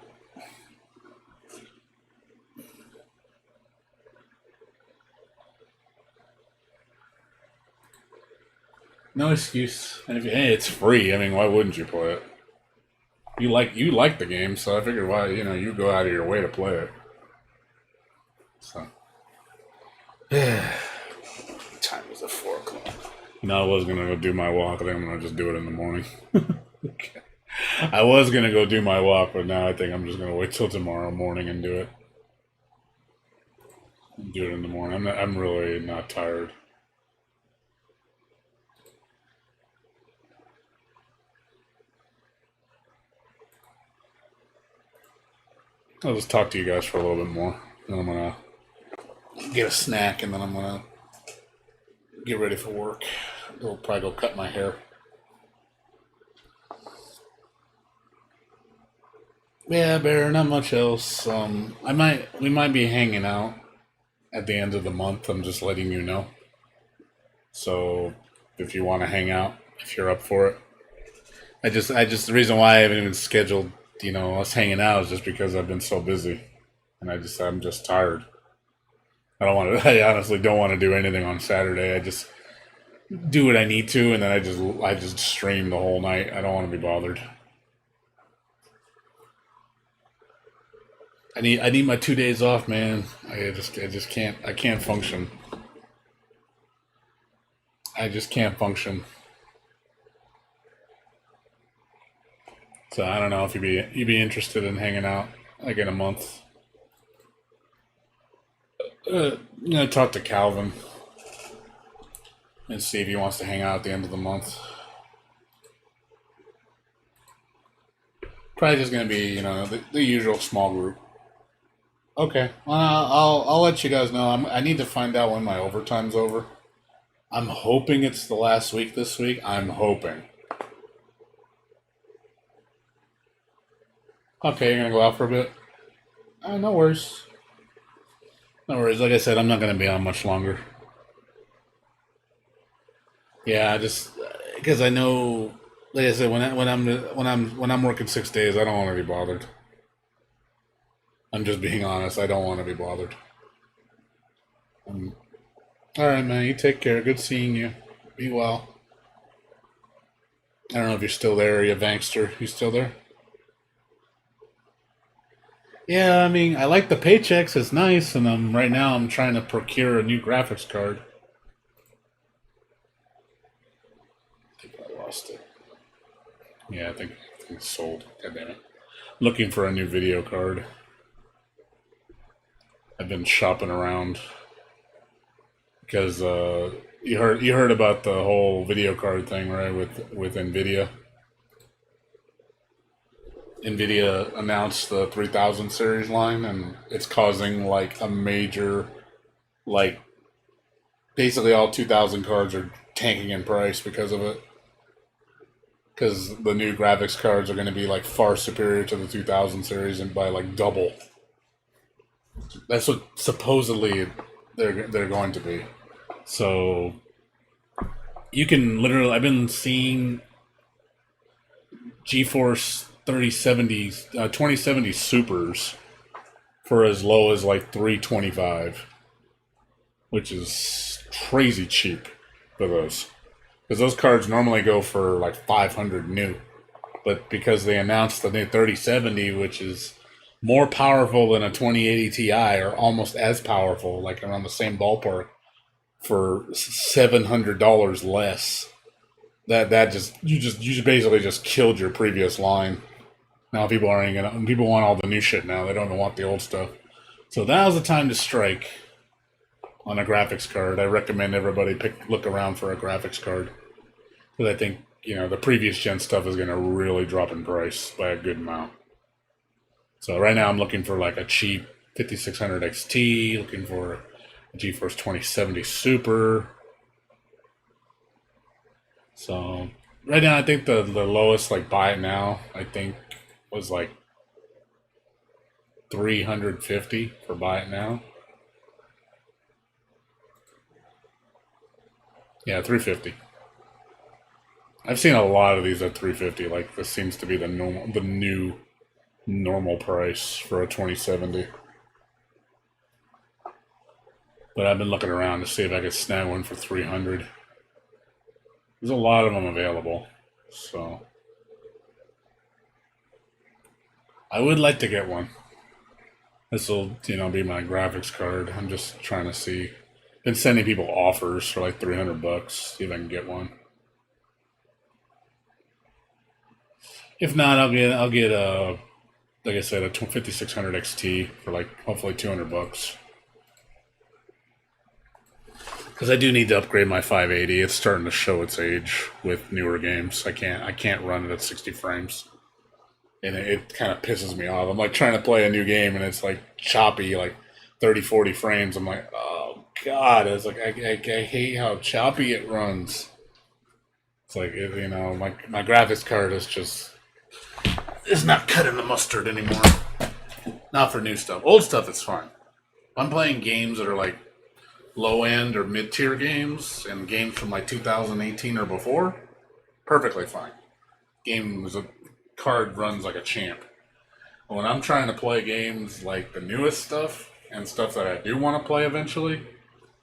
No excuse. And hey, it's free. I mean, why wouldn't you play it? You like the game, so I figured why you go out of your way to play it. So, time is at 4 o'clock. I was gonna go do my walk. I think I'm gonna just do it in the morning. Okay. I was gonna go do my walk, but now I think I'm just gonna wait till tomorrow morning and do it. Do it in the morning. I'm really not tired. I'll just talk to you guys for a little bit more. Then I'm gonna get a snack, and then I'm gonna get ready for work. I'll probably go cut my hair. Yeah, Bear, not much else. We might be hanging out at the end of the month. I'm just letting you know. So, if you want to hang out, if you're up for it, the reason why I haven't even scheduled, us hanging out is just because I've been so busy, and I'm just tired. I honestly don't want to do anything on Saturday. I just do what I need to, and then I just stream the whole night. I don't want to be bothered. I need my 2 days off, man. I just can't. I can't function. I just can't function. So I don't know if you'd be interested in hanging out like in a month. Talk to Calvin and see if he wants to hang out at the end of the month. Probably just gonna be the usual small group. Okay, well I'll let you guys know. I need to find out when my overtime's over. I'm hoping it's the last week this week. I'm hoping. Okay, you're gonna go out for a bit? No worries. No worries. Like I said, I'm not gonna be on much longer. Yeah, just because I know, like I said, when I'm working 6 days, I don't want to be bothered. I'm just being honest. I don't want to be bothered. All right, man. You take care. Good seeing you. Be well. I don't know if you're still there, or you Vankster. You still there? Yeah, I mean, I like the paychecks. It's nice, and right now I'm trying to procure a new graphics card. I think I lost it. Yeah, I think it's sold. God damn it. looking for a new video card. I've been shopping around because you heard about the whole video card thing, right? With Nvidia. Nvidia announced the 3000 series line, and it's causing like a major, like, basically all 2000 cards are tanking in price because of it. Because the new graphics cards are going to be like far superior to the 2000 series and by like double. That's what supposedly they're going to be. So you can literally, I've been seeing GeForce 2070 Supers for as low as like $325, which is crazy cheap for those. Because those cards normally go for like 500 new. But because they announced the new 3070, which is more powerful than a 2080 Ti, or almost as powerful, like around the same ballpark, for $700 less, that just you basically just killed your previous line. Now people want all the new shit now. They don't want the old stuff. So now's the time to strike on a graphics card. I recommend everybody look around for a graphics card, because I think, the previous gen stuff is going to really drop in price by a good amount. So right now I'm looking for like a cheap 5600 XT, looking for a GeForce 2070 Super. So right now I think the lowest, like, buy it now, I think was like 350 for buy it now. Yeah, 350. I've seen a lot of these at 350. Like, this seems to be the new normal price for a 2070. But I've been looking around to see if I could snag one for 300. There's a lot of them available, so I would like to get one. This will, be my graphics card. I'm just trying to see. Been sending people offers for like $300. See if I can get one. If not, I'll get like I said, a 5600 XT for like hopefully $200. Because I do need to upgrade my 580. It's starting to show its age with newer games. I can't run it at 60 frames, and it kind of pisses me off. I'm like trying to play a new game and it's like choppy, like 30, 40 frames. I'm like, oh god! It's like I hate how choppy it runs. It's like, my graphics card is just. It's not cutting the mustard anymore. Not for new stuff. Old stuff is fine. I'm playing games that are like low end or mid tier games, and games from like 2018 or before. Perfectly fine. A card runs like a champ. But when I'm trying to play games like the newest stuff and stuff that I do want to play eventually,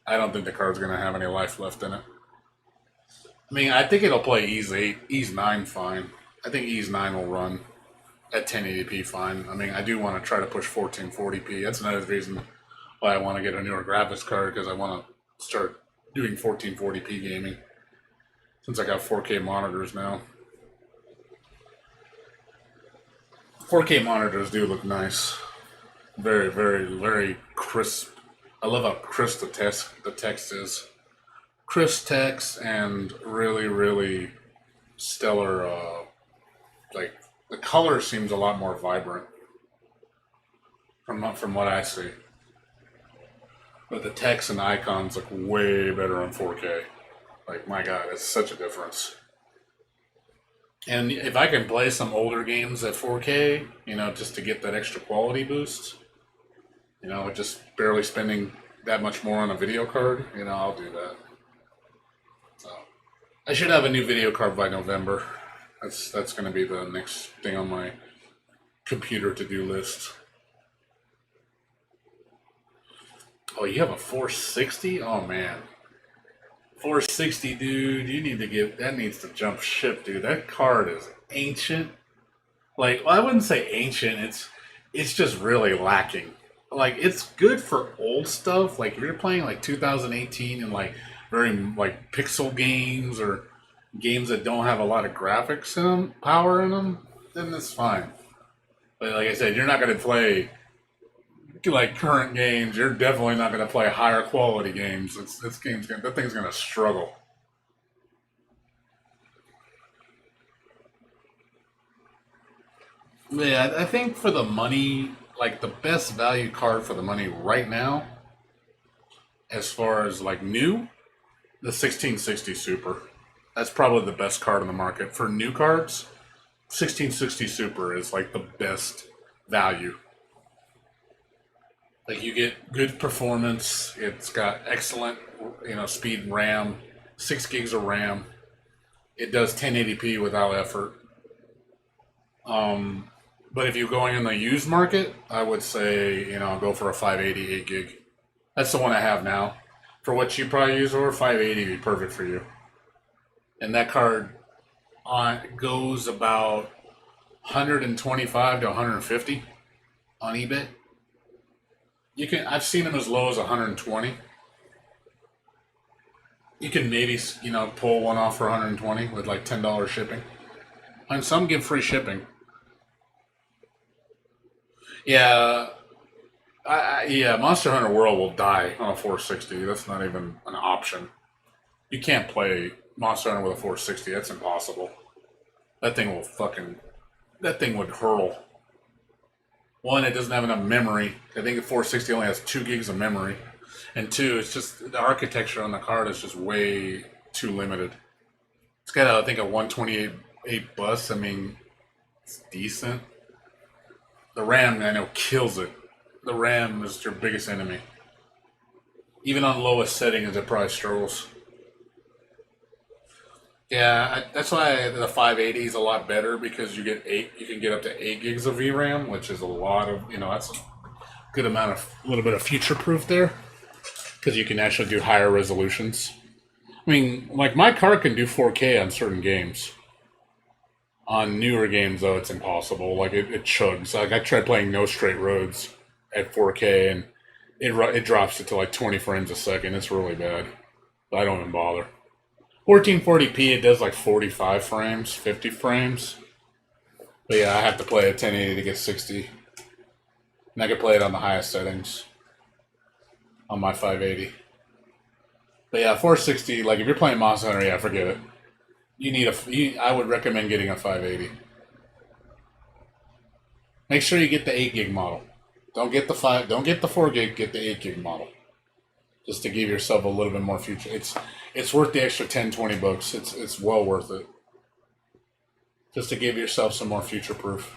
I don't think the card's going to have any life left in it. I mean, I think it'll play Ease 8, Ease 9 fine. I think Ease 9 will run at 1080p fine. I mean, I do want to try to push 1440p. That's another reason why I want to get a newer graphics card, because I want to start doing 1440p gaming, since I got 4K monitors now. 4K monitors do look nice. Very, very, very crisp. I love how crisp the text is. Crisp text and really, really stellar, like, the color seems a lot more vibrant from what I see. But the text and icons look way better on 4K. Like, my god, it's such a difference. And if I can play some older games at 4K, just to get that extra quality boost, just barely spending that much more on a video card, I'll do that. So, I should have a new video card by November. That's going to be the next thing on my computer to-do list. Oh, you have a 460? Oh, man. 460, dude. That needs to jump ship, dude. That card is ancient. Like, well, I wouldn't say ancient. It's just really lacking. Like, it's good for old stuff. Like, if you're playing, like, 2018 and, like, very, like, pixel games or games that don't have a lot of graphics in them, power in them, then that's fine. But like I said, you're not going to play like current games. You're definitely not going to play higher quality games. That thing's going to struggle. Yeah, I think for the money, like the best value card for the money right now, as far as like new, the 1660 Super. That's probably the best card on the market. For new cards, 1660 Super is like the best value. Like you get good performance. It's got excellent, speed and RAM, 6 gigs of RAM. It does 1080p without effort. But if you're going in the used market, I would say, go for a 580 8 gig. That's the one I have now. For what you probably use, or 580 would be perfect for you. And that card goes about 125 to 150 on eBay. I've seen them as low as 120. You can maybe, pull one off for 120 with like $10 shipping. And some give free shipping. Yeah, Monster Hunter World will die on a 460. That's not even an option. You can't play Monster Hunter with a 460. That's impossible. That thing would hurl. One, it doesn't have enough memory. I think the 460 only has 2 gigs of memory. And two, it's just the architecture on the card is just way too limited. It's got, I think, a 128 bus. I mean, it's decent. The RAM, I know, kills it. The RAM is your biggest enemy. Even on lowest settings, it probably struggles. Yeah, that's why the 580 is a lot better, because you can get up to 8 gigs of VRAM, which is a lot of, that's a good amount of, a little bit of future proof there, because you can actually do higher resolutions. I mean, like my card can do 4K on certain games. On newer games, though, it's impossible. Like it chugs. Like I tried playing No Straight Roads at 4K, and it drops it to like 20 frames a second. It's really bad. But I don't even bother. 1440p, it does like 45 frames, 50 frames. But yeah, I have to play at 1080 to get 60. And I can play it on the highest settings on my 580. But yeah, 460, like if you're playing Monster Hunter, yeah, forget it. I would recommend getting a 580. Make sure you get the 8 gig model. Don't get the 4 gig, get the 8 gig model. Just to give yourself a little bit more future. It's worth the extra 10, 20 bucks. It's well worth it. Just to give yourself some more future proof.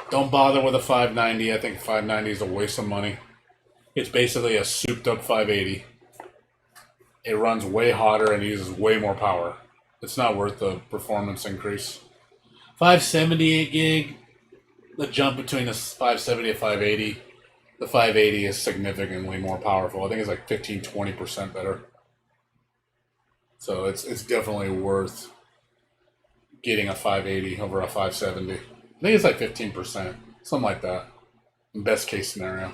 Don't bother with a 590. I think 590 is a waste of money. It's basically a souped up 580. It runs way hotter and uses way more power. It's not worth the performance increase. 578 gig, the jump between the 570 and 580, the 580 is significantly more powerful. I think it's like 15-20% better. So it's definitely worth getting a 580 over a 570. I think it's like 15%, something like that. Best case scenario.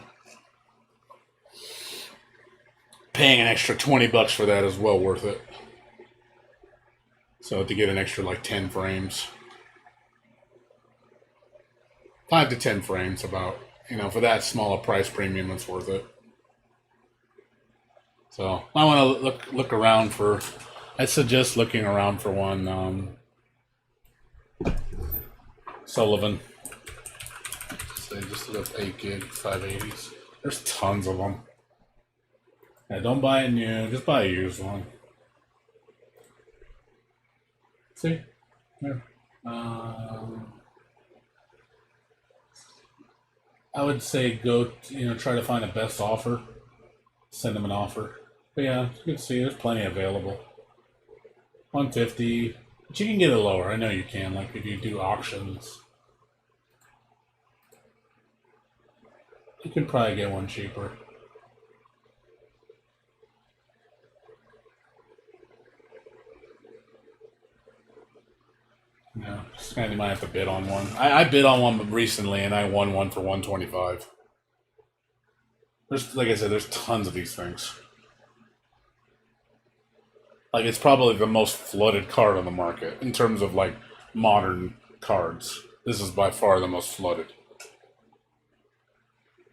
Paying an extra 20 bucks for that is well worth it. So to get an extra like 10 frames, 5 to 10 frames about, for that small a price premium, it's worth it. So I want to look around for, I suggest looking around for one Sullivan. So just look up 8 gig 580s. There's tons of them. Yeah, don't buy a new, just buy a used one. See? There. I would say go, try to find the best offer. Send them an offer. But yeah, you can see there's plenty available. 150, but you can get it lower. I know you can, like if you do auctions. You can probably get one cheaper. Yeah, just kind of might have to bid on one. I bid on one recently, and I won one for 125. Like I said, there's tons of these things. Like it's probably the most flooded card on the market in terms of like modern cards. This is by far the most flooded.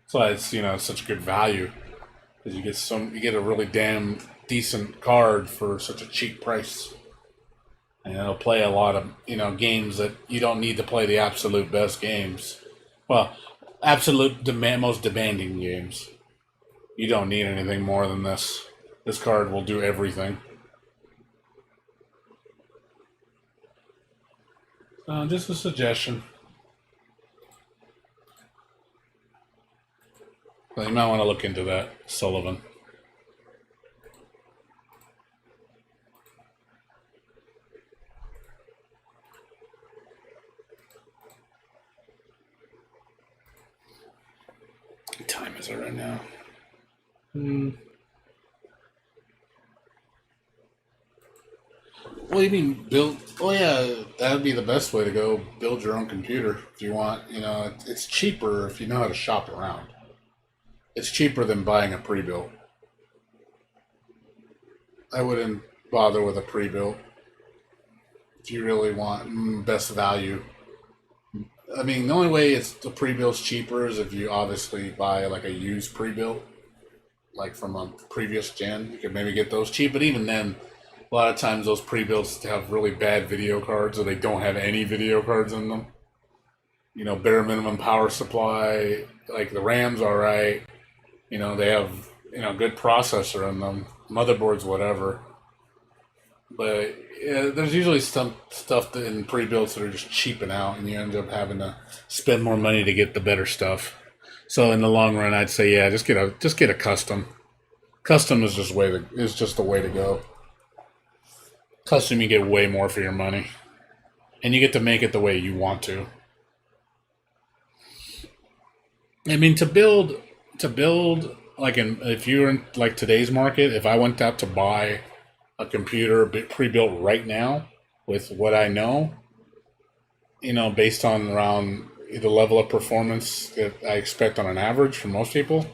So it's such good value because you get a really damn decent card for such a cheap price, and it'll play a lot of games that you don't need to play the absolute best games. Well, most demanding games. You don't need anything more than this. This card will do everything. Just a suggestion. Well, you might want to look into that, Sullivan. What time is it right now? What do you mean build? Oh yeah, that would be the best way to go. Build your own computer if you want. It's cheaper if you know how to shop around. It's cheaper than buying a pre-built. I wouldn't bother with a pre-built if you really want best value. I mean, the only way the pre-built's cheaper is if you obviously buy like a used pre-built, like from a previous gen. You could maybe get those cheap, but even then, a lot of times those pre-builts have really bad video cards, or they don't have any video cards in them. Bare minimum power supply. Like the RAM's all right. They have good processor in them, motherboards, whatever. But there's usually some stuff in pre-builts that are just cheaping out, and you end up having to spend more money to get the better stuff. So in the long run, I'd say just get a custom. Custom is just the way to go. Custom, you get way more for your money, and you get to make it the way you want to. I mean, to build like if you're in like today's market, if I went out to buy a computer pre-built right now with what I know, based on around the level of performance that I expect on an average for most people,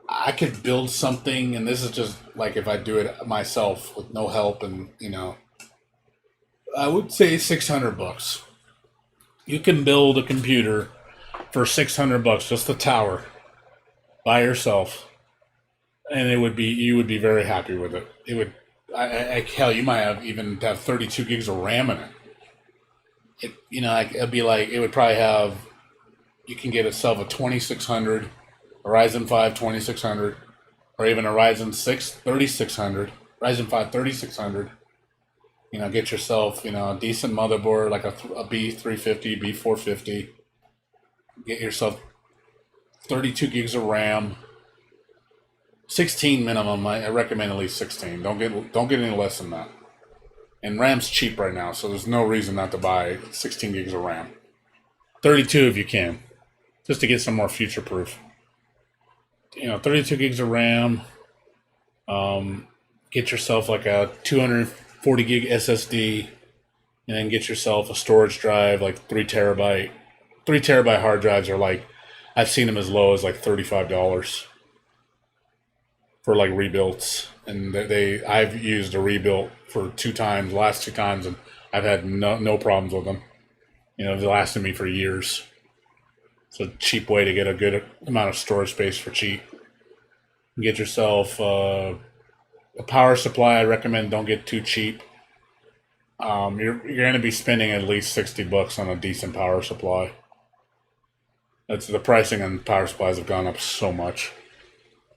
I could build something, and this is just like if I do it myself with no help, and I would say $600. You can build a computer for $600, just the tower, by yourself, and you would be very happy with it. It would, hell, you might even have 32 gigs of RAM in it. It'd be like it would probably have. You can get yourself a 2600, a Ryzen 5 2600, or even a Ryzen 6 3600, Ryzen 5 3600. Get yourself a decent motherboard like a B350, B450. Get yourself 32 gigs of RAM. 16 minimum. I recommend at least 16. Don't get any less than that. And RAM's cheap right now, so there's no reason not to buy 16 gigs of RAM. 32 if you can, just to get some more future proof. 32 gigs of RAM. Get yourself like a 240 gig SSD, and then get yourself a storage drive like 3 terabyte. 3 terabyte hard drives are like, I've seen them as low as like $35 for like rebuilds, and I've used a rebuild for last two times, and I've had no problems with them. They've lasted me for years. It's a cheap way to get a good amount of storage space for cheap. Get yourself a power supply. I recommend don't get too cheap. You're going to be spending at least $60 on a decent power supply. That's the pricing on power supplies have gone up so much.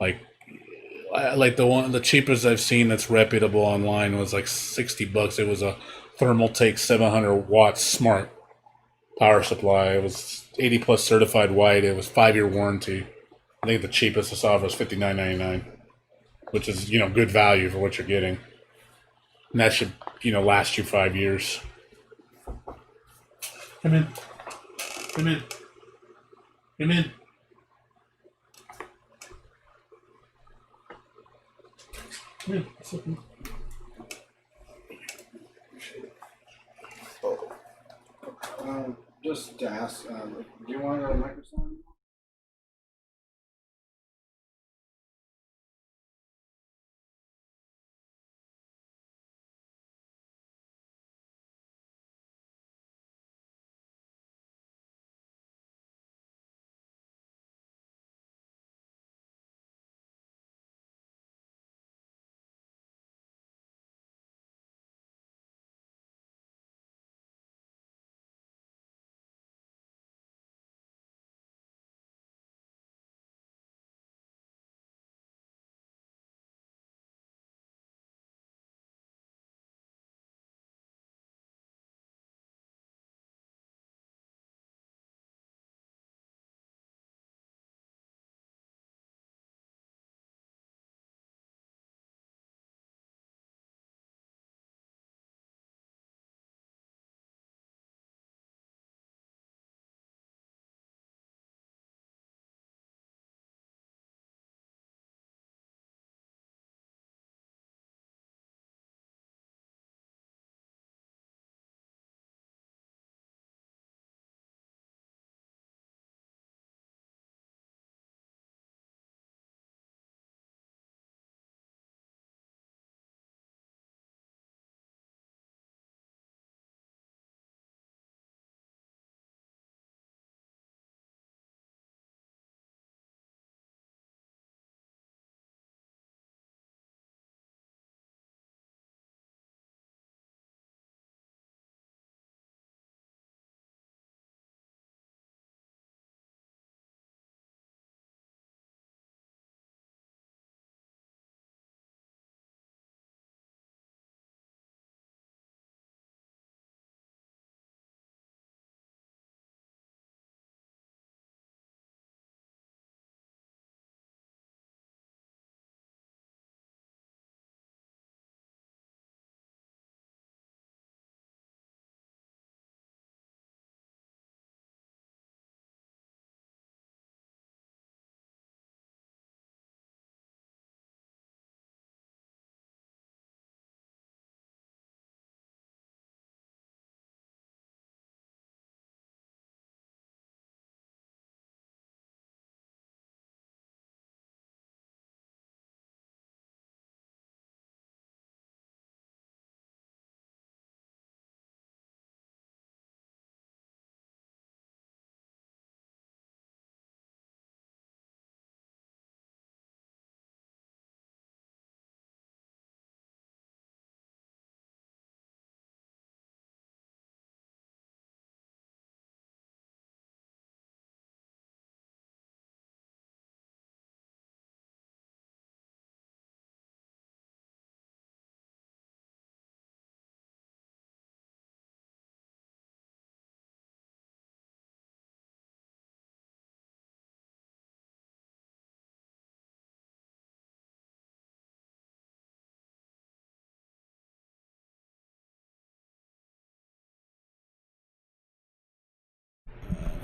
Like the cheapest I've seen that's reputable online was like $60. It was a Thermaltake 700 watt smart power supply. It was 80 plus certified white. It was 5-year warranty. I think the cheapest I saw was $59.99, which is good value for what you're getting, and that should last you 5 years. Come in. Come in. Come in. Just to ask, do you want to go to Microsoft?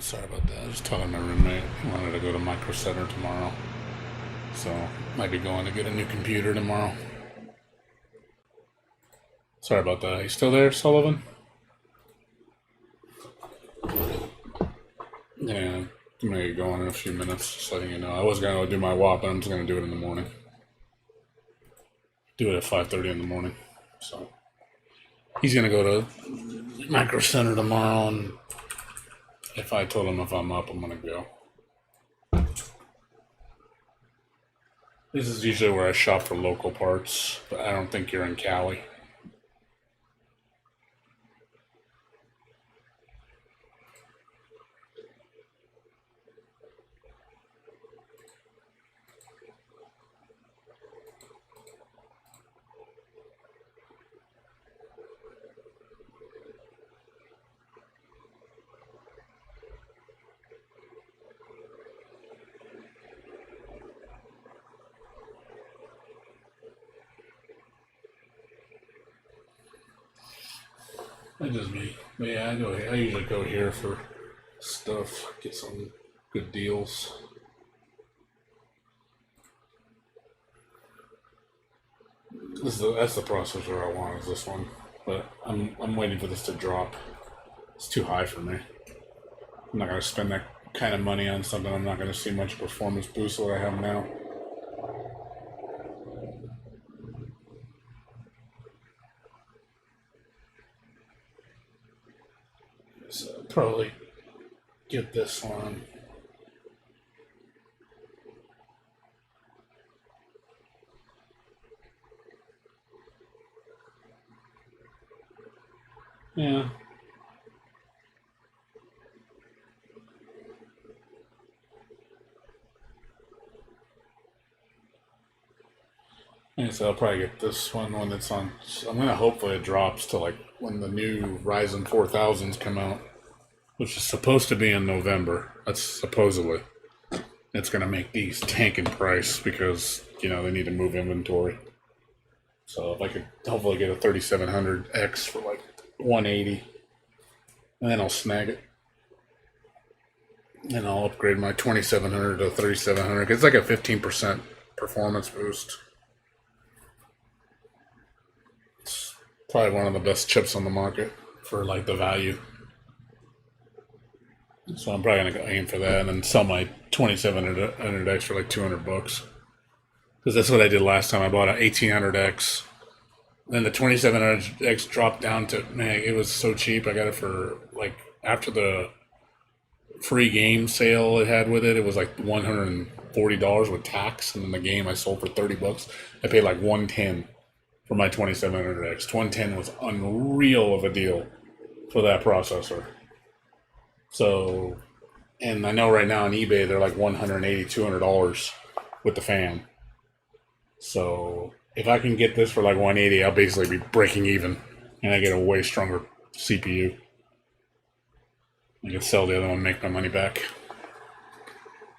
Sorry about that. I was talking to my roommate. He wanted to go to Micro Center tomorrow. So, might be going to get a new computer tomorrow. Sorry about that. Are you still there, Sullivan? Yeah, I'm gonna get going in a few minutes, just letting you know. I was gonna do my walk, but I'm just gonna do it in the morning. Do it at 5:30 in the morning. So he's gonna go to Micro Center tomorrow, and if I told him if I'm up, I'm gonna go. This is usually where I shop for local parts, but I don't think you're in Cali. That's just me. But yeah, I usually go here for stuff, get some good deals. That's the processor I want, is this one. But I'm waiting for this to drop. It's too high for me. I'm not gonna spend that kind of money on something I'm not gonna see much performance boost that I have now. So probably get this one. Yeah. And so I'll probably get this one when it's on. I'm gonna hopefully it drops to like when the new Ryzen 4000s come out, which is supposed to be in November. That's supposedly. It's gonna make these tank in price because they need to move inventory. So if I could hopefully get a 3700X for like 180, and then I'll snag it. And I'll upgrade my 2700 to 3700. It's like a 15% performance boost. It's probably one of the best chips on the market for like the value. So I'm probably gonna go aim for that and then sell my 2700X for like $200. Because that's what I did last time. I bought an 1800X. Then the 2700X dropped down to, man, it was so cheap. I got it for like, after the free game sale it had with it, it was like $140 with tax. And then the game I sold for $30. I paid like $110 for my 2700X. 110 was unreal of a deal for that processor. So, and I know right now on eBay they're like $180, $200 with the fan. So if I can get this for like 180, I'll basically be breaking even, and I get a way stronger CPU. I can sell the other one, make my money back,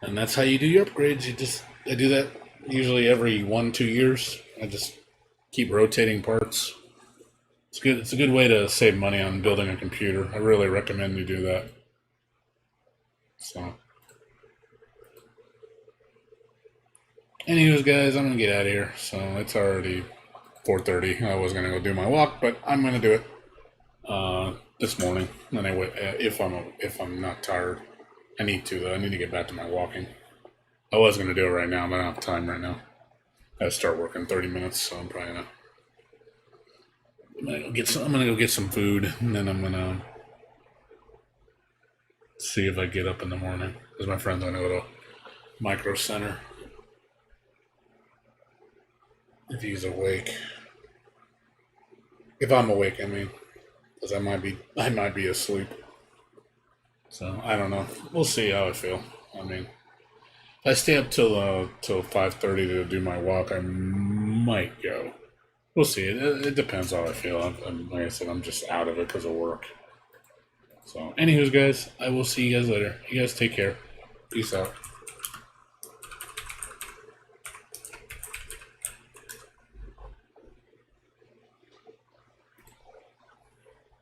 and that's how you do your upgrades. I do that usually every 1-2 years. I just keep rotating parts. It's good. It's a good way to save money on building a computer. I really recommend you do that. So, anyways, guys, I'm gonna get out of here. So it's already 4:30. I was gonna go do my walk, but I'm gonna do it this morning. Anyway, if I'm not tired, I need to though. I need to get back to my walking. I was gonna do it right now, but I don't have time right now. I start working in 30 minutes, so I'm probably gonna. I'm gonna go get some food, and then I'm gonna see if I get up in the morning. Because my friend's gonna go to Micro Center. If he's awake. If I'm awake, I mean. Because I might be asleep. So, I don't know. We'll see how I feel. I mean, if I stay up till 5:30 to do my walk, I might go. We'll see. It depends how I feel. Like I said, I'm just out of it because of work. So, anyways, guys, I will see you guys later. You guys take care. Peace out.